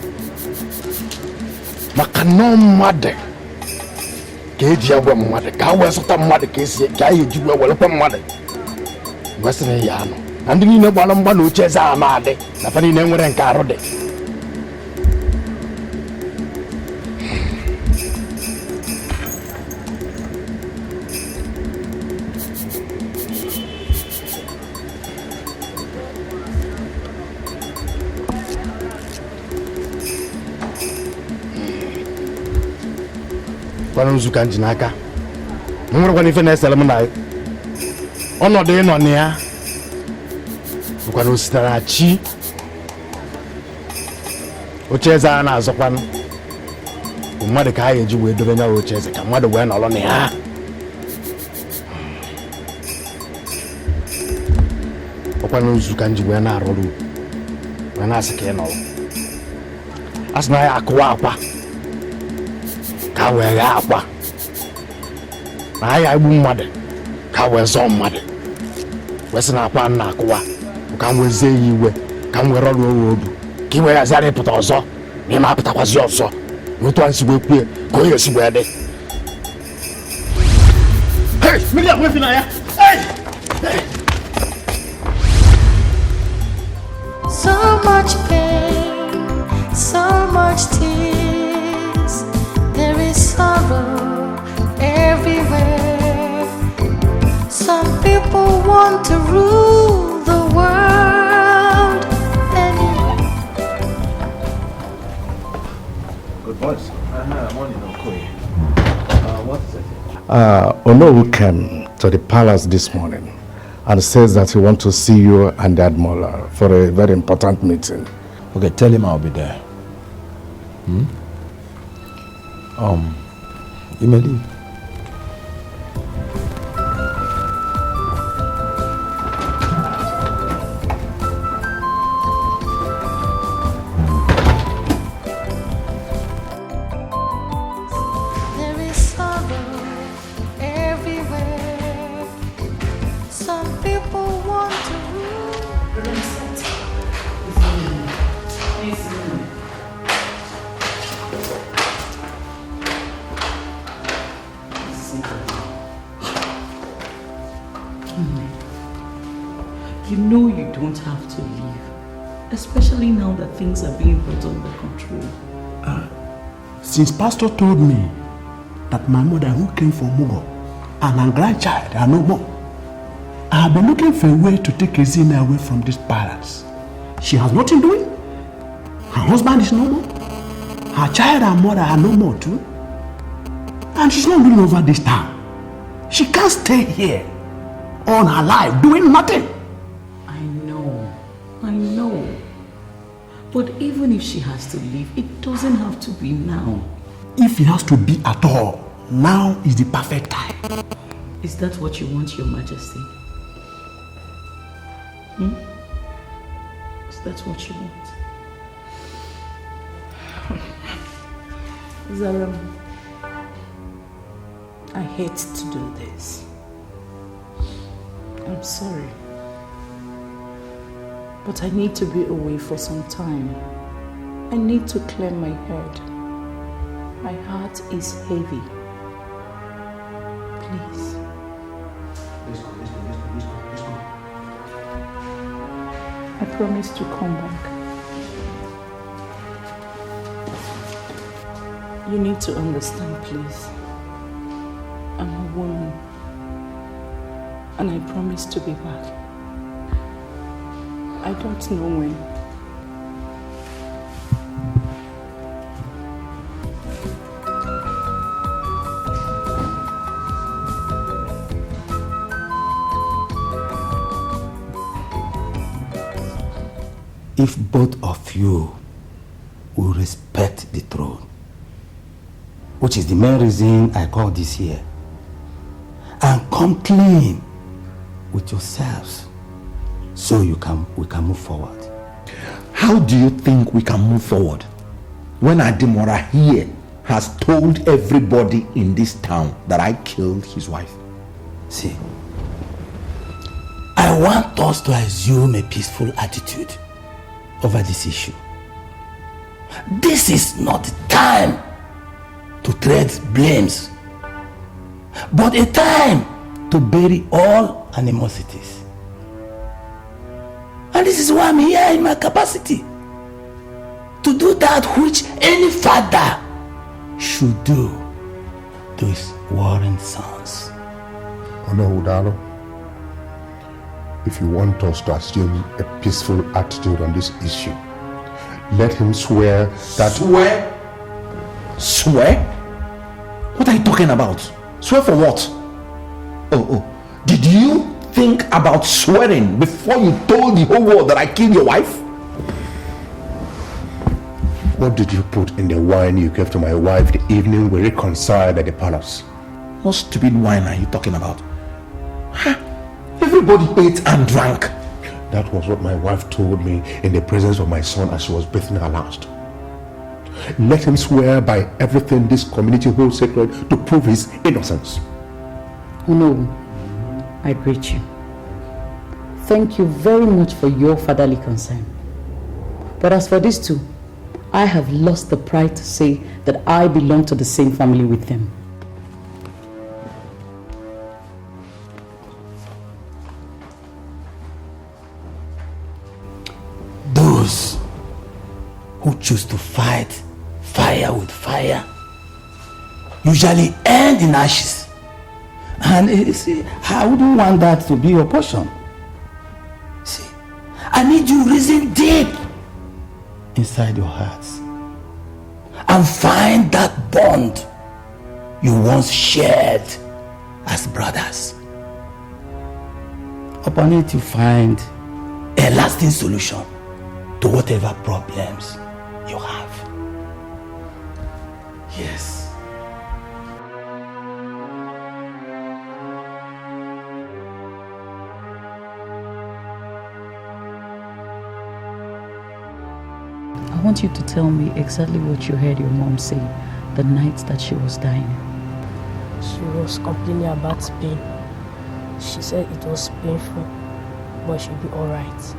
Macano mother cage your mother, cowards of the mother case, guy you well upon mother. Western Yano, and you know one of one who chairs are mad, the funny name and carrot. Zuka Jinaka. No one if an element. On no day on near. Starachi. Ocheza na azokwan. Umade ka yeji we do na ocheza ka made we na lo ne ha. Okwanu Zuka njiwe na arolu. We na asike no. Asna ya akwa akwa. Kawe ya akwa. Na ya ibu mmade. Kawe zo mmade. Wesi na akwa na akwa. Ka nweze iwe. Ka nwere ọrụ odu. Ka iwe ya zare pụta ọzọ. Na ma pụta kwazi ọzọ. Otu ansi we kwe ko ye si gbede. Hey, Milia we fina ya. Hey! So much pain, so much tears. There is sorrow everywhere. Some people want to rule the world. Good morning. Morning, Okoye. What is it? Onowu came to the palace this morning and says that he wants to see you and the Admiral for a very important meeting. Okay, tell him I'll be there. You may leave. There is sorrow everywhere. Some people want to You know you don't have to leave, especially now that things are being brought under control. Since Pastor told me that my mother who came from Mugo and her grandchild are no more, I have been looking for a way to take Ezina away from this palace. She has nothing doing. Her husband is no more. Her child and mother are no more too. And she's not ruling over this town. She can't stay here all her life doing nothing. I know. But even if she has to leave, it doesn't have to be now. If it has to be at all, now is the perfect time. Is that what you want, Your Majesty? Is that what you want? Zaram, I hate to do this. I'm sorry. But I need to be away for some time. I need to clear my head. My heart is heavy. Please. Let's go. I promise to come back. You need to understand, please. I'm a woman. And I promise to be back. I don't know when. If both of you will respect the throne, which is the main reason I called this here, and come clean with yourselves, so we can move forward. How do you think we can move forward when Adimora here has told everybody in this town that I killed his wife? See, I want us to assume a peaceful attitude over this issue. This is not the time to trade blames, but a time to bury all animosities. And this is why I'm here in my capacity, to do that which any father should do to his warring sons. Udalo, if you want us to assume a peaceful attitude on this issue, let him swear that... Swear? Swear? What are you talking about? Swear for what? Oh, did you think about swearing before you told the whole world that I killed your wife? What did you put in the wine you gave to my wife the evening we reconciled at the palace? What stupid wine are you talking about? Everybody ate and drank. That was what my wife told me in the presence of my son as she was breathing her last. Let him swear by everything this community holds sacred to prove his innocence. No, I greet you. Thank you very much for your fatherly concern. But as for these two, I have lost the pride to say that I belong to the same family with them. Those who choose to fight fire with fire usually end in ashes. And see, I wouldn't want that to be your portion. See, I need you reason deep inside your hearts and find that bond you once shared as brothers. upon it you find a lasting solution to whatever problems you have. Yes. I want you to tell me exactly what you heard your mom say the night that she was dying. She was complaining about pain. She said it was painful, but she'll be alright.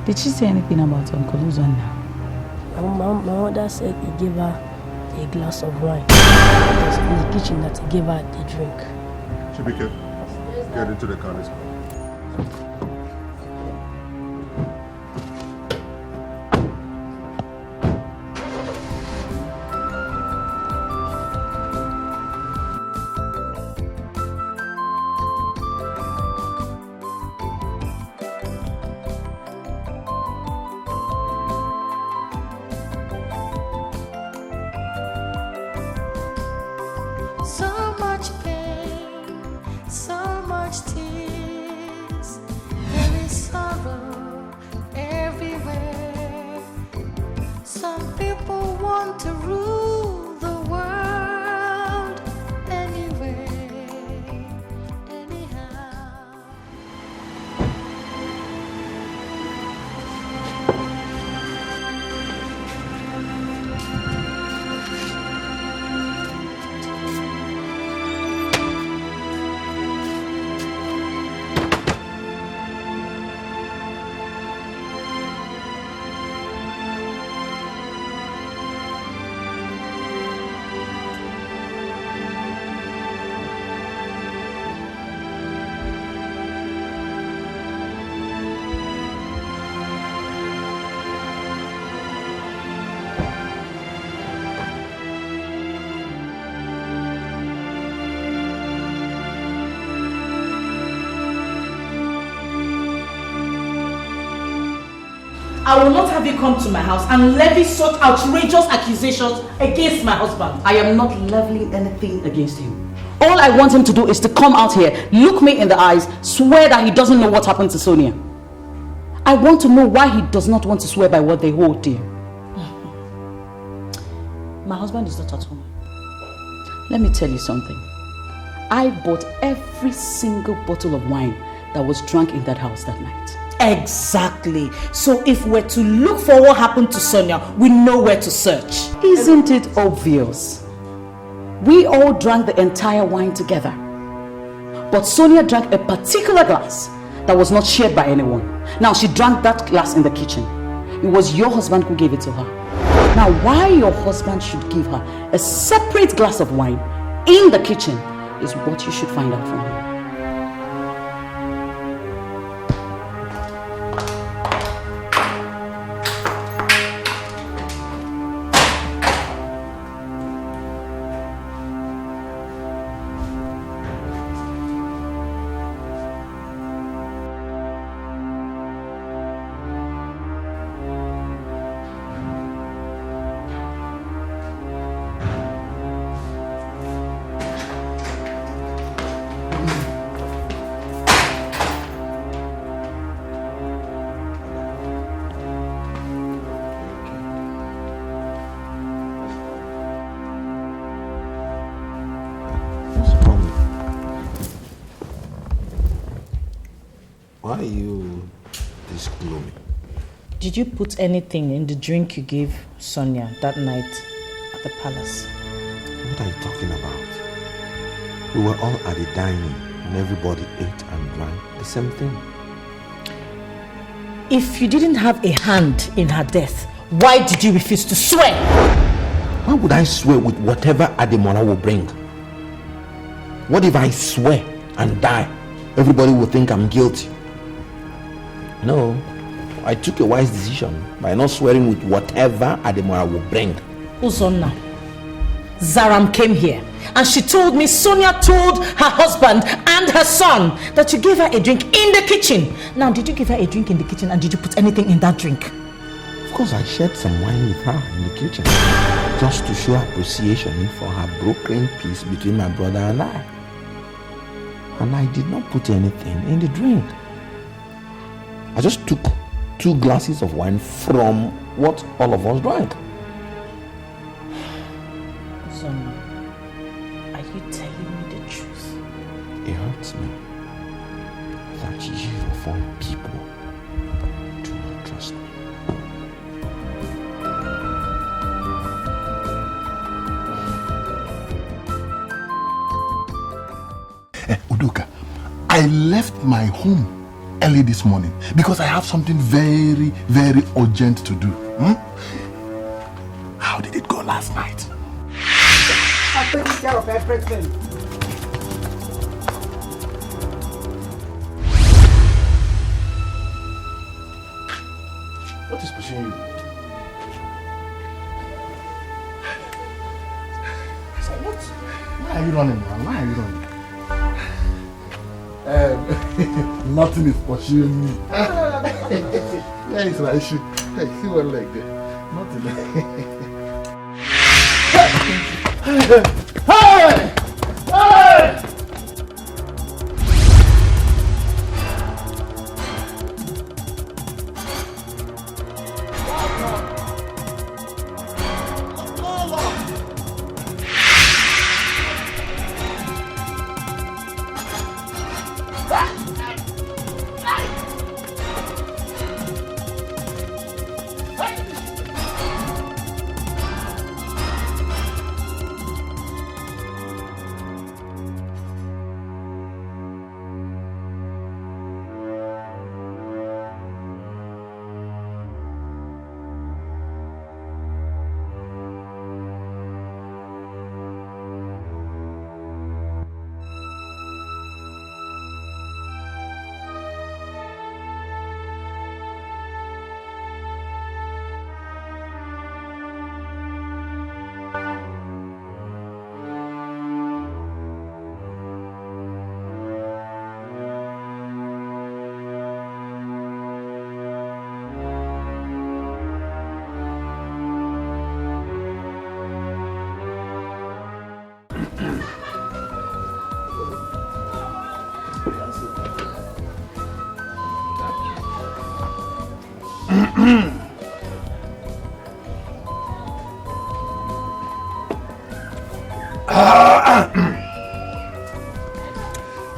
Did she say anything about Uncle Uzonna? My mother said he gave her a glass of wine. It was in the kitchen that he gave her the drink. Chukwuka, get into the car, let's go. So much pain, so much tears, there is sorrow everywhere. Some people want to rule the world anyway, anyhow. I will not have you come to my house and levy such outrageous accusations against my husband. I am not leveling anything against him. All I want him to do is to come out here, look me in the eyes, swear that he doesn't know what happened to Sonia. I want to know why he does not want to swear by what they hold dear. My husband is not at home. Let me tell you something. I bought every single bottle of wine that was drunk in that house that night. Exactly. So if we're to look for what happened to Sonia, we know where to search. Isn't it obvious? We all drank the entire wine together. But Sonia drank a particular glass that was not shared by anyone. Now she drank that glass in the kitchen. It was your husband who gave it to her. Now why your husband should give her a separate glass of wine in the kitchen is what you should find out from him. Why are you this gloomy? Did you put anything in the drink you gave Sonia that night at the palace? What are you talking about? We were all at the dining and everybody ate and drank the same thing. If you didn't have a hand in her death, why did you refuse to swear? Why would I swear with whatever Ademola will bring? What if I swear and die? Everybody will think I'm guilty. No, I took a wise decision by not swearing with whatever Ademola will bring. Uzonna, Zaram came here and she told me Sonia told her husband and her son that you gave her a drink in the kitchen. Now, did you give her a drink in the kitchen and did you put anything in that drink? Of course, I shared some wine with her in the kitchen just to show appreciation for her brokering peace between my brother and I. and I did not put anything in the drink. I just took 2 glasses of wine from what all of us drank. Sonia, are you telling me the truth? It hurts me that you of all people do not trust me. Udoka, I left my home early this morning because I have something very, very urgent to do. How did it go last night? I'm taking care of everything. What is pushing you? So what? Why are you running, man? Why are you running? Nothing is pursuing me. Yeah, it's like she. Hey, see one leg there. Nothing. Hey! Hey!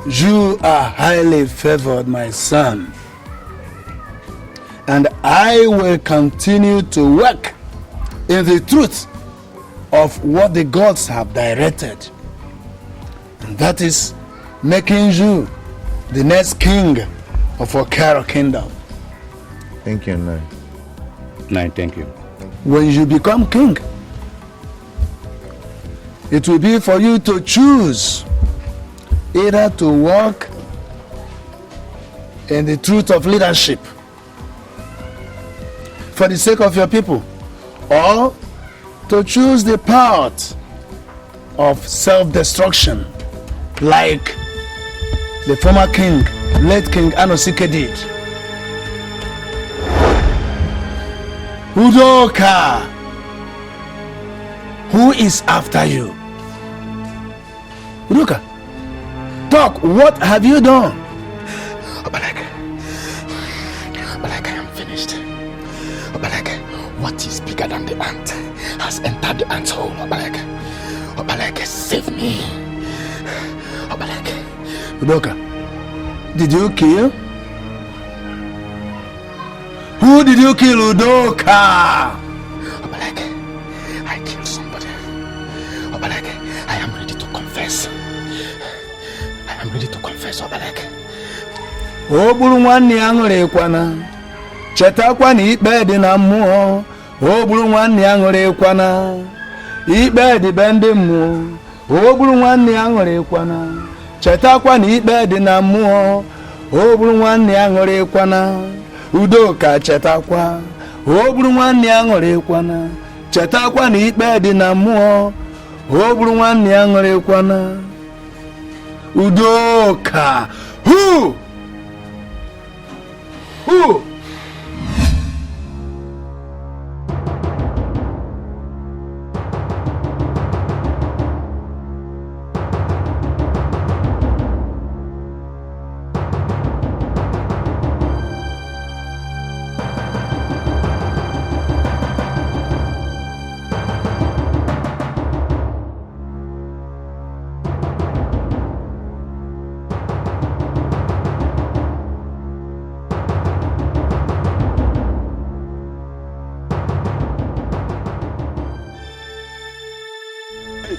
You are highly favored, my son, and I will continue to work in the truth of what the gods have directed, and that is making you the next king of Okaro Kingdom. Thank you, Nai. Nai, thank you. When you become king, it will be for you to choose either to walk in the truth of leadership for the sake of your people, or to choose the path of self-destruction like the former king, late King Anosike did. Udoka, who is after you? Udoka, talk, what have you done? Obaleke, I am finished. Obaleke, what is bigger than the ant has entered the ant's hole. Obaleke, save me. Obaleke. Udoka, did you kill? Who did you kill, Udoka? Obaleke, I killed somebody. Obaleke, I am ready to confess. Obaleke. O buru nwanne ya ṅụrịkwana, chetakwa na ikpe dị na mmụọ. O buru nwanne ya ṅụrịkwana, ikpe dị be ndị mmụọ. O buru nwanne ya ṅụrịkwana, chetakwa na ikpe dị na mmụọ. O buru nwanne ya ṅụrịkwana, Udoka chetakwa. O buru nwanne ya ṅụrịkwana, chetakwa na ikpe dị na mmụọ. O buru nwanne ya ṅụrịkwana, Udoka. Who?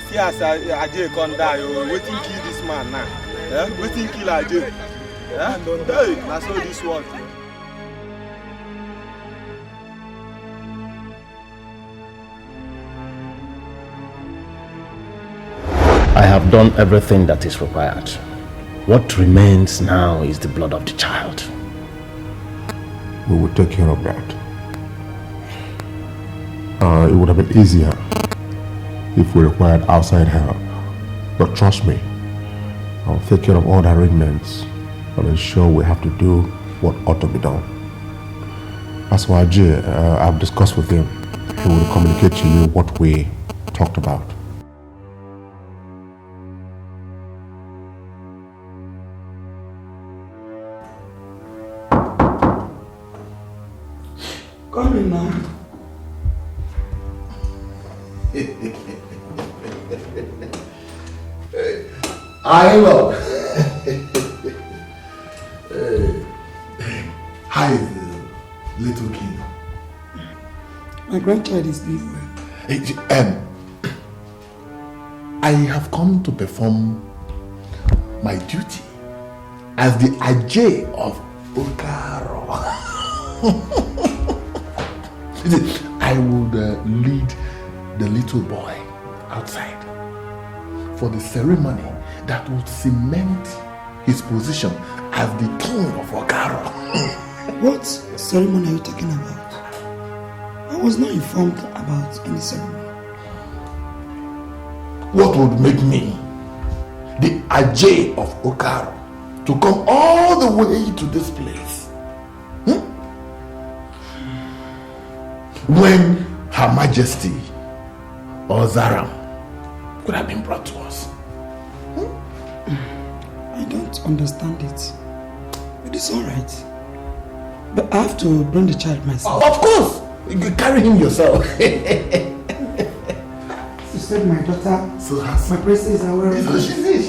see as Ajay come die, waiting kill this man now. Waiting kill Ajay. Hey, that's all this one. I have done everything that is required. What remains now is the blood of the child. We will take care of that. It would have been easier if we required outside help. But trust me, I'll take care of all the arrangements and ensure we have to do what ought to be done. As for Ajay, I've discussed with him. He will communicate to you what we talked about. Come in now. I love. How is the little kid? My grandchild is doing well. I have come to perform my duty as the Ajay of Okaro. I would lead the little boy outside for the ceremony that would cement his position as the king of Okaro. What ceremony are you talking about? I was not informed about any ceremony. What would make me the Ajay of Okaro to come all the way to this place? When Her Majesty Ozaram could have been brought to us. I don't understand it. It is alright. But I have to bring the child myself. Of course! You can carry him yourself. You said my daughter, so has my princess is aware of it. She is.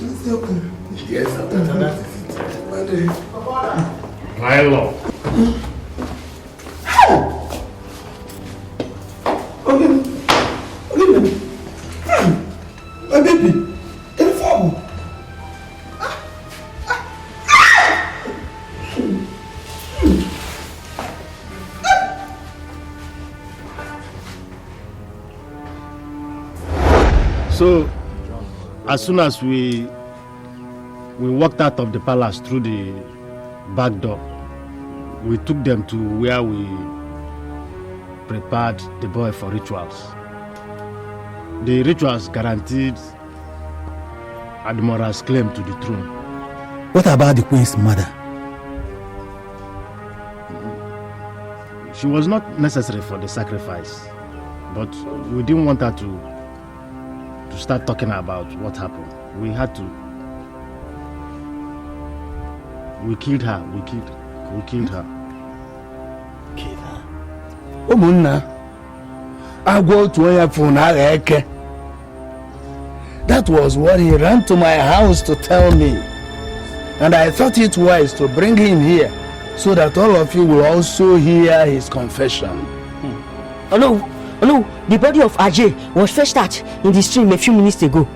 Let's open. Yes, that is it. My lord. My baby, in the farm. So, as soon as we walked out of the palace through the back door, we took them to where we prepared the boy for rituals. The rituals guaranteed Admiral's claim to the throne. What about the queen's mother? She was not necessary for the sacrifice, but we didn't want her to start talking about what happened. We had to. We killed her. We killed her. Kill her? Umunna, I go to where for Nareke. That was what he ran to my house to tell me. And I thought it wise to bring him here so that all of you will also hear his confession. Oh no, the body of Ajay was fetched out in the stream a few minutes ago.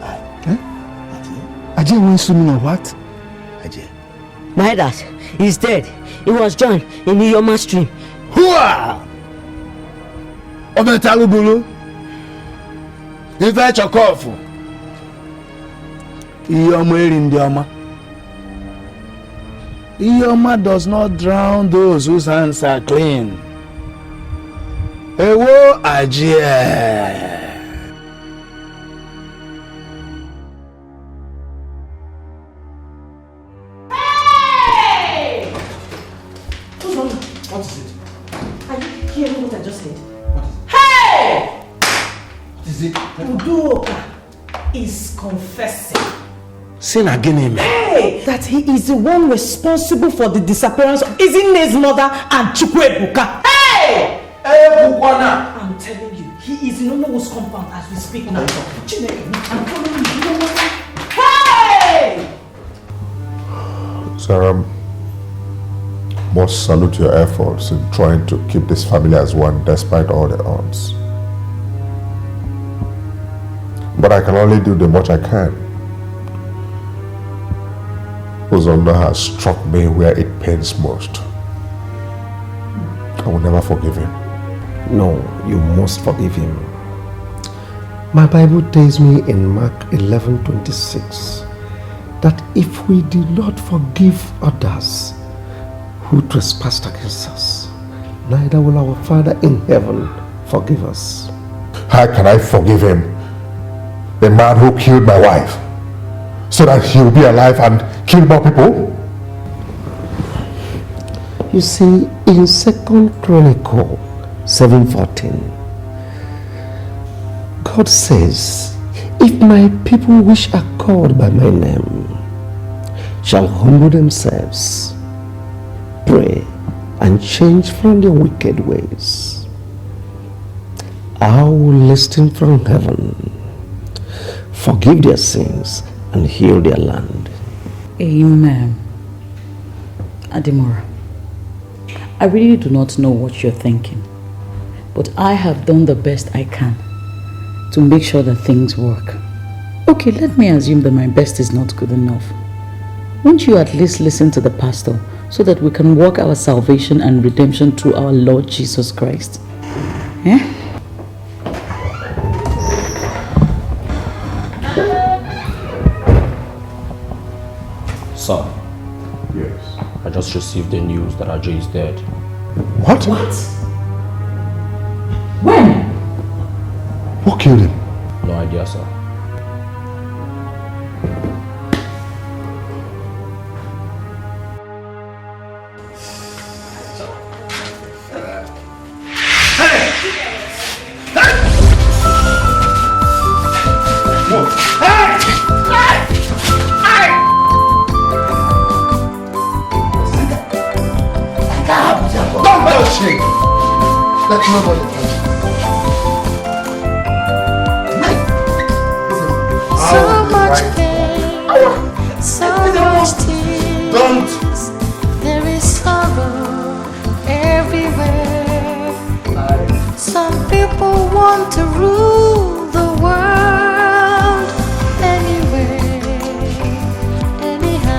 Ajay went swimming or what? Ajay? My dad is dead. He was drowned in the Yoma stream. Hooah! Obetalubulu? Ife Chokofu? Iyoma Erindioma? Iyoma does not drown those whose hands are clean. Ewo Ajay. What is it? Are you hearing what I just said? Hey! What is it? Udoka is confessing. Sin again, amen. Hey! That he is the one responsible for the disappearance of Izine's mother and Chukwuka. Hey! I'm telling you, he is in Nollywood's compound as we speak now. I'm telling you. Hey! Sir, must salute your efforts in trying to keep this family as one despite all the odds. But I can only do the much I can. Uzonda has struck me where it pains most. I will never forgive him. No, you must forgive him. My Bible tells me in Mark 11:26 that if we do not forgive others who trespass against us, neither will our Father in heaven forgive us. How can I forgive him? The man who killed my wife, so that he will be alive and kill more people? You see, in 2 Chronicles 7:14, God says, if my people which are called by my name shall humble themselves, pray, and change from their wicked ways, I will listen from heaven, forgive their sins, and heal their land. Amen. Adimora, I really do not know what you're thinking, but I have done the best I can to make sure that things work. Okay, let me assume that my best is not good enough. Won't you at least listen to the pastor so that we can work our salvation and redemption through our Lord Jesus Christ? Eh? Son. Yes. I just received the news that Ajay is dead. What? What? When? Who killed him? No idea, sir. Don't touch me! Let nobody touch me. So much pain, so much tears. Don't. There is sorrow everywhere. Some people want to rule the world anyway, anyhow.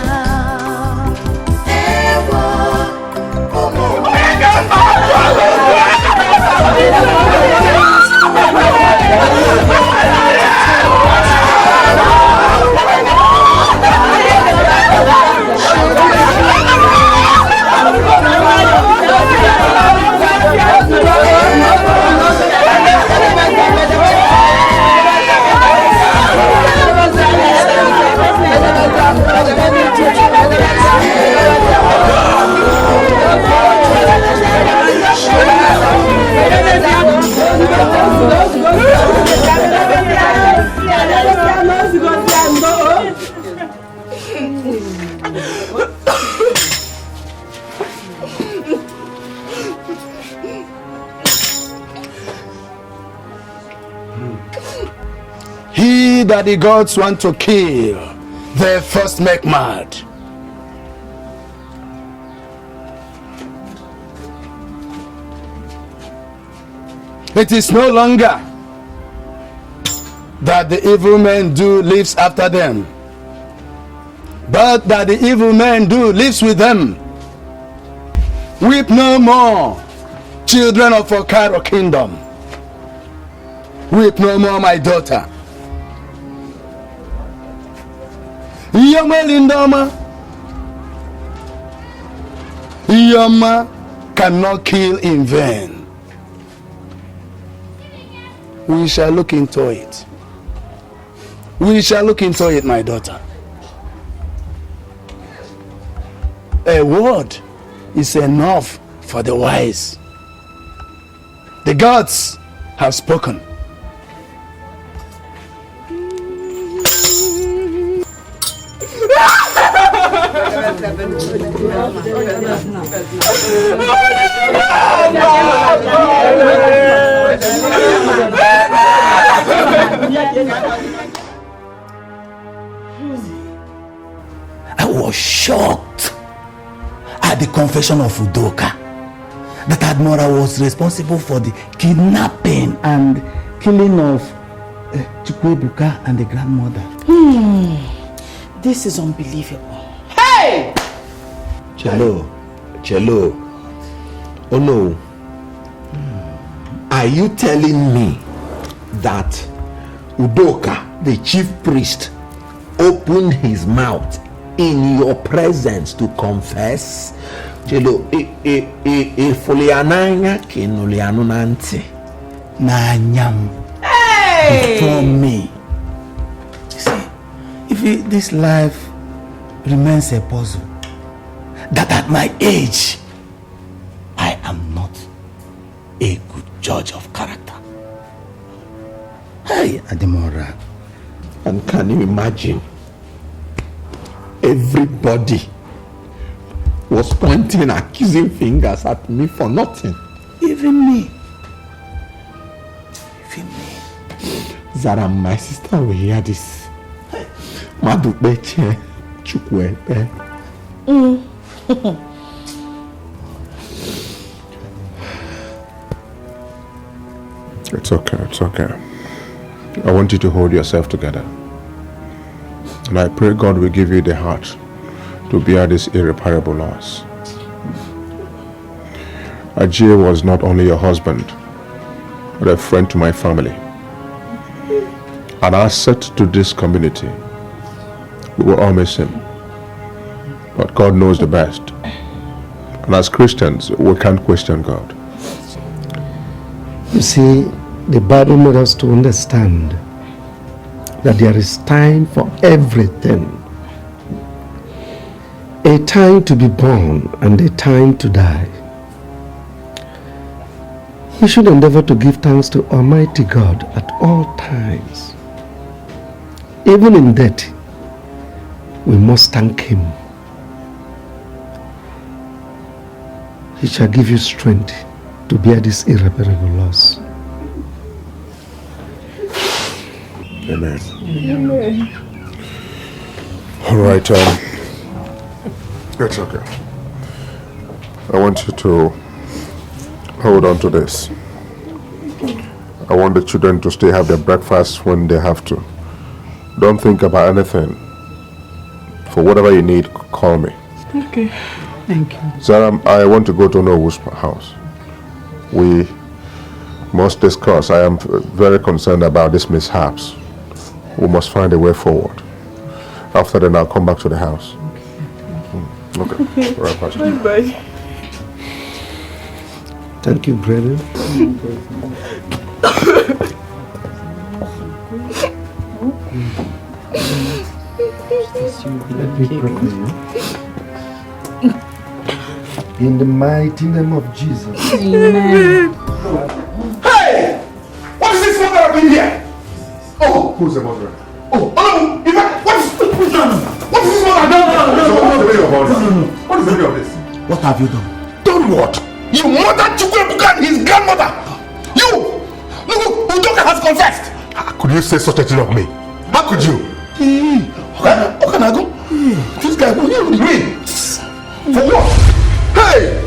He that the gods want to kill, they first make mad. It is no longer that the evil men do lives after them, but that the evil men do lives with them. Weep no more, children of Okaro kingdom. Weep no more, my daughter. Yoma Lindoma. Yoma cannot kill in vain. We shall look into it. We shall look into it, my daughter. A word is enough for the wise. The gods have spoken. I was shocked. I at the confession of Udoka that Admiral was responsible for the kidnapping and killing of Chukwuka and the grandmother. This is unbelievable. Hey! Cello. Oh no. Are you telling me that Udoka, the chief priest, opened his mouth in your presence to confess? Cello, foliananya kinulianunante. Nanyam. Hey! Before me. You see, if this life remains a puzzle, that at my age, I am not a good judge of character. Hey, Ademora. And can you imagine? Everybody was pointing, accusing fingers at me for nothing. Even me. Zara, my sister will hear this. Madubeche Chukwuka. It's okay. I want you to hold yourself together. And I pray God will give you the heart to bear this irreparable loss. Ajay was not only your husband, but a friend to my family. An asset to this community. We will all miss him. But God knows the best. And as Christians, we can't question God. You see, the Bible made us to understand that there is time for everything. A time to be born and a time to die. We should endeavor to give thanks to Almighty God at all times. Even in death, we must thank Him. He shall give you strength to bear this irreparable loss. Amen. Amen. All right, it's okay. I want you to hold on to this. I want the children to stay have their breakfast when they have to. Don't think about anything. For whatever you need, call me. Okay. Thank you. Zara, I want to go to NOLLYWOOD's house. We must discuss. I am very concerned about these mishaps. We must find a way forward. After then, I'll come back to the house. Okay. Okay. Right, Pastor. Bye-bye. Thank you, brother. Let me pray for you. In the mighty name of Jesus. Amen. Hey! What is this mother doing here? Oh! Who's the mother? Oh, no! In fact, what is this mother? What is the meaning of this? What have you done? Done what? You murdered Chukwuka and his grandmother! You! Look, Udoka has confessed! How could you say such a thing of me? How could you? Okanago? This guy will you win. For what? Hey!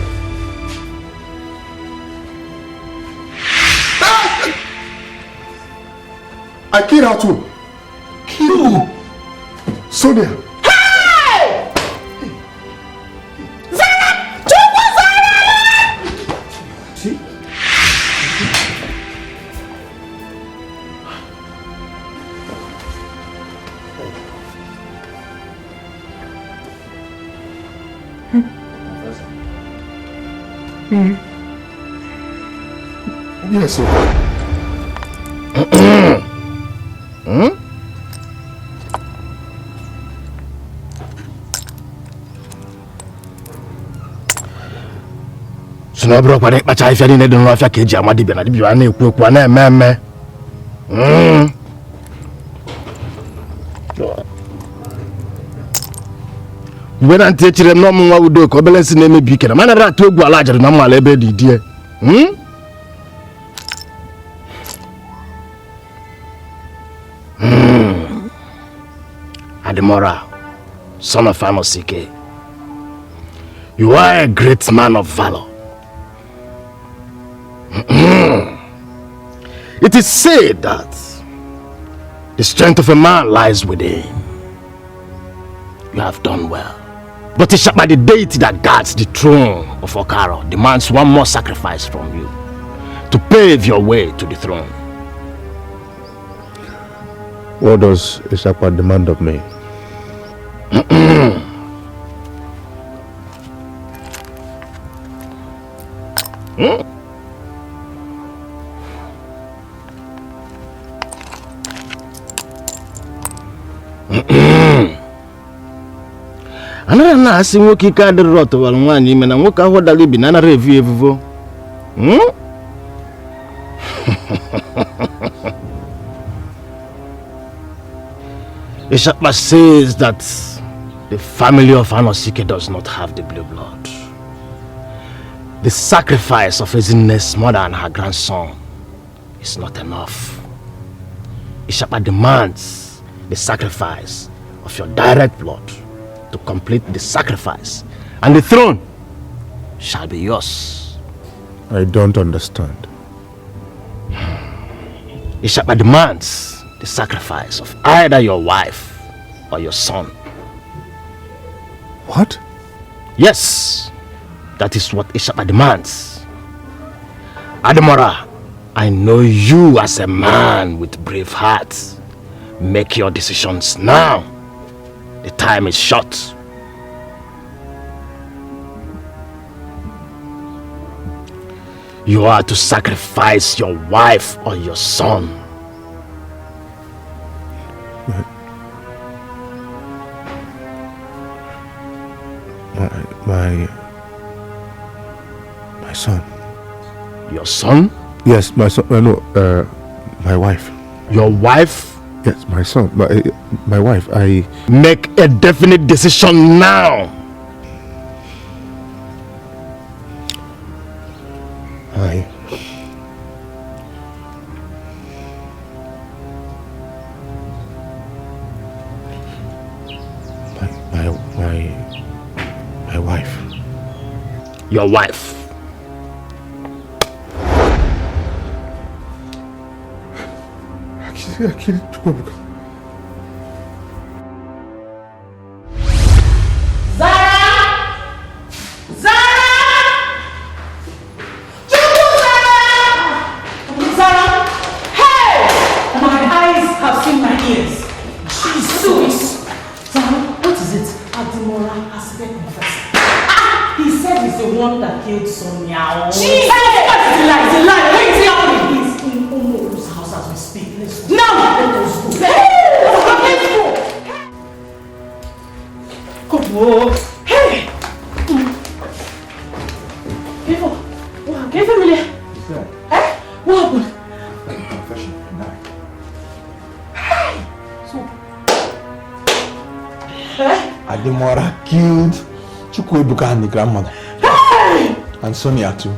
I killed her too. Kill? Sonia. Hey! Zara! See? Yes, sir. Sino bro kwa bacha ifya ni do no afya keji amadi bia na di bia na ekwu na ememe. When I teach them no more would do balance in me beacon. Man ra to egwu ala ajere na mala ebe di die. Ademora, son of Famosike. You are a great man of valor. It is said that the strength of a man lies within. You have done well. But Ishakpa, the deity that guards the throne of Okaro, demands one more sacrifice from you to pave your way to the throne. What does Ishakpa demand of me? Anara na asi nwoke ka adịrị ọtọwara nwaanyị ime na nwoke ahụ dara ibi na anara evu evuvo. Ishakpa says that the family of Anosike does not have the blue blood. The sacrifice of Ezinne's mother and her grandson is not enough. Ishakpa demands the sacrifice of your direct blood to complete the sacrifice, and the throne shall be yours. I don't understand. Ishakpa demands the sacrifice of either your wife or your son. What? Yes, that is what Ishakpa demands. Ademora, I know you as a man with brave heart. Make your decisions now. The time is short. You are to sacrifice your wife or your son. My son. Your son? Yes, my son. No, my wife. Your wife? Yes, my son. My wife. I make a definite decision now. My wife. Your wife. I killed Chukwuka. Sonia. Jesus! It's a lie, it's a lie. Wait, it's happening. He's in Omoru's house as we speak. Let's go. Now! Let us go. Let's go. Come on. Hey! Careful. What? Careful, Emilia. Eh? What happened? Confession. Hey! So. Ademora killed Chukwuka and the grandmother. And Sonia too.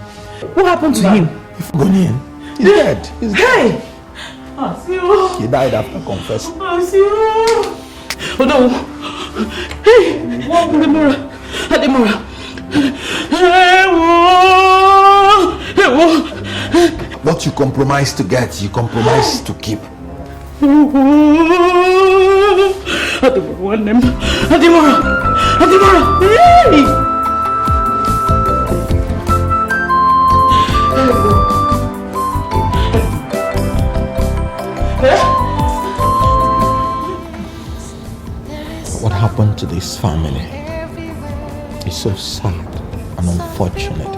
What happened to him? He's gone in. He's dead. He's dead. He died after confessing. Oh no. Hey! Ademora. What you compromise to get, you compromise to keep. Ademora. Hey! What happened to this family is so sad and unfortunate.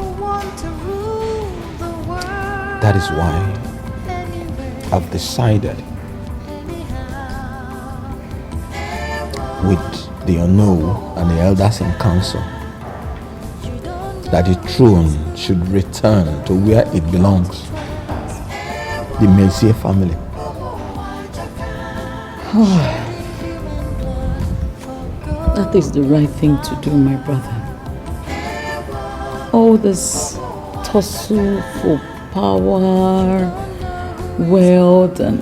That is why I've decided, with the Ono and the elders in council, that the throne should return to where it belongs, the Messiah family. That is the right thing to do, my brother. All this tussle for power, wealth, and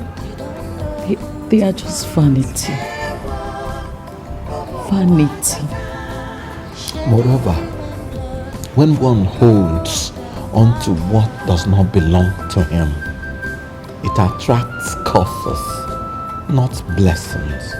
they are just vanity. Vanity. Moreover, when one holds onto what does not belong to him, it attracts curses, not blessings.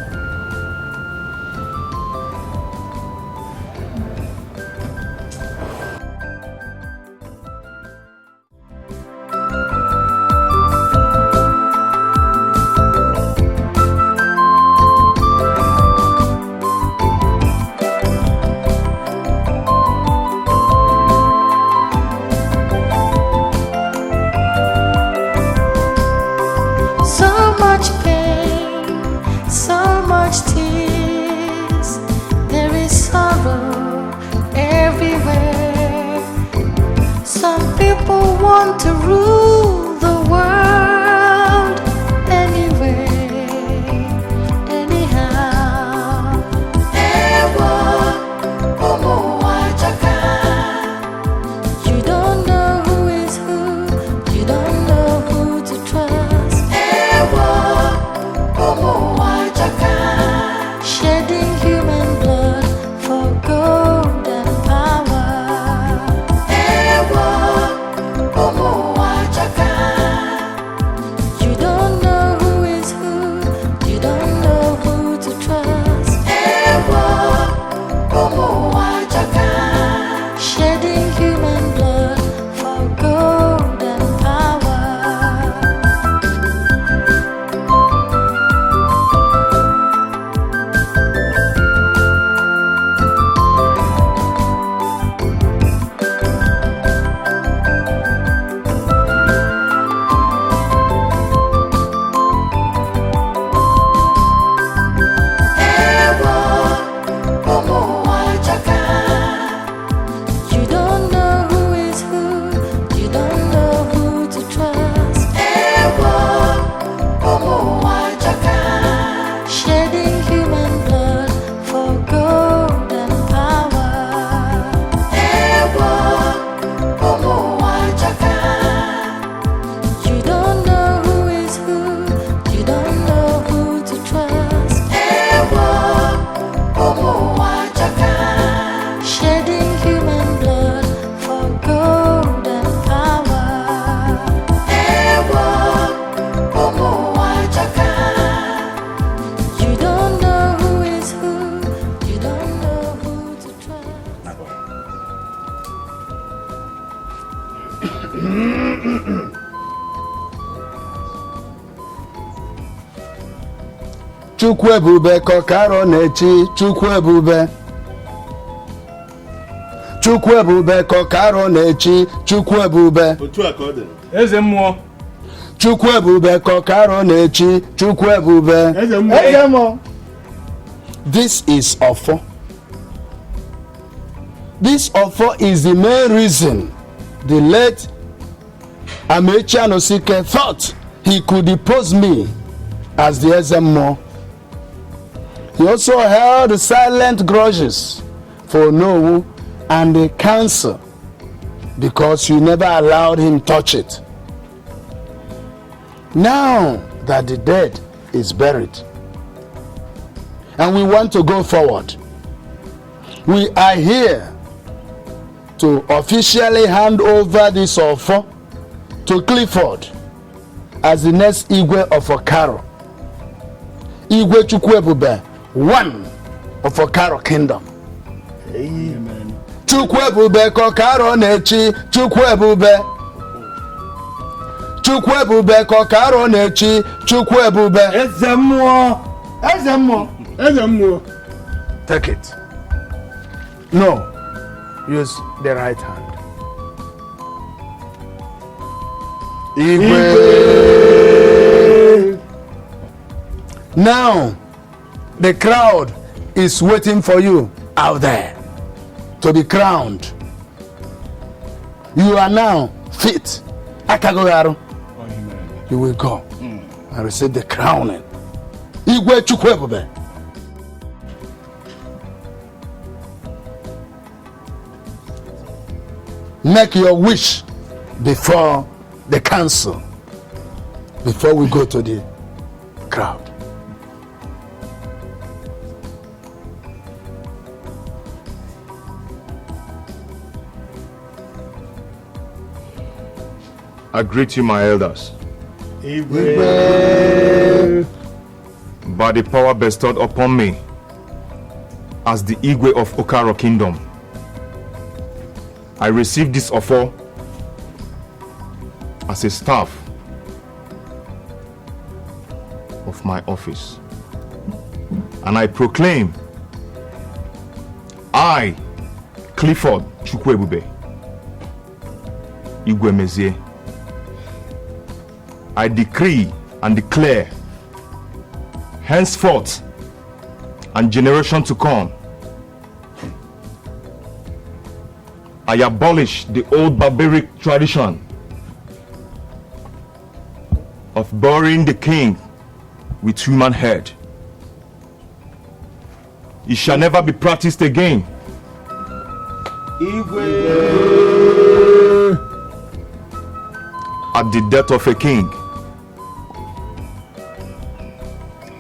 Chukwuebube kokaro nechi Chukwuebube. Chukwuebube kokaro nechi Chukwuebube. Otu akode. Eze mmụọ. Chukwuebube kokaro nechi Chukwuebube. Eze mmụọ. This is Ofo. This Ofo is the main reason the late Amechi Anosike thought he could depose me as the Ezemo. He also held silent grudges for Onowu and the council because you never allowed him touch it. Now that the dead is buried and we want to go forward, we are here to officially hand over this offer to Clifford as the next Igwe of Okaro. Igwe Chukwuebube, one of Okaro Kingdom. Amen. Chukwuebube kokaro nechi Chukwuebube. Chukwuebube kokaro nechi Chukwuebube. Eze mmụọ. Eze mmụọ. Eze mmụọ. Take it. No. Use the right hand. Igwe. Now, the crowd is waiting for you out there to be crowned. You are now fit. Akagoyaru. You will go and receive the crowning. Igwe Chukwuebube. Make your wish before the council, before we go to the crowd. I greet you, my elders. Igwe. By the power bestowed upon me as the Igwe of Okaro Kingdom, I receive this offer as a staff of my office. And I proclaim, I, Clifford Chukwuebube, Igwe Mezie, I decree and declare, henceforth and generation to come, I abolish the old barbaric tradition of burying the king with human head. It shall never be practiced again. At the death of a king,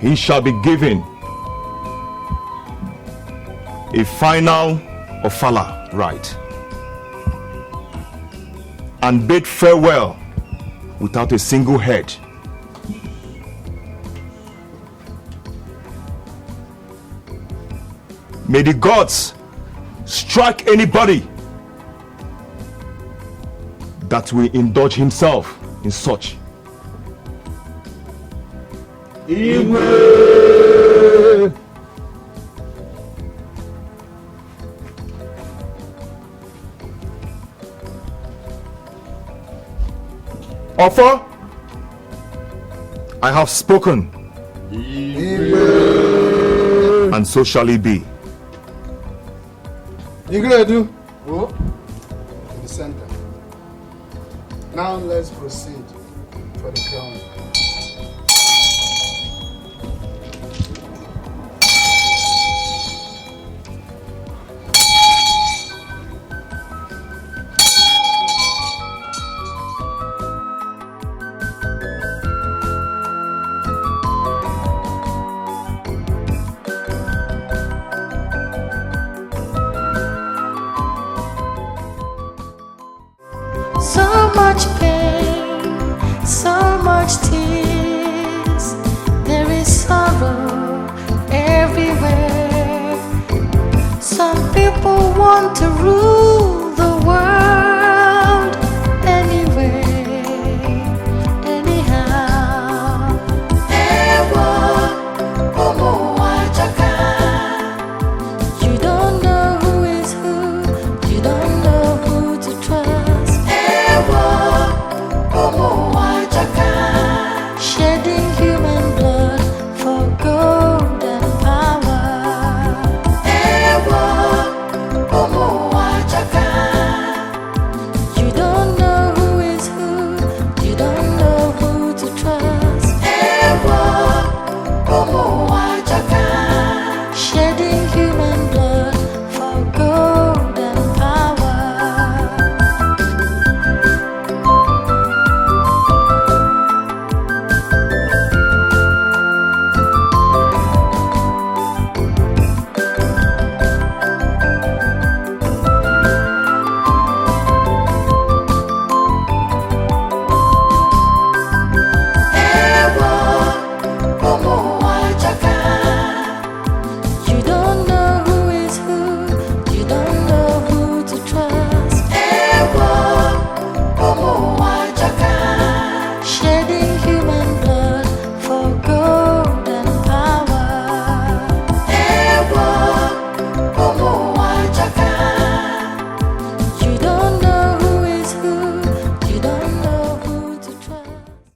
he shall be given a final ofala right and bid farewell without a single head. May the gods strike anybody that will indulge himself in such. Igwe. Offer, I have spoken, and so shall it be. Igredu. Oh, in the center. Now let's proceed for the crown. So much pain, so much tears. There is sorrow everywhere. Some people want to rule